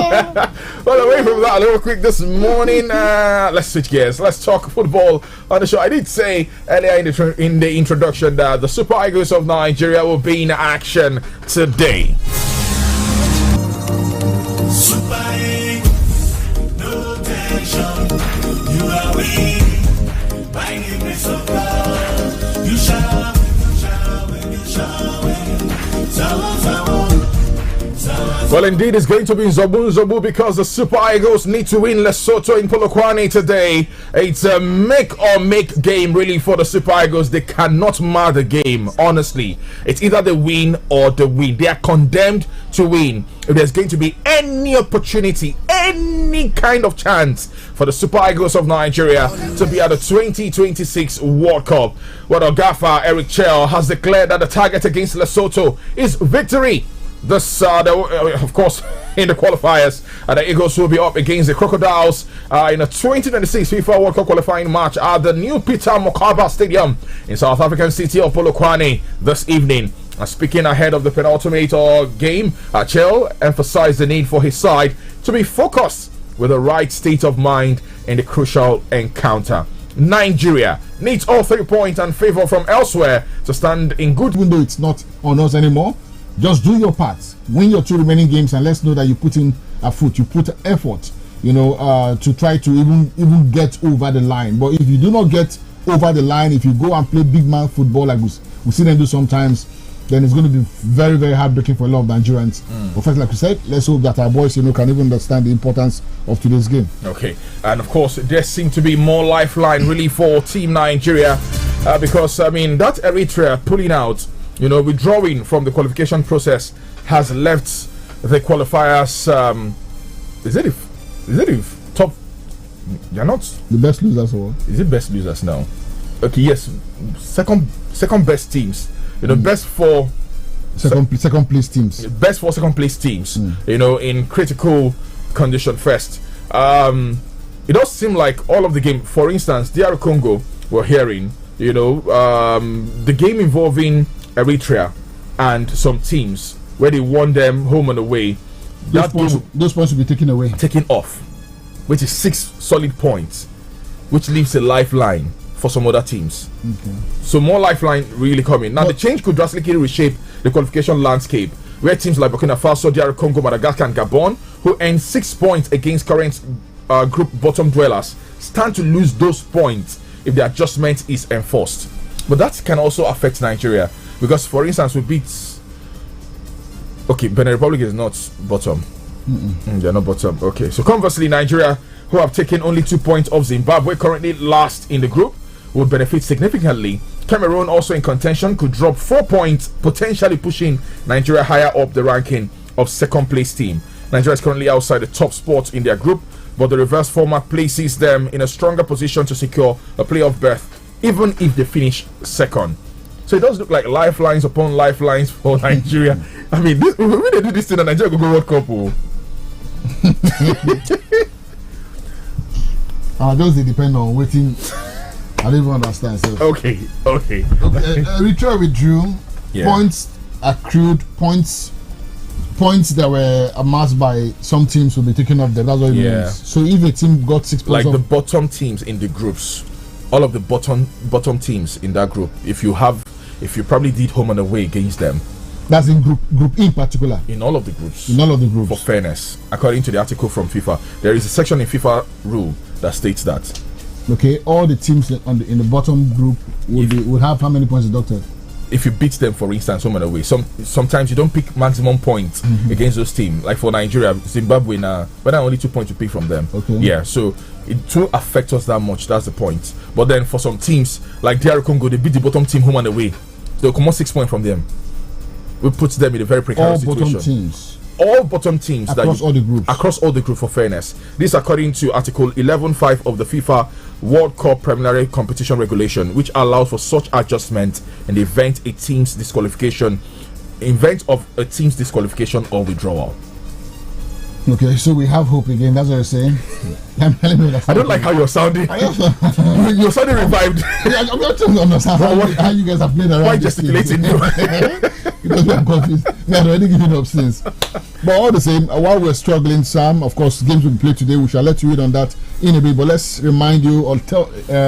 Well, away from that, a little quick this morning. Let's switch gears. Let's talk football on the show. I did say earlier in the introduction that the Super Eagles of Nigeria will be in action today. Super Eagles, no tension. You are winning by the grace of God. You shall Well, indeed, it's going to be Zobu because the Super Eagles need to win Lesotho in Polokwane today. It's a make or make game, really, for the Super Eagles. They cannot mar the game, honestly. It's either they win or they win. They are condemned to win. If there's going to be any opportunity, any kind of chance for the Super Eagles of Nigeria to be at the 2026 World Cup, well, Ogafa Eric Chell has declared that the target against Lesotho is victory. This, of course, in the qualifiers, the Eagles will be up against the Crocodiles in a 2026 FIFA World Cup qualifying match at the new Peter Mokaba Stadium in South African city of Polokwane this evening. Speaking ahead of the penultimate game, Chell emphasized the need for his side to be focused with the right state of mind in the crucial encounter. Nigeria needs all 3 points and favor from elsewhere to stand in good. Even though it's not on us anymore, Just do your part. Win your 2 remaining games, and let's know that you put in a foot, you put effort, to try to even get over the line. But if you do not get over the line, if you go and play big man football like we see them do sometimes, then it's going to be very, very heartbreaking for a lot of Nigerians. But first, like we said, let's hope that our boys, can even understand the importance of today's game. Okay, and of course, there seems to be more lifeline really for Team Nigeria because that Eritrea pulling out, withdrawing from the qualification process has left the qualifiers. Is it top? They're not the best losers, or what? Is it best losers now? Okay, yes, second best teams. Best for second place teams. Best for second place teams. In critical condition first. It does seem like all of the game. For instance, DR Congo we're hearing. The game involving Eritrea and some teams where they won them home and away. Those points will be taken off, which is 6 solid points, which leaves a lifeline for some other teams. Okay. So more lifeline really coming. Now the change could drastically reshape the qualification landscape, where teams like Burkina Faso, DR Congo, Madagascar and Gabon, who earned 6 points against current group bottom dwellers, stand to lose those points if the adjustment is enforced. But that can also affect Nigeria, because for instance we beat Benin Republic is not bottom. They're not bottom. Okay, so conversely, Nigeria, who have taken only 2 points off Zimbabwe, currently last in the group, would benefit significantly. Cameroon, also in contention, could drop 4 points, potentially pushing Nigeria higher up the ranking of second place team. Nigeria is currently outside the top spot in their group, but the reverse format places them in a stronger position to secure a playoff berth, even if they finish second. So it does look like lifelines upon lifelines for Nigeria. When they do this thing, Nigeria will go World Cup. Those they depend on waiting. I don't even understand. So. Okay. Eritrea withdrew. Yeah. Points accrued. Points that were amassed by some teams will be taken off them. That's what it means. So if a team got 6 points, like the bottom teams in the groups, all of the bottom teams in that group, if you probably did home and away against them. That's in group in particular. In all of the groups. For fairness, according to the article from FIFA, there is a section in FIFA rule that states that. Okay, all the teams in the bottom group would have how many points deducted? If you beat them, for instance, home and away. Sometimes you don't pick maximum points against those teams. Like for Nigeria, Zimbabwe now, but only 2 points you pick from them. Okay. Yeah, so it won't affect us that much. That's the point. But then for some teams like DR Congo, they beat the bottom team home and away. They'll come on 6 points from them. We put them in a very precarious situation. All bottom teams across all the groups. Across all the groups, for fairness. This according to Article 11.5 of the FIFA World Cup Preliminary Competition Regulation, which allows for such adjustment in the event of a team's disqualification or withdrawal. Okay, so we have hope again. That's what you're saying. I don't like how you're sounding. You're sounding revived. I'm not trying to understand how you guys have played around. Why gesticulating? Because I'm confused. We had already given up since. But all the same, while we're struggling, Sam, of course, games will be played today. We shall let you read on that in a bit. But let's remind you or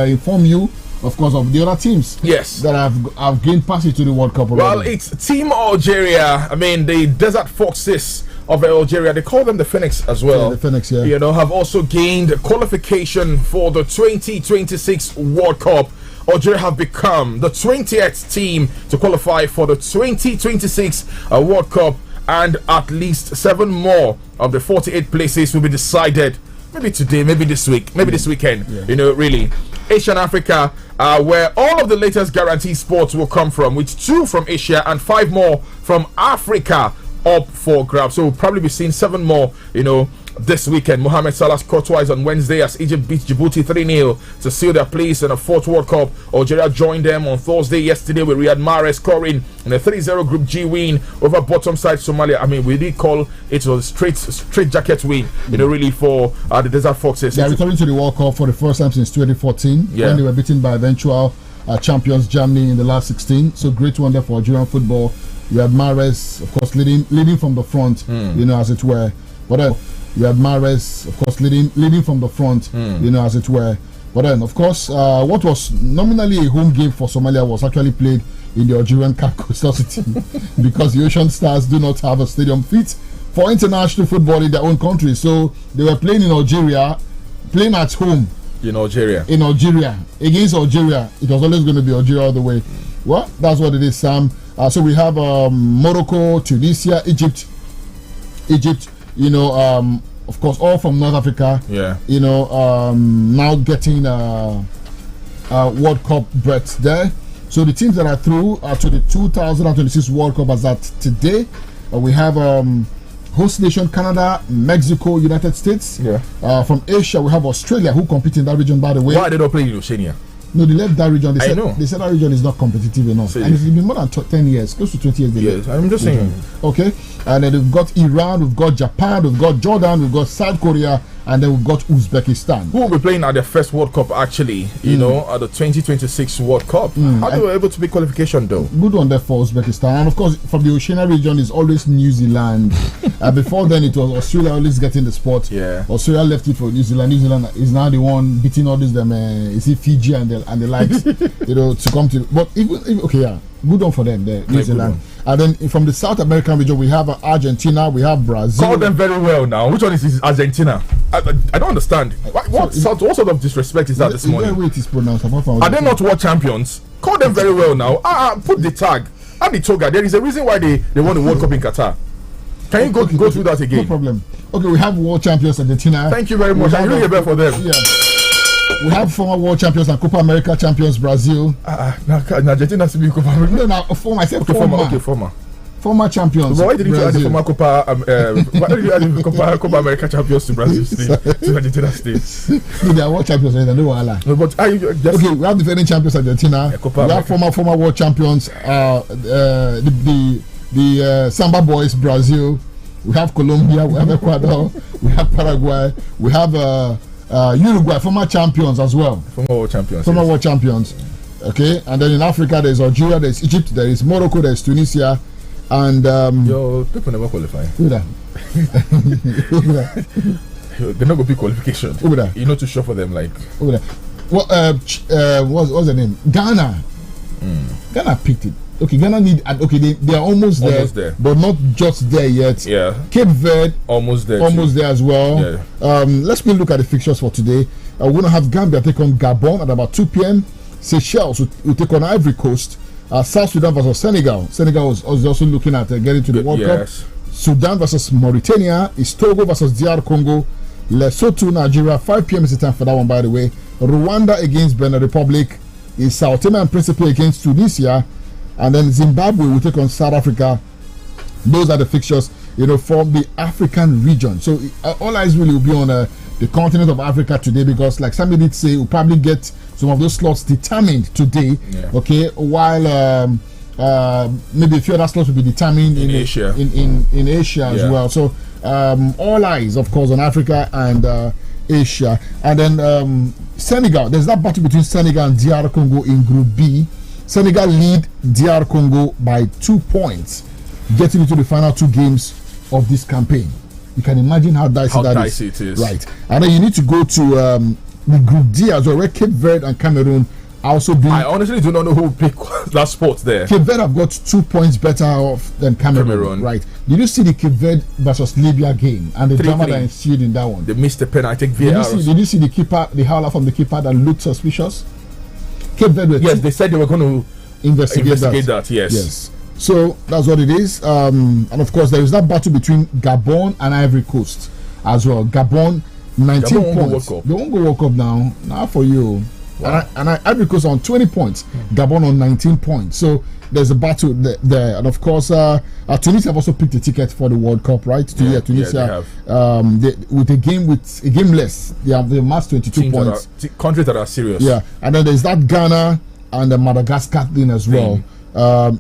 inform you, of course, of the other teams. Yes. That have gained passage to the World Cup already. Well, it's Team Algeria. The Desert Foxes of Algeria, they call them the Phoenix as well. Yeah, the Phoenix, yeah. Have also gained qualification for the 2026 World Cup. Algeria have become the 20th team to qualify for the 2026 World Cup, and at least 7 more of the 48 places will be decided maybe today, maybe this week, maybe this weekend. Yeah. Really. Asia and Africa, where all of the latest guaranteed sports will come from, with 2 from Asia and 5 more from Africa up for grabs. So we'll probably be seeing 7 more, this weekend. Mohamed Salah scored twice on Wednesday as Egypt beat Djibouti 3-0 to seal their place in a 4th World Cup. Algeria joined them on Thursday yesterday with Riyad Mahrez scoring in a 3-0 Group G win over bottom side Somalia. We did call it a straight jacket win, really, for the Desert Foxes. They are returning to the World Cup for the first time since 2014, when they were beaten by eventual champions Germany in the last 16. So great one there for Algerian football. You had Mahrez, of course, leading from the front, as it were. But you had Mahrez, of course, leading from the front, as it were. But then, of course, what was nominally a home game for Somalia was actually played, in the Algerian capital city because the Ocean Stars do not have a stadium fit for international football in their own country. So they were playing in Algeria, playing at home. In Algeria. Against Algeria. It was always going to be Algeria all the way. Well, that's what it is, Sam. So we have Morocco, Tunisia, Egypt, of course, all from North Africa. Yeah. Now getting World Cup berths there. So the teams that are through to the 2026 World Cup as at today, we have host nation Canada, Mexico, United States. Yeah. From Asia, we have Australia, who compete in that region, by the way. Why are they not playing in Oceania? No, they left that region. They said that region is not competitive enough. And it's been more than 10 years, close to 20 years. Yes, I'm just saying. Okay. And then we've got Iran, we've got Japan, we've got Jordan, we've got South Korea, and then we've got Uzbekistan. Who will be playing at their first World Cup, actually, at the 2026 World Cup. How they were able to make qualification, though? Good one there for Uzbekistan. And of course, from the Oceania region is always New Zealand. Before then, it was Australia always getting the spot. Yeah. Australia left it for New Zealand. New Zealand is now the one beating all these Fiji and the likes, to come to. But even okay, yeah. Good one for them there, New Zealand. And then from the South American region, we have Argentina, we have Brazil. Call them very well now. Which one is Argentina? I don't understand. What sort of disrespect is that this morning? The way it is pronounced. Are they not world champions? Call them very well now. Put the tag. Add the toga. There is a reason why they won the World Cup in Qatar. Can you go through that again? No problem. Okay, we have world champions Argentina. Thank you very much. I really bad for them. Yeah. We have former world champions and Copa America champions Brazil. Argentina has to be Copa America. No, former. I said former. Former champions. But why didn't you add the former Copa? Why did you add the Copa America champions to Brazil State, to Argentina State? They are world champions. No, but okay, we have defending champions Argentina. We have former world champions. The Samba Boys Brazil. We have Colombia. We have Ecuador. We have Paraguay. We have Uruguay, former champions as well. Former world champions. Okay, and then in Africa there's Algeria, there's Egypt, there is Morocco, there's Tunisia, and your people never qualify. Who that? They're not gonna be qualification. Who that? You're not too sure for them, like. Who that? What's the name? Ghana. Ghana picked it. Okay, Ghana need. Okay, they are almost there, but not just there yet. Yeah. Cape Verde almost there as well. Yeah. Let's look at the fixtures for today. We're gonna have Gambia take on Gabon at about 2 p.m. Seychelles will take on Ivory Coast. South Sudan versus Senegal. Senegal was also looking at getting to the World Cup. Sudan versus Mauritania. Is Togo versus DR Congo. Lesotho, Nigeria. 5 p.m. is the time for that one, by the way. Rwanda against Benin Republic. Is Sao Tome and Principe against Tunisia. And then Zimbabwe will take on South Africa. Those are the fixtures, from the African region. So all eyes really will be on the continent of Africa today, because, like somebody did say, we'll probably get some of those slots determined today. Yeah. Okay, while maybe a few other slots will be determined in Asia. In Asia as well. So all eyes, of course, on Africa and Asia. And then Senegal. There's that battle between Senegal and DR Congo in Group B. Senegal lead DR Congo by 2 points, getting into the final 2 games of this campaign. You can imagine how dicey it is. Right. And then you need to go to the Group D as well, where Cape Verde and Cameroon are also being. I honestly do not know who will pick that spot there. Cape Verde have got 2 points better off than Cameroon. Right. Did you see the Cape Verde versus Libya game and the drama that ensued in that one? They missed the penalty. Did you see the keeper, the howler from the keeper that looked suspicious? Cape Verde. Yes, they said they were going to investigate that. Yes. So that's what it is. And of course, there is that battle between Gabon and Ivory Coast as well. Gabon, 19 points. They won't go World Cup now. Now for you. Wow. And Ivory Coast on 20 points. Gabon on 19 points. So there's a battle there. And of course, Tunisia have also picked a ticket for the World Cup, right? Tunisia, with a game less. They amassed 22 points. Countries that are serious. Yeah, and then there's that Ghana and the Madagascar thing as well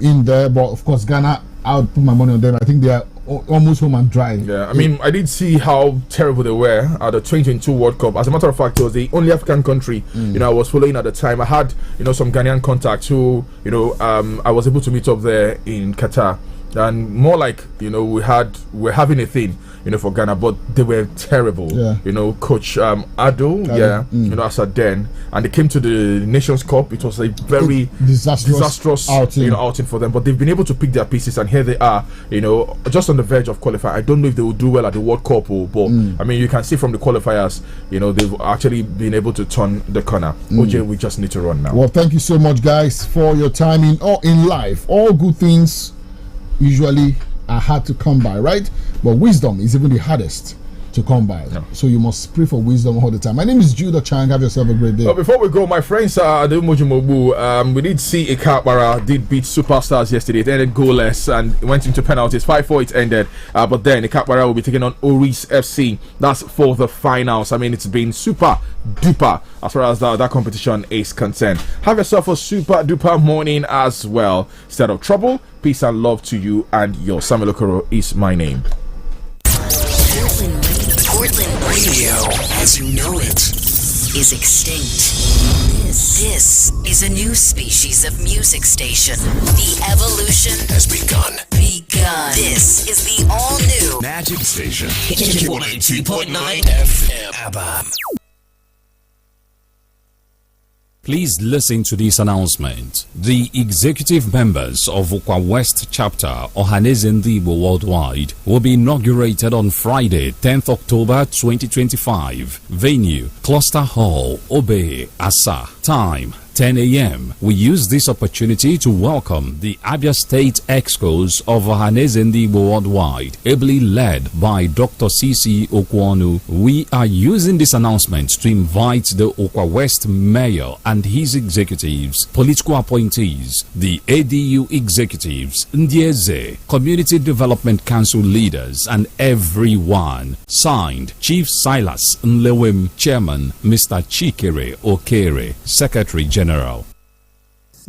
in there. But of course, Ghana, I would put my money on them. I think they are almost home and dry. Yeah, I mean, I did see how terrible they were at the 2022 World Cup. As a matter of fact, it was the only African country I was following at the time. I had some Ghanaian contacts who I was able to meet up there in Qatar. and more like, you know, we're having a thing, you know, for Ghana, but they were terrible. You know, Coach Ado, you know, as a den, and they came to the Nations Cup. It was a very disastrous outing. You know, outing for them, but they've been able to pick their pieces, and here they are, you know, just on the verge of qualifying. I don't know if they will do well at the World Cup, but I mean, you can see from the qualifiers, you know, they've actually been able to turn the corner. OJ, we just need to run now. Well, thank you so much, guys, for your time in life. All good things usually are hard to come by, right? But wisdom is even the hardest to come by. So you must pray for wisdom all the time. My name is Judah Chang. Have yourself a great day. But before we go, my friends, we did see Ikapara did beat Superstars yesterday. It ended goalless and went into penalties. 5-4 it ended. But then Ikapara will be taking on Oris FC. That's for the finals. I mean, it's been super duper as far as that competition is concerned. Have yourself a super duper morning as well. Instead of trouble, peace and love to you and your Samuel Okoro is my name. Portland radio, as you know it, is extinct. This is a new species of music station. The evolution has begun. This is the all-new Magic Station. 102.9 FM. ABBA. Please listen to this announcement. The executive members of Ukwa West Chapter Ohaneze Ndigbo Worldwide will be inaugurated on Friday, 10th October 2025. Venue, Cluster Hall, Obe, Asa. Time, 10 a.m. We use this opportunity to welcome the Abia State Excos of Ohaneze Ndigbo Worldwide, ably led by Dr. C.C. Okwonu. We are using this announcement to invite the Ukwa West Mayor and his executives, political appointees, the ADU executives, Ndieze, Community Development Council leaders, and everyone. Signed, Chief Silas Nlewem, Chairman, Mr. Chikere Okere, Secretary General.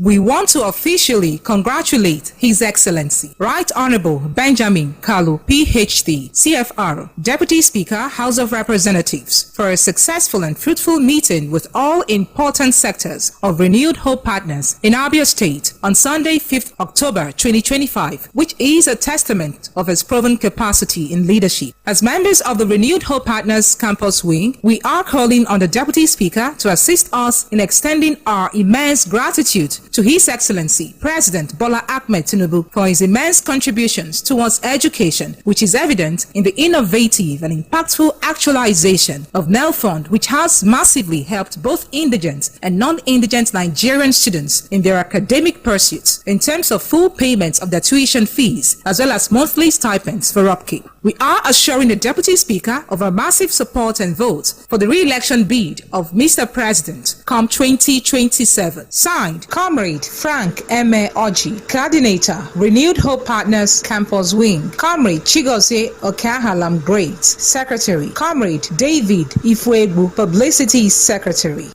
We want to officially congratulate His Excellency, Right Honorable Benjamin Kalu, PhD, CFR, Deputy Speaker, House of Representatives, for a successful and fruitful meeting with all important sectors of Renewed Hope Partners in Abia State on Sunday, 5th October 2025, which is a testament of his proven capacity in leadership. As members of the Renewed Hope Partners Campus Wing, we are calling on the Deputy Speaker to assist us in extending our immense gratitude to His Excellency President Bola Ahmed Tinubu for his immense contributions towards education, which is evident in the innovative and impactful actualization of NEL Fund, which has massively helped both indigent and non-indigent Nigerian students in their academic pursuits in terms of full payments of their tuition fees as well as monthly stipends for upkeep. We are assuring the Deputy Speaker of our massive support and vote for the re-election bid of Mr. President come 2027. Signed, Comrade Frank M. Oji, Coordinator, Renewed Hope Partners Campus Wing. Comrade Chigose Okahalam Great, Secretary. Comrade David Ifwebu, Publicity Secretary.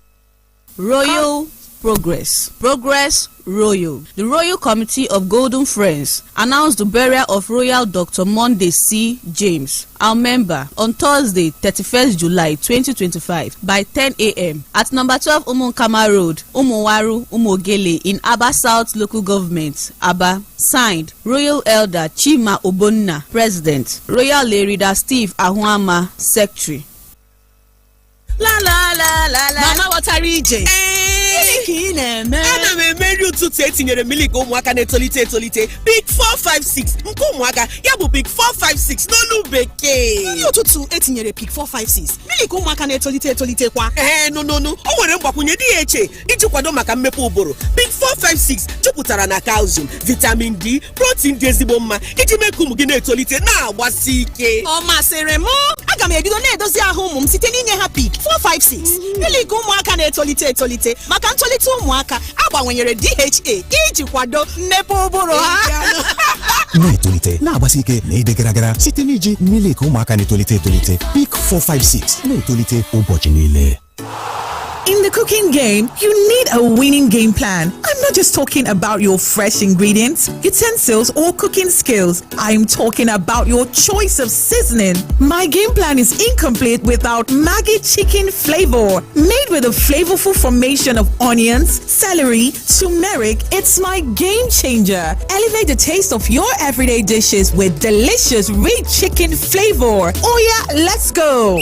Royal Progress Royal. The Royal Committee of Golden Friends announced the burial of Royal Dr. Monday C. James, our member, on Thursday, 31st July 2025 by 10 a.m. at number 12 Umunkama Road, Umuwaru, Umogele in Aba South Local Government, Aba. Signed, Royal Elder Chima Obonna, President. Royal Lay Reader Steve Ahuama, Secretary. La la la la la. Mama, what are you doing? Ana m emeri ụtụtụ etinyere milik ụmụaka na-etolite Big 456 nke ụmụaka ya bụ Big 456 n'olu bekee. Nri ụtụtụ etinyere Big 456 milik ụmụaka na-etolite kwa. No o nwere mgbakwunye DHA iji kwado maka mmepe ụbụrụ. Big 456 jupụtara na calcium, vitamin D, protein dị ezigbo mma iji mee ka ụmụ gị na-etolite na-agbasi ike. Ọ masịrị m. Aga m ebido na-edozi ahụ ụmụ m site n'inye ha Big 456 milik ụmụaka na-etolite maka ntolite ụmụaka agbanwenyere DHA iji kwado mmepe ụbụrụ ha. Na-etolite na-agbasi ike na ide gara site n'iji milik ụmụaka na-etolite Big 456 na-etolite ụbọchị niile. In the cooking game, you need a winning game plan. I'm not just talking about your fresh ingredients, utensils, or cooking skills. I'm talking about your choice of seasoning. My game plan is incomplete without Maggi chicken flavor. Made with a flavorful formation of onions, celery, turmeric, it's my game changer. Elevate the taste of your everyday dishes with delicious rich chicken flavor. Oh yeah, let's go.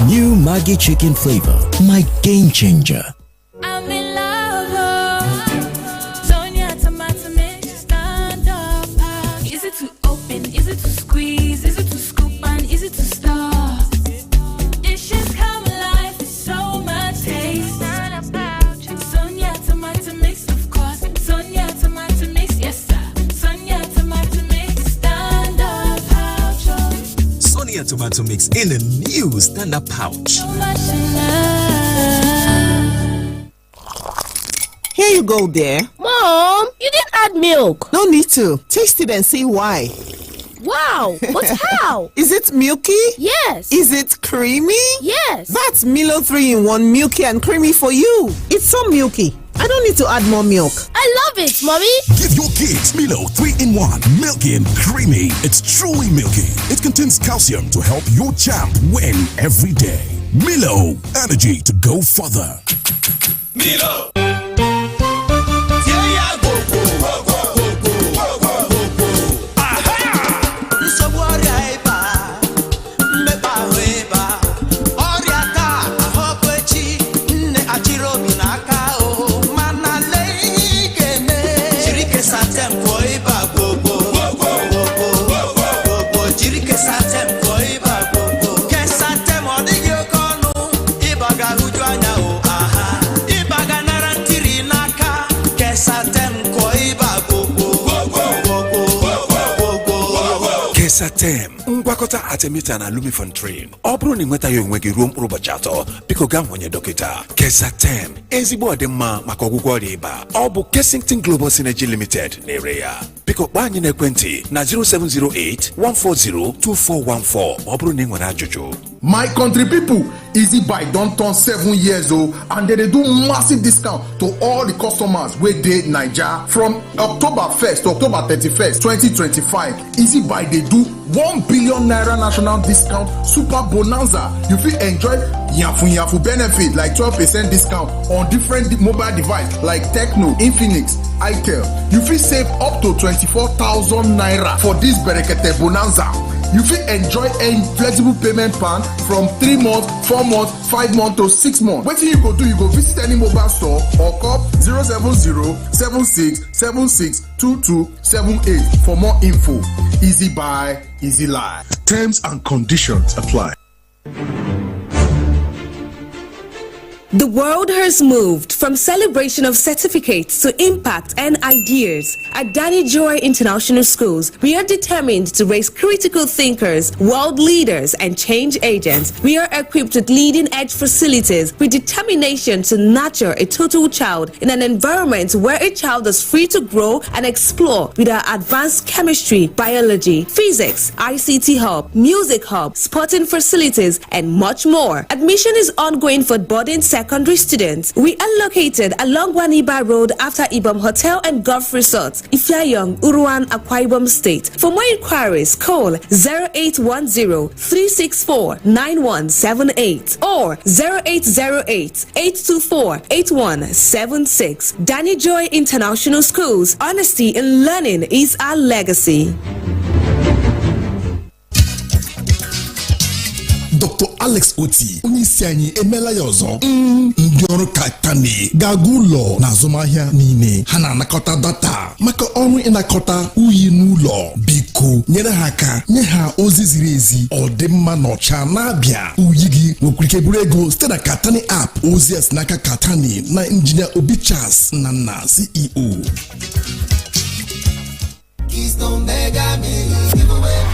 New Maggi chicken flavor, my game changer. I'm in love. Sonia tomato makes you stand up. Is it to open? Is it to squeeze? Is it to scoop? And is it to stir? Dishes come alive with so much taste. Sonia tomato mix, of course. Sonia tomato mix, yes sir. Sonia tomato mix, stand up pouch. Sonia tomato mix in a new stand-up pouch. So much in love. Here you go, dear. Mom, you didn't add milk. No need to. Taste it and see why. Wow, but how? Is it milky? Yes. Is it creamy? Yes. That's Milo 3-in-1 milky and creamy for you. It's so milky. I don't need to add more milk. I love it, Mommy. Give your kids Milo 3-in-1, milky and creamy. It's truly milky. It contains calcium to help your champ win every day. Milo, energy to go further. Milo. Kesatem, ngwakọta Artemether na Lumefantrine. Ọ bụrụ na ị nwetaghị onwe gị ruo mkpụrụ ụbọchị atọ, biko gaa hụ onye dọkịta. Kesatem, ezigbo ọdịmma maka ọgwụgwọ ọrịa ịba. Ọ bụ Kensington Global Synergy Limited na-ere ya. Biko kpọọ anyị n'ekwentị na 0708-140-2414 ọ bụrụ na ị nwere ajụjụ. My country people, Easy Buy don turn 7 years old and they do massive discount to all the customers wey dey Naija. From October 1st to October 31st, 2025, Easy Buy dey do 1 billion naira national discount super bonanza. You fit enjoy yafu benefit like 12% discount on different mobile device like Tecno, Infinix, Itel. You fit save up to 24,000 naira for this berekete bonanza. You fit enjoy a flexible payment plan from 3 months, 4 months, 5 months to 6 months. Wetin you go do? You go visit any mobile store or call 070-7676-2278 for more info. Easy Buy, Easy Life. Terms and conditions apply. The world has moved from celebration of certificates to impact and ideas. At Danny Joy International Schools, we are determined to raise critical thinkers, world leaders, and change agents. We are equipped with leading-edge facilities with determination to nurture a total child in an environment where a child is free to grow and explore with our advanced chemistry, biology, physics, ICT hub, music hub, sporting facilities, and much more. Admission is ongoing for boarding secondary students. We are located along Waniba Road after Ibom Hotel and Golf Resort, Ifyayong, Uruan, Akwa Ibom State. For more inquiries, call 0810-364-9178 or 0808-824-8176. Danny Joy International Schools. Honesty in learning is our legacy. Dr. Alex Oti, onyeisi anyị emela ya ọzọ. Ndị ọrụ Katani ga-aga ụlọ na azụmahịa niile. Ha na-anakọta data maka ọrụ ịnakọta uyi n'ụlọ. Biko nyere ha aka, nye ha ozi ziri ezi, ọdịmma na ọcha na-abịa. Uyi gị nwekwara ike bụrụ ego site na Katani app. Ozi esi n'aka Katani na injinia Obi Charles na CEO. Keystone Mega Millions giveaway.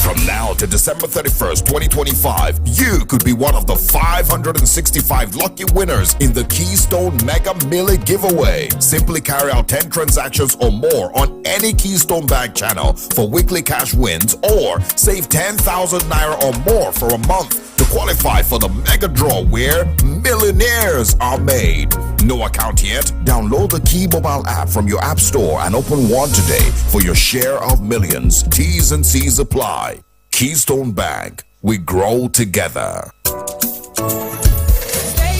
From now to to December 31st, 2025, you could be one of the 565 lucky winners in the Keystone Mega Milli giveaway. Simply carry out 10 transactions or more on any Keystone Bank channel for weekly cash wins, or save 10,000 naira or more for a month to qualify for the mega draw where millionaires are made. No account yet? Download the Key mobile app from your app store and open one today for your share of millions. T's and C's apply. Keystone Bank. We grow together. Stay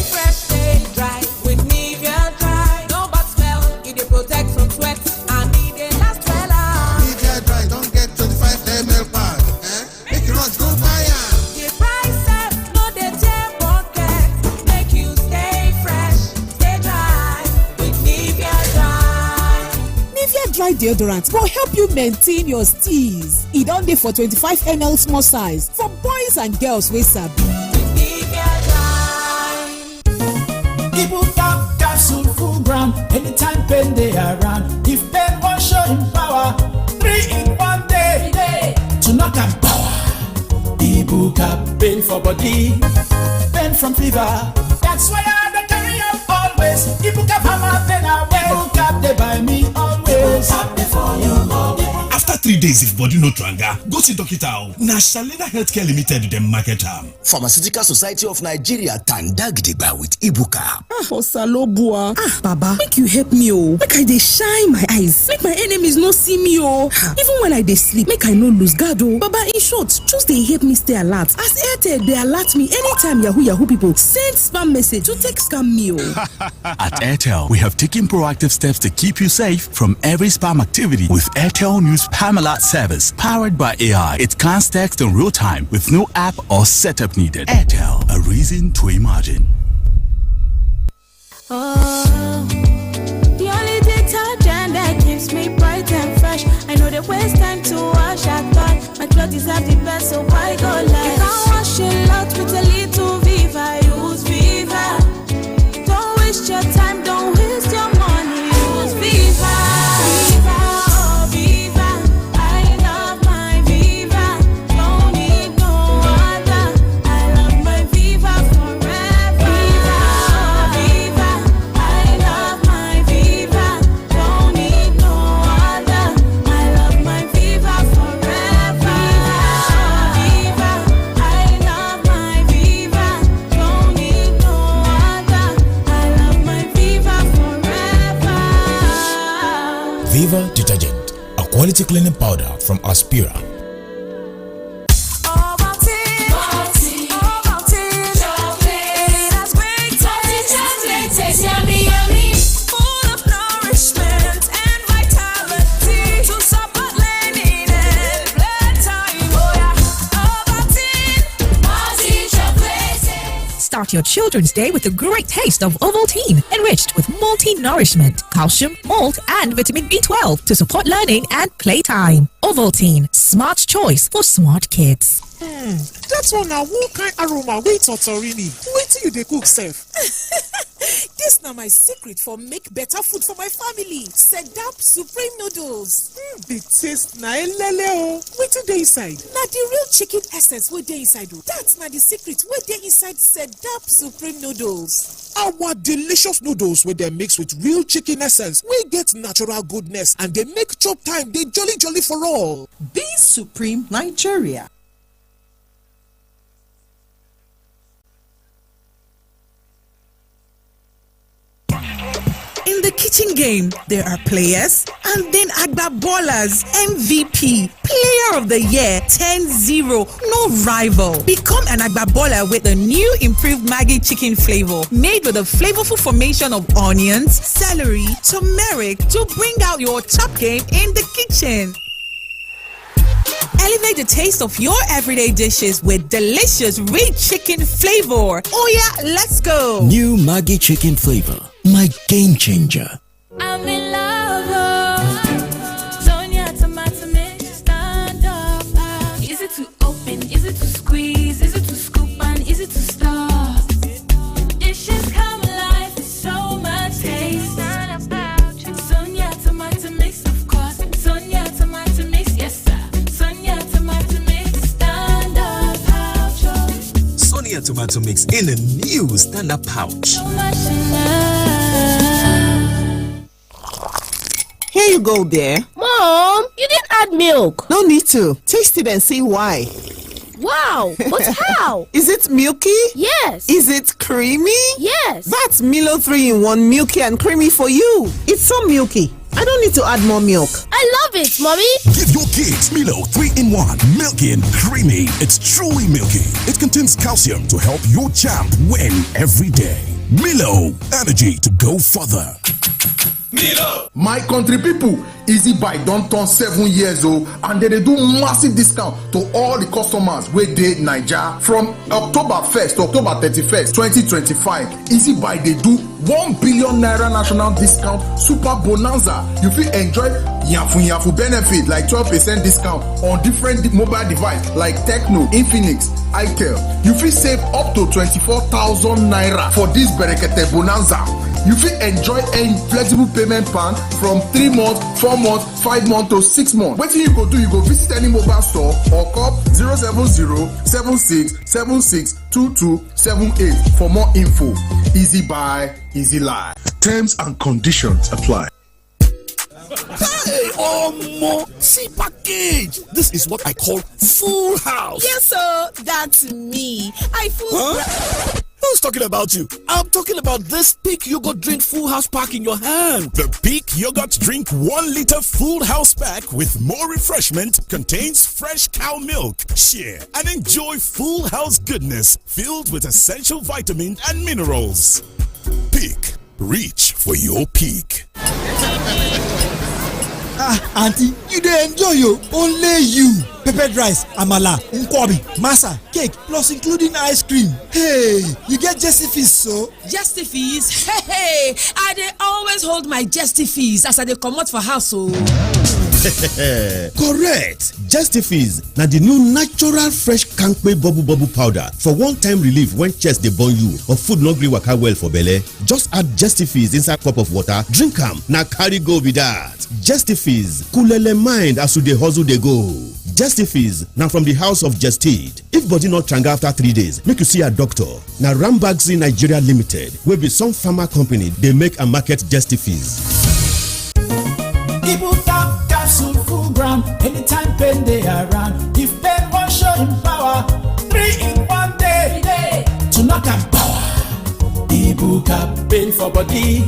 fresh, stay dry with Nivea Dry. No bad smell, it protect from sweat and it last well. Nivea Dry don't get 25 ml pack. Make your rush go fire. The price set, no they tear pocket. Make you stay fresh, stay dry with Nivea Dry. Nivea Dry deodorant will help you maintain your steez. It on there for 25 ml small size for boys and girls with sabi. Ibuka capsule full ground. Anytime pain they around. If pain won't show in power, 3 in 1 day. To knock and power. Ibuka pain for body, pain from fever. That's why I carry up always. Ibuka hammer pain away. Ibuka they buy me always. Ibuka they for you always. After 3 days, if body no tranga, go see doctor. Na Shalina Healthcare Limited dem market am. Pharmaceutical Society of Nigeria tandagdiba with Ibuka. Osalobua. Baba, make you help me make I dey shine my eyes. Make my enemies no see me Even when I dey sleep, make I no lose guard Baba, in short, just dey help me stay alert. As Airtel dey alert me anytime Yahoo people send spam message to take scam me At Airtel, we have taken proactive steps to keep you safe from every spam activity with Airtel News Spam Alert service powered by AI. It scans text in real time with no app or setup needed. Airtel, a reason to imagine. Oh, the only detergent that keeps me bright and fresh. I know the waste time to wash. I thought my clothes have the best, so why go less? You can't wash a lot with a little Viva. Use Viva. Don't waste your time. Don't waste your money. Use Viva. Viva detergent, a quality cleaning powder from Aspira. Start your children's day with a great taste of Ovaltine, enriched with multi-nourishment, calcium, malt, and vitamin B12 to support learning and playtime. Ovaltine, smart choice for smart kids. That's one now. What kind aroma? Wait, Totorini. Wait till you dey cook, Sef. This now my secret for make better food for my family. Sedap Supreme Noodles. The taste na elele. Wait till dey inside. Na the real chicken essence wey dey inside. That's na the secret wey dey inside Sedap Supreme Noodles. Our delicious noodles wey dem mix with real chicken essence wey get natural goodness and dey make chop time dey jolly for all. Be Supreme Nigeria. In the kitchen game, there are players and then Agba Ballers. MVP, Player of the Year, 10-0, no rival. Become an Agba Baller with the new improved Maggi chicken flavor, made with a flavorful formation of onions, celery, turmeric to bring out your top game in the kitchen. Elevate the taste of your everyday dishes with delicious rich chicken flavor. Oh yeah, let's go. New Maggi chicken flavor, my game changer. I'm in love. Sonia tomato mix, stand up. Easy to open, easy to squeeze, easy to scoop and easy to stir. Dishes come alive with so much taste. Sonia tomato mix, of course. Sonia tomato mix, yes sir. Sonia tomato mix, stand tomato mix in a new stand-up pouch. Here you go, dear. Mom, you didn't add milk. No need to. Taste it and see why. Wow, but how? Is it milky? Yes. Is it creamy? Yes. That's Milo 3-in-1 milky and creamy for you. It's so milky. I don't need to add more milk. I love it, Mommy. Give your kids Milo 3-in-1, milky and creamy. It's truly milky. It contains calcium to help your champ win every day. Milo, energy to go further. Milo. My country people, Easy Buy don turn 7 years old and they do massive discount to all the customers wey dey Naija from October 1st to October 31st, 2025. Easy Buy dey do 1 billion naira national discount super bonanza. You fit enjoy yafu benefit like 12% discount on different mobile device like Tecno, Infinix, Itel. You fit save up to 24,000 naira for this berekete bonanza. You fit enjoy a flexible payment plan from 3 months, 4 months, 5 months to 6 months. Wetin you go do? You go visit any mobile store or call 070-7676-2278 for more info. Easy Buy, Easy Life. Terms and conditions apply. Hey, Omo, see package. This is what I call full house. Yes, sir. That's me. Who's talking about you? I'm talking about this Peak Yogurt Drink Full House Pack in your hand. The Peak Yogurt Drink 1 liter Full House Pack with more refreshment contains fresh cow milk. Share and enjoy full house goodness filled with essential vitamins and minerals. Peak. Reach for your peak. Auntie, you dey enjoy yo. Only you. Peppered rice, amala, nkwobi, masa, cake, plus including ice cream. Hey, you get Jestifees so? Jestifees? Hey, I dey always hold my Jestifees as I dey comot for house o. Correct. Jestifees na the new natural fresh kampe bubble powder for one-time relief when chest dey burn you or food no gree waka well for belle. Just add Jestifees inside cup of water, drink am, na carry go be that. Jestifees coolele mind as you dey hustle dey go. Jestifees na from the house of Gestid. If body not tranga after 3 days, make you see a doctor. Na Rambagzi Nigeria Limited wey be some pharma company dey make and market Jestifees. Ibuka capsule full ground, anytime pain they around. If pain won't show in power, 3 in 1 day. To knock and power. Ibuka pain for body,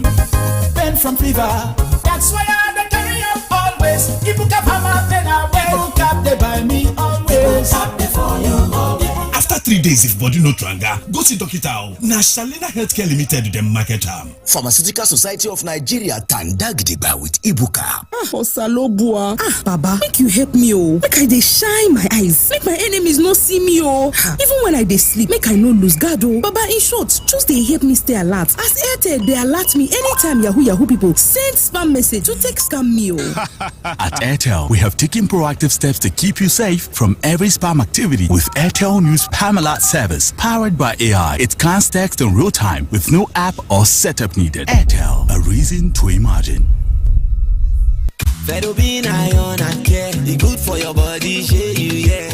pain from fever. That's why I carry up always. Ibuka hammer pain away. Ibuka they buy me always. Ibuka they for you always. After 3 days, if body no tranga, go see doctor. Na Shalina Healthcare Limited dem market am. Pharmaceutical Society of Nigeria tandagdiba with Ibuka. Osalobua. Baba, make you help me oh. Make I dey shine my eyes. Make my enemies no see me oh. Even when I dey sleep, make I no lose guard oh. Baba, in short, just dey help me stay alert. As Airtel dey alert me anytime yahoo people send spam message to take scam me oh. At Airtel, we have taken proactive steps to keep you safe from every spam activity with Airtel News Alert service powered by AI. It scans text in real time with no app or setup needed. Airtel, a reason to imagine. Ferrobin iron and care, it good for your body, shey you yeah.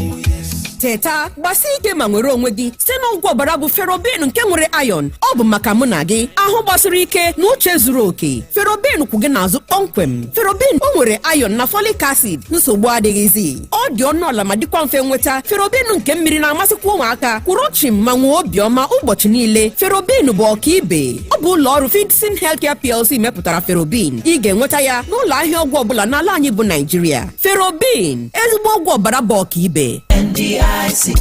Teta, gbasi ike ma nwere onwe gị site n'ọgwụ ọbara bụ Ferrobin nke nwere iron. Ọ bụ maka mụ na gị ahụ gbasiri ike na uche zuru oke. Ferrobin kwụ gị n'azụ kpọmkwem. Ferrobin o nwere iron na folic acid, nsogbu adịghịzi. Ọ dị ọnụ ala ma dịkwa mfe nweta. Ferrobin nke mmiri na-amasịkwa ụmụaka. Kwụrụ chim ma nwee obiọma ụbọchị niile. Ferrobin bụ ọkaibe. Ọ bụ ụlọ ọrụ Fidsin Healthcare PLC mepụtara Ferrobin. Ị ga-enweta ya n'ụlọ ahịa ọgwụ ọbụla n'ala anyị bụ Nigeria. Ferrobin, ezigbo ọgwụ ọbara bụ ọkaibe. NDIC,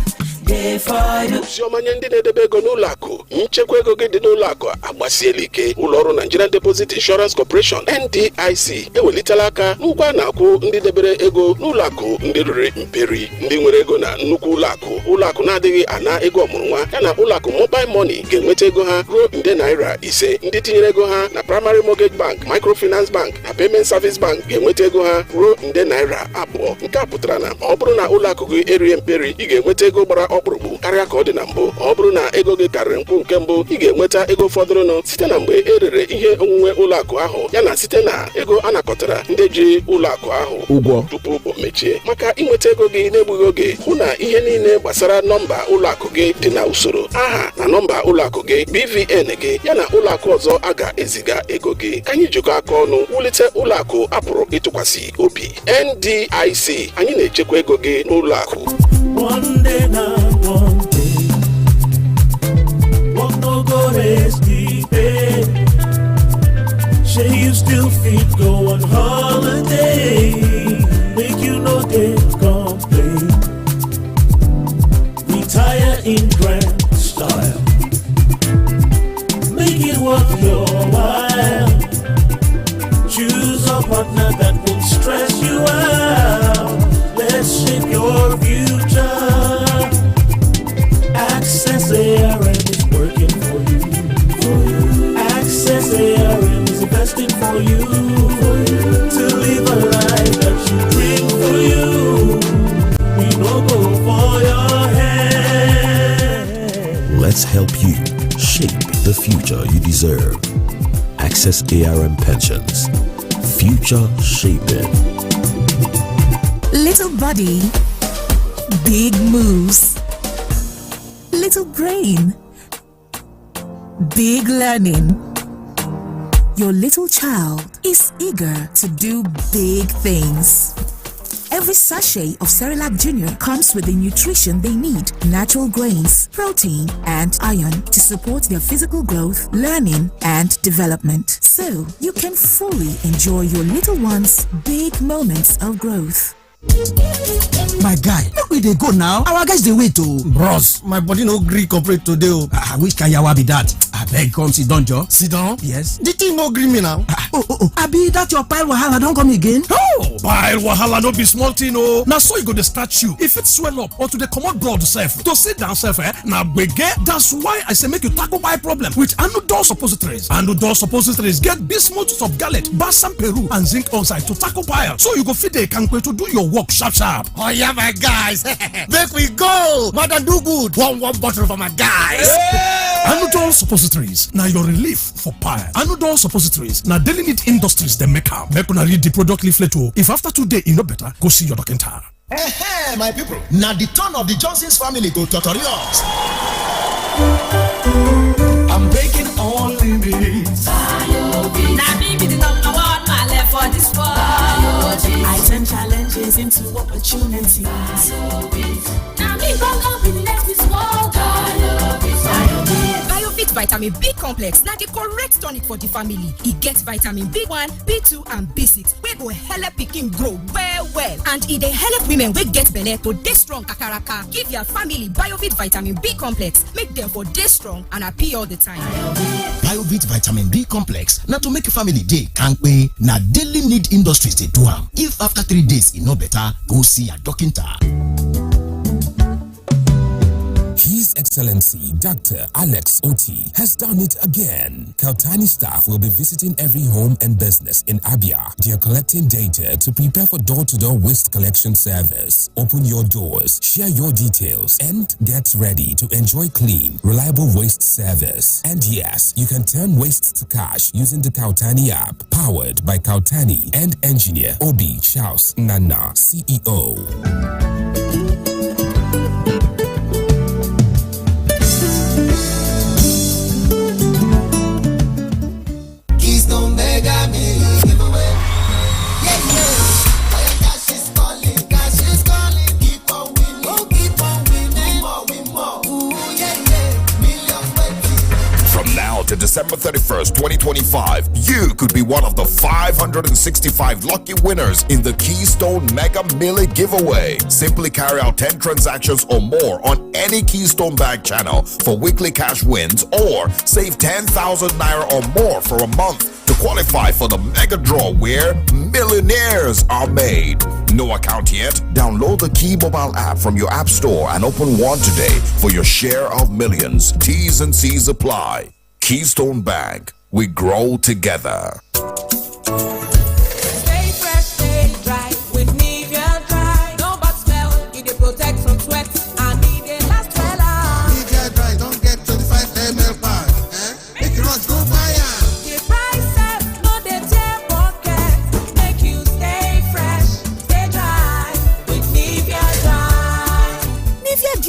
they for you. Siomanye ndị na-edebe ego n'ụlọ akụ, nchekwa ego gị dị n'ụlọ akụ agbasiela ike. Ụlọ ọrụ Nigerian Deposit Insurance Corporation (NDIC) ewelitela aka n'ụgwọ a na-akwụ ndị debere ego n'ụlọ akụ ndị rere mperi. Ndị nwere ego na nnukwu ụlọ akụ na-adịghị ana ego ọmụrụnwa yana ụlọ akụ Mobile Money ga-enweta ego ha ruo nde naira 5. Ndị tinyere ego ha na Primary Mortgage Bank, Microfinance Bank na Payment Service Bank ga-enweta ego ha ruo nde naira 2. Nke a pụtara na ọ bụrụ na ụlọ akụ gị erie mperi, ị ga-enweta ego gbara ọkpụrụkpụ karịa ka ọ dị na mbụ. Ọ bụrụ na ego gị karịrị nkwụ nke mbụ, ị ga-enweta ego fọdụrụnụ site na mgbe e rere ihe onwunwe ụlọakụ ahụ yana site na ego anakọtara ndị ji ụlọakụ ahụ ụgwọ tupu o mechie. Maka inweta ego gị n'egbughị oge, hụ na ihe niile gbasara nọmba ụlọakụ gị dị na usoro, aha na nọmba ụlọakụ gị, BVN gị yana ụlọakụ ọzọ a ga-eziga ego gị. Ka anyị jikọ aka ọnụ wulite ụlọakụ apụrụ ịtụkwasị obi. NDIC, anyị na-echekwa ego gị n'ụlọakụ. One day now, one day. Walk no go rest deep. Say you still fit go on holiday. Make you no get complain. Retire in grand style. Make it worth your while. Choose a partner that won't stress you out. Let's shape your future. Access ARM is working for you. Access ARM is investing for you. To live a life that you dream for you. We no go for your head. Let's help you shape the future you deserve. Access ARM Pensions. Future shaping. Little body, big moves. Little brain, big learning. Your little child is eager to do big things. Every sachet of Cerelac Junior comes with the nutrition they need: natural grains, protein, and iron to support their physical growth, learning, and development. So you can fully enjoy your little one's big moments of growth. My guy, make we dey go now. Our guys dey wait o. Bros, my body no gree cooperate today o. Which kayawa be that? Abeg come sit down, Joe. Sit down? Yes. The thing no gree me now. Abi that your pile wahala don come again? Oh, pile wahala no be small thing o. Na so e go dey start you. If it swell up or to dey comot blood sef, to sit down sef na gbege. That's why I say make you tackle pile problem with Anudol suppositories. Anudol suppositories get bismuth subgalate, balsam peru, and zinc oxide to tackle pile, so you go fit dey kampe to do your work sharp sharp. Oh yeah, my guys. Make we go. Madam do good. One bottle for my guys. Anudol suppositories, now your relief for pile. Anudol suppositories, now Daily Need Industries they make am. Make una read the product leaflet o. If after 2 days you no better, go see your doctor. Hey, my people. Now the turn of the Johnson's family go tutorials. I'm breaking all limits. Now me be the number one, my left for this world. I turn challenges into opportunities. Now me gonna be the next this world. Biovit Vitamin B Complex na the correct tonic for the family. E get vitamin B1, B2 and B6 wey go help pikin grow well well, and e dey help women wey get belle to dey strong kakaraka. Give your family Biovit Vitamin B Complex make dem for dey strong and happy all the time. Biovit Vitamin B Complex na to make family dey kampe. Na Daily Need Industries dey do am. If after 3 days e no better, go see your doctor. His Excellency Dr. Alex Oti has done it again. Kautani staff will be visiting every home and business in Abia. They are collecting data to prepare for door-to-door waste collection service. Open your doors, share your details, and get ready to enjoy clean, reliable waste service. And yes, you can turn waste to cash using the Kautani app, powered by Kautani and engineer Obi Charles Nana, CEO. Keystone Mega Million giveaway. Yeah, yeah. Cash is calling, keep on winning. Oh, keep on winning. Win more. Ooh, yeah, yeah. Millions waiting. From now to December 31st, 2025, you could be one of the 565 lucky winners in the Keystone Mega Milli giveaway. Simply carry out 10 transactions or more on any Keystone Bank channel for weekly cash wins, or save 10,000 naira or more for a month to qualify for the mega draw where millionaires are made. No account yet? Download the Key mobile app from your app store and open one today for your share of millions. T's and C's apply. Keystone Bank. We grow together. Stay fresh, stay dry with Nivea Dry. No bad smell, it dey protect from sweat and it dey last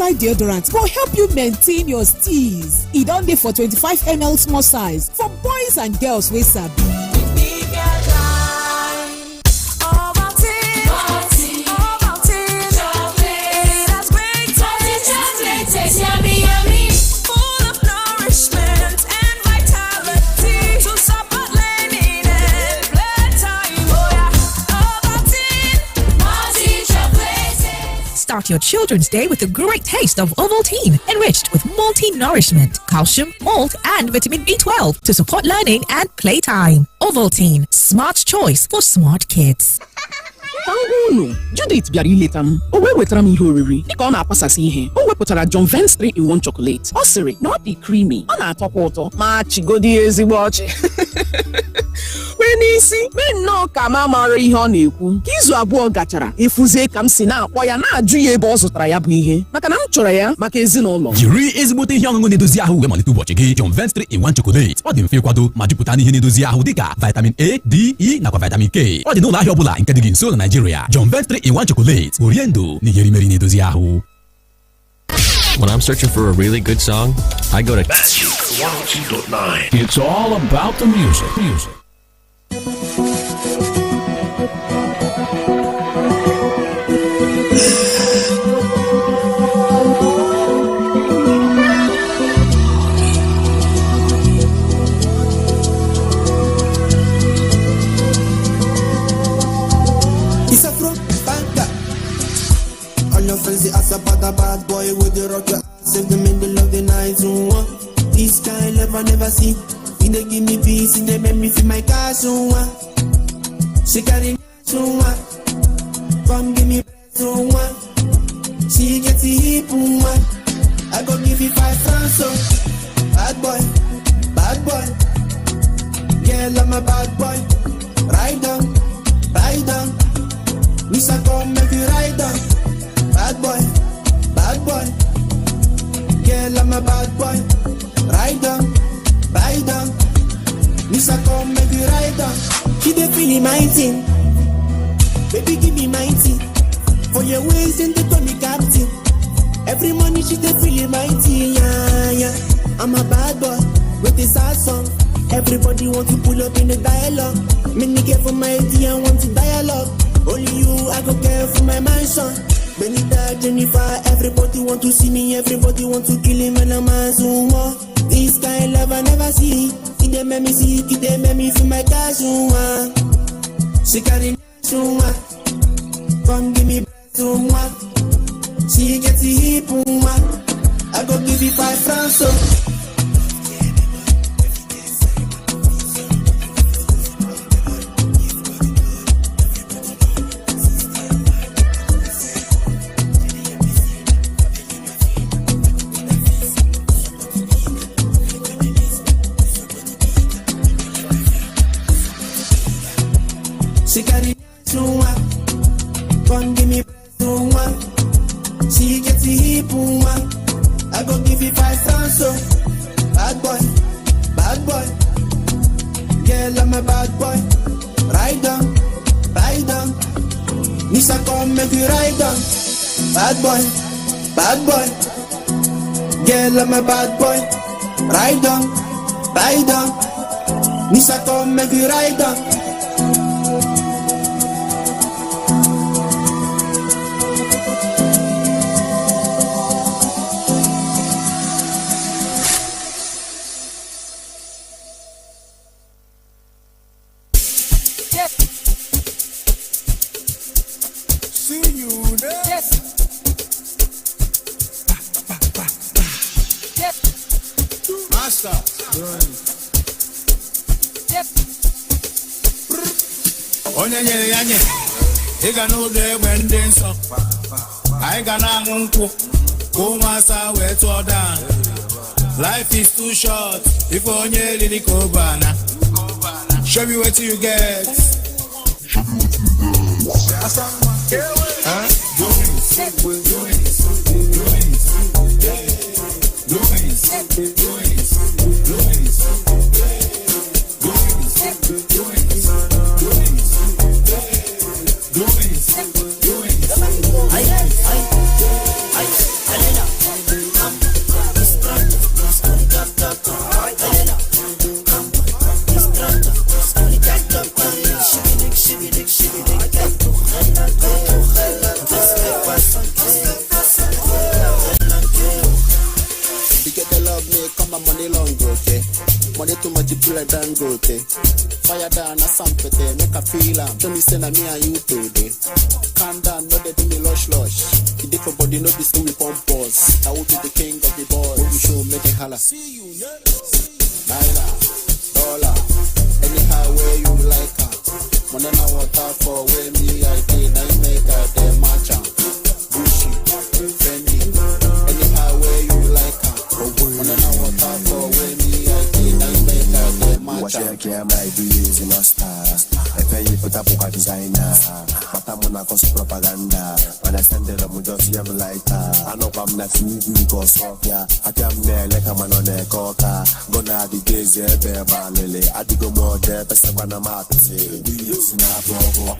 dry deodorant will help you maintain your steeze. It don dey for 25ml small size for boys and girls wey sabi. Start your children's day with a great taste of Ovaltine, enriched with multi-nourishment, calcium, malt, and vitamin B12 to support learning and playtime. Ovaltine, smart choice for smart kids. Judith bịara ileta m. O wee wetara m ihe oriri dịka ọ na-apasasị ihe. O wepụtara John Vance 3-in-1 chocolate. Ọ sịrị na ọ dị creamy. Ọ na-atọkwa ụtọ ma chigodi ezigbo ọchị. Wee n'isi mee nnọọ ka m amara ihe ọ na-ekwu. Ka izu abụọ gachara efuzie ka m si na-akpọ ya na-ajụ ya ebe ọ zụtara ya bụ ihe maka na m chọrọ ya maka ezinụlọ. Jiri ezigbote ihe ọṅụṅụ na-edozi ahụ wee malite ụbọchị gị. John Vance 3-in-1 chocolate. Ọ dị mfe ịkwado ma jupụta n'ihe na-edozi ahụ dịka vitamin A, D, E nakwa vitamin K. Ọ dị n'ụlọ ahịa ọbụla nke dị gị nso na Nigeria. John Vance 3-in-1 chocolate. Oriendo na ihe rimeri na-edozi ahụ. When I'm searching for a really good song, I go to 102.9. It's all about the music. It's a front banker. All your friends they ask about a bad boy with the rock your ass in the middle of the night. This guy never see. He they give me peace, he they make me feel my cash. She carry come give me breath. She get the hip. I go give you 5 francs. Bad boy. Girl, I'm a bad boy. Ride down. Misa come make you ride down. Bad boy. Girl, I'm a bad boy. Ride down. Misa come make you ride down. She dey feel my thing. Baby, give me my thing. For your ways and they call me captain. Every morning she dey feel my thing. Yeah. I'm a bad boy with a sad song. Everybody want to pull up in the dialogue. Many care for my idea and want to dialogue. Only you, I go care for my mansion. Benita, Jennifer, everybody want to see me. Everybody want to kill him and I'm a Zuma. This guy love I never see. He dey make me sick, he dey make me feel my cash. She carry Zuma. Come give me breath. She get the hip. I go give you 5 francs. She carry come give me breath. She get the hip. I go give you 5 francs. Bad boy. Girl, I'm a bad boy. Ride down. Nisa come make you ride down. Bad boy. Girl, I'm a bad boy. Ride down. Nisa come make you ride down. Onye nyere ya nye ị ga n'ụlọ egbe ndị nsọ anyị ga na-aṅụ nkwụ ka ụmụasa wee tụọ down. Life is too short ife onye eriri ka obana. Show me what you get. be like Dangote. Fire down a sampete, make a feel am. Tell me say na me and you today. Calm down, no they do me lush. The different body no be still we pump us. I will be the king of the boys. When we show make it holla. See you, Naira, dollar, anyhow where you like her. When I water for where me I did, I make her the matcha. Gucci, Fendi, anyhow where you like her. When I water for where me I did, I make her the matcha. What you care my breeze in a star. If you put up a designer, but I'm on a cost propaganda. When I send it up, we just have a lighter. I know I'm not easy because of ya. I come there like I'm on a coca. Gonna the days, yeah, bear lily. I do go more there, but I'm gonna market it. Snap over,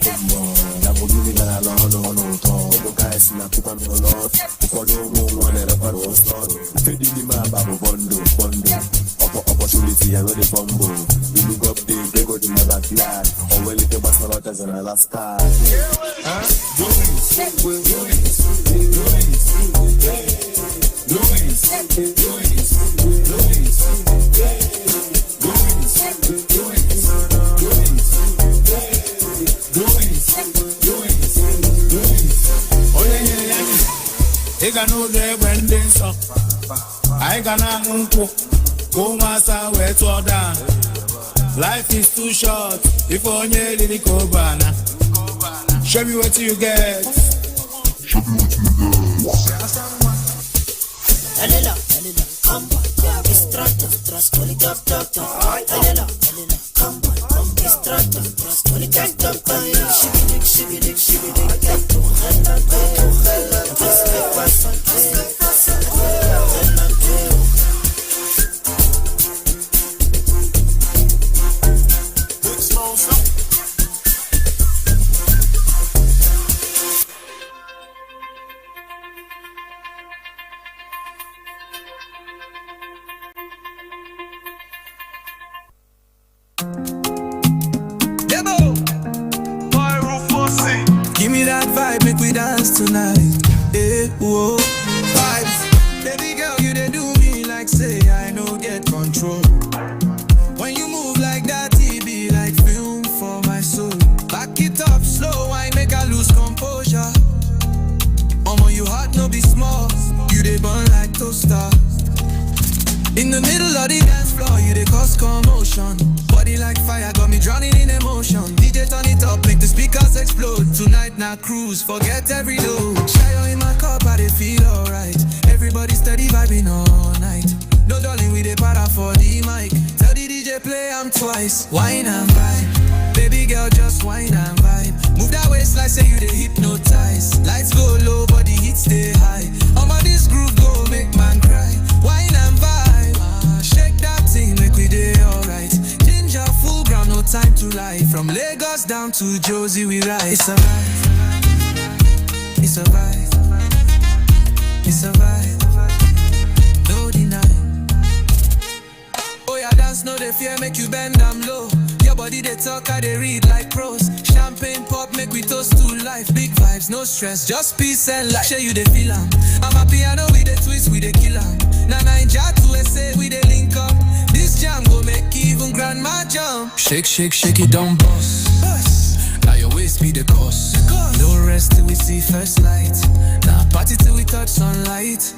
that will give me that alone, no talk. The guys in a people on the Lord. Before you move on, and I was not. Feeding the man, Babu Bondo. Opportunity, I know the fumble. You look up the they go to my backyard. Or when it was not as an Alaska. I gonna go massa where to down. Life is too short. If only the Cobana. Show me what you get. Elena, come on, it's trust, only talk. Elena, come on, it's trust, only talk. Shibby, Give me that vibe, make we dance tonight. Whoa. Vibes, baby girl, you they do me like say I know get control. When you move like that, it be like film for my soul. Back it up slow, I make I lose composure. You hot, no be small. You they burn like toaster. In the middle of the dance floor, you they cause commotion. Body like fire, got me drowning in emotion. DJ turn it up, make the speakers explode. Tonight now cruise, forget every load. Shy in my cup, I they feel alright. Everybody steady vibing all night. No darling, we they para for the mic. Tell the DJ play I'm twice. Wine and vibe, baby girl just wine and vibe. Move that waistline, say you they hypnotize. Lights go low, but the heat stay high. I'm on this groove, go make man cry. Wine and vibe, shake that thing, make we day alright. Ginger full ground, no time to lie. From Lagos down to Josie, we ride. It's a vibe, it's a vibe, it's a vibe, no deny. Oh yeah, dance, no they fear, make you bend down low. Your body they talk, I they read like pros. Champagne pop, make we toast to life. Big vibes, no stress, just peace and light. Share you the feel am. I'm a piano with the twist, with the kill am. Na Naija to SA, we the link up. This jam go make even grandma jump. Shake, shake, shake it, don't bust. Now your waist be the cost. No rest till we see first light. Now party till we touch sunlight.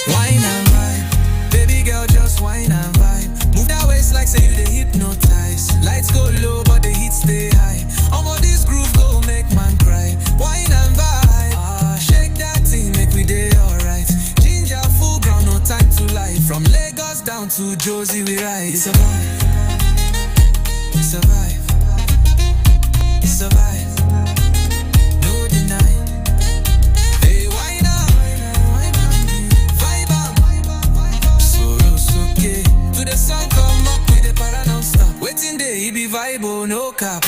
Wine and vibe, baby girl just wine and vibe. Move that waist like say you they hypnotize. Lights go low but the heat stay high. I'm on this groove go make man cry. Wine and vibe, shake that thing make we day alright. Ginger full ground, no time to lie. From Lagos down to Josie we ride. It's a vibe, it's a vibe, it's a vibe, no deny. Hey, wine up, vibe up, so okay. To the sun come up with the para non stop. Waiting there, he be vibe, oh, no cap.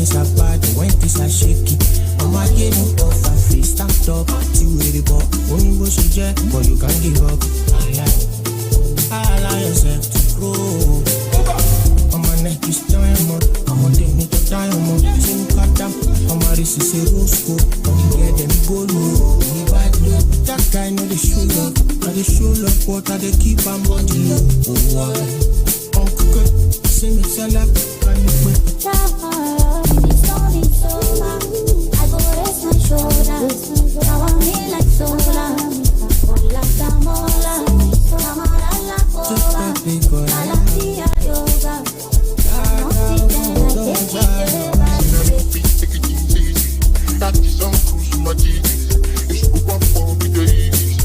things are bad, when things are shaky. I'm getting off and face stacked up. See where the ball, only go so jet, but you can't give up. Allow yourself to grow. On my neck is diamond, I'm on take me to diamond. Sing cut up, on my wrist is a rose gold. Come get them gold, me bad news. That guy know the show love, I the show love, but I the keep my money low. Oh, I'm cooking, see me sell up, can you quit? I go raise my shoulders. Now I'm here like solar. Like Damola. Tamarala Ola. Alatia yoga. That is on cruise, my Jesus. You spoke up for me, the ease.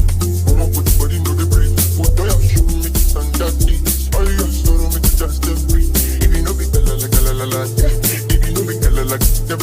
Come up with body, no the break. What do you show me? And that is all your sorrow, me to just the breathe. If you know be la la la la la, if you know be la la la, the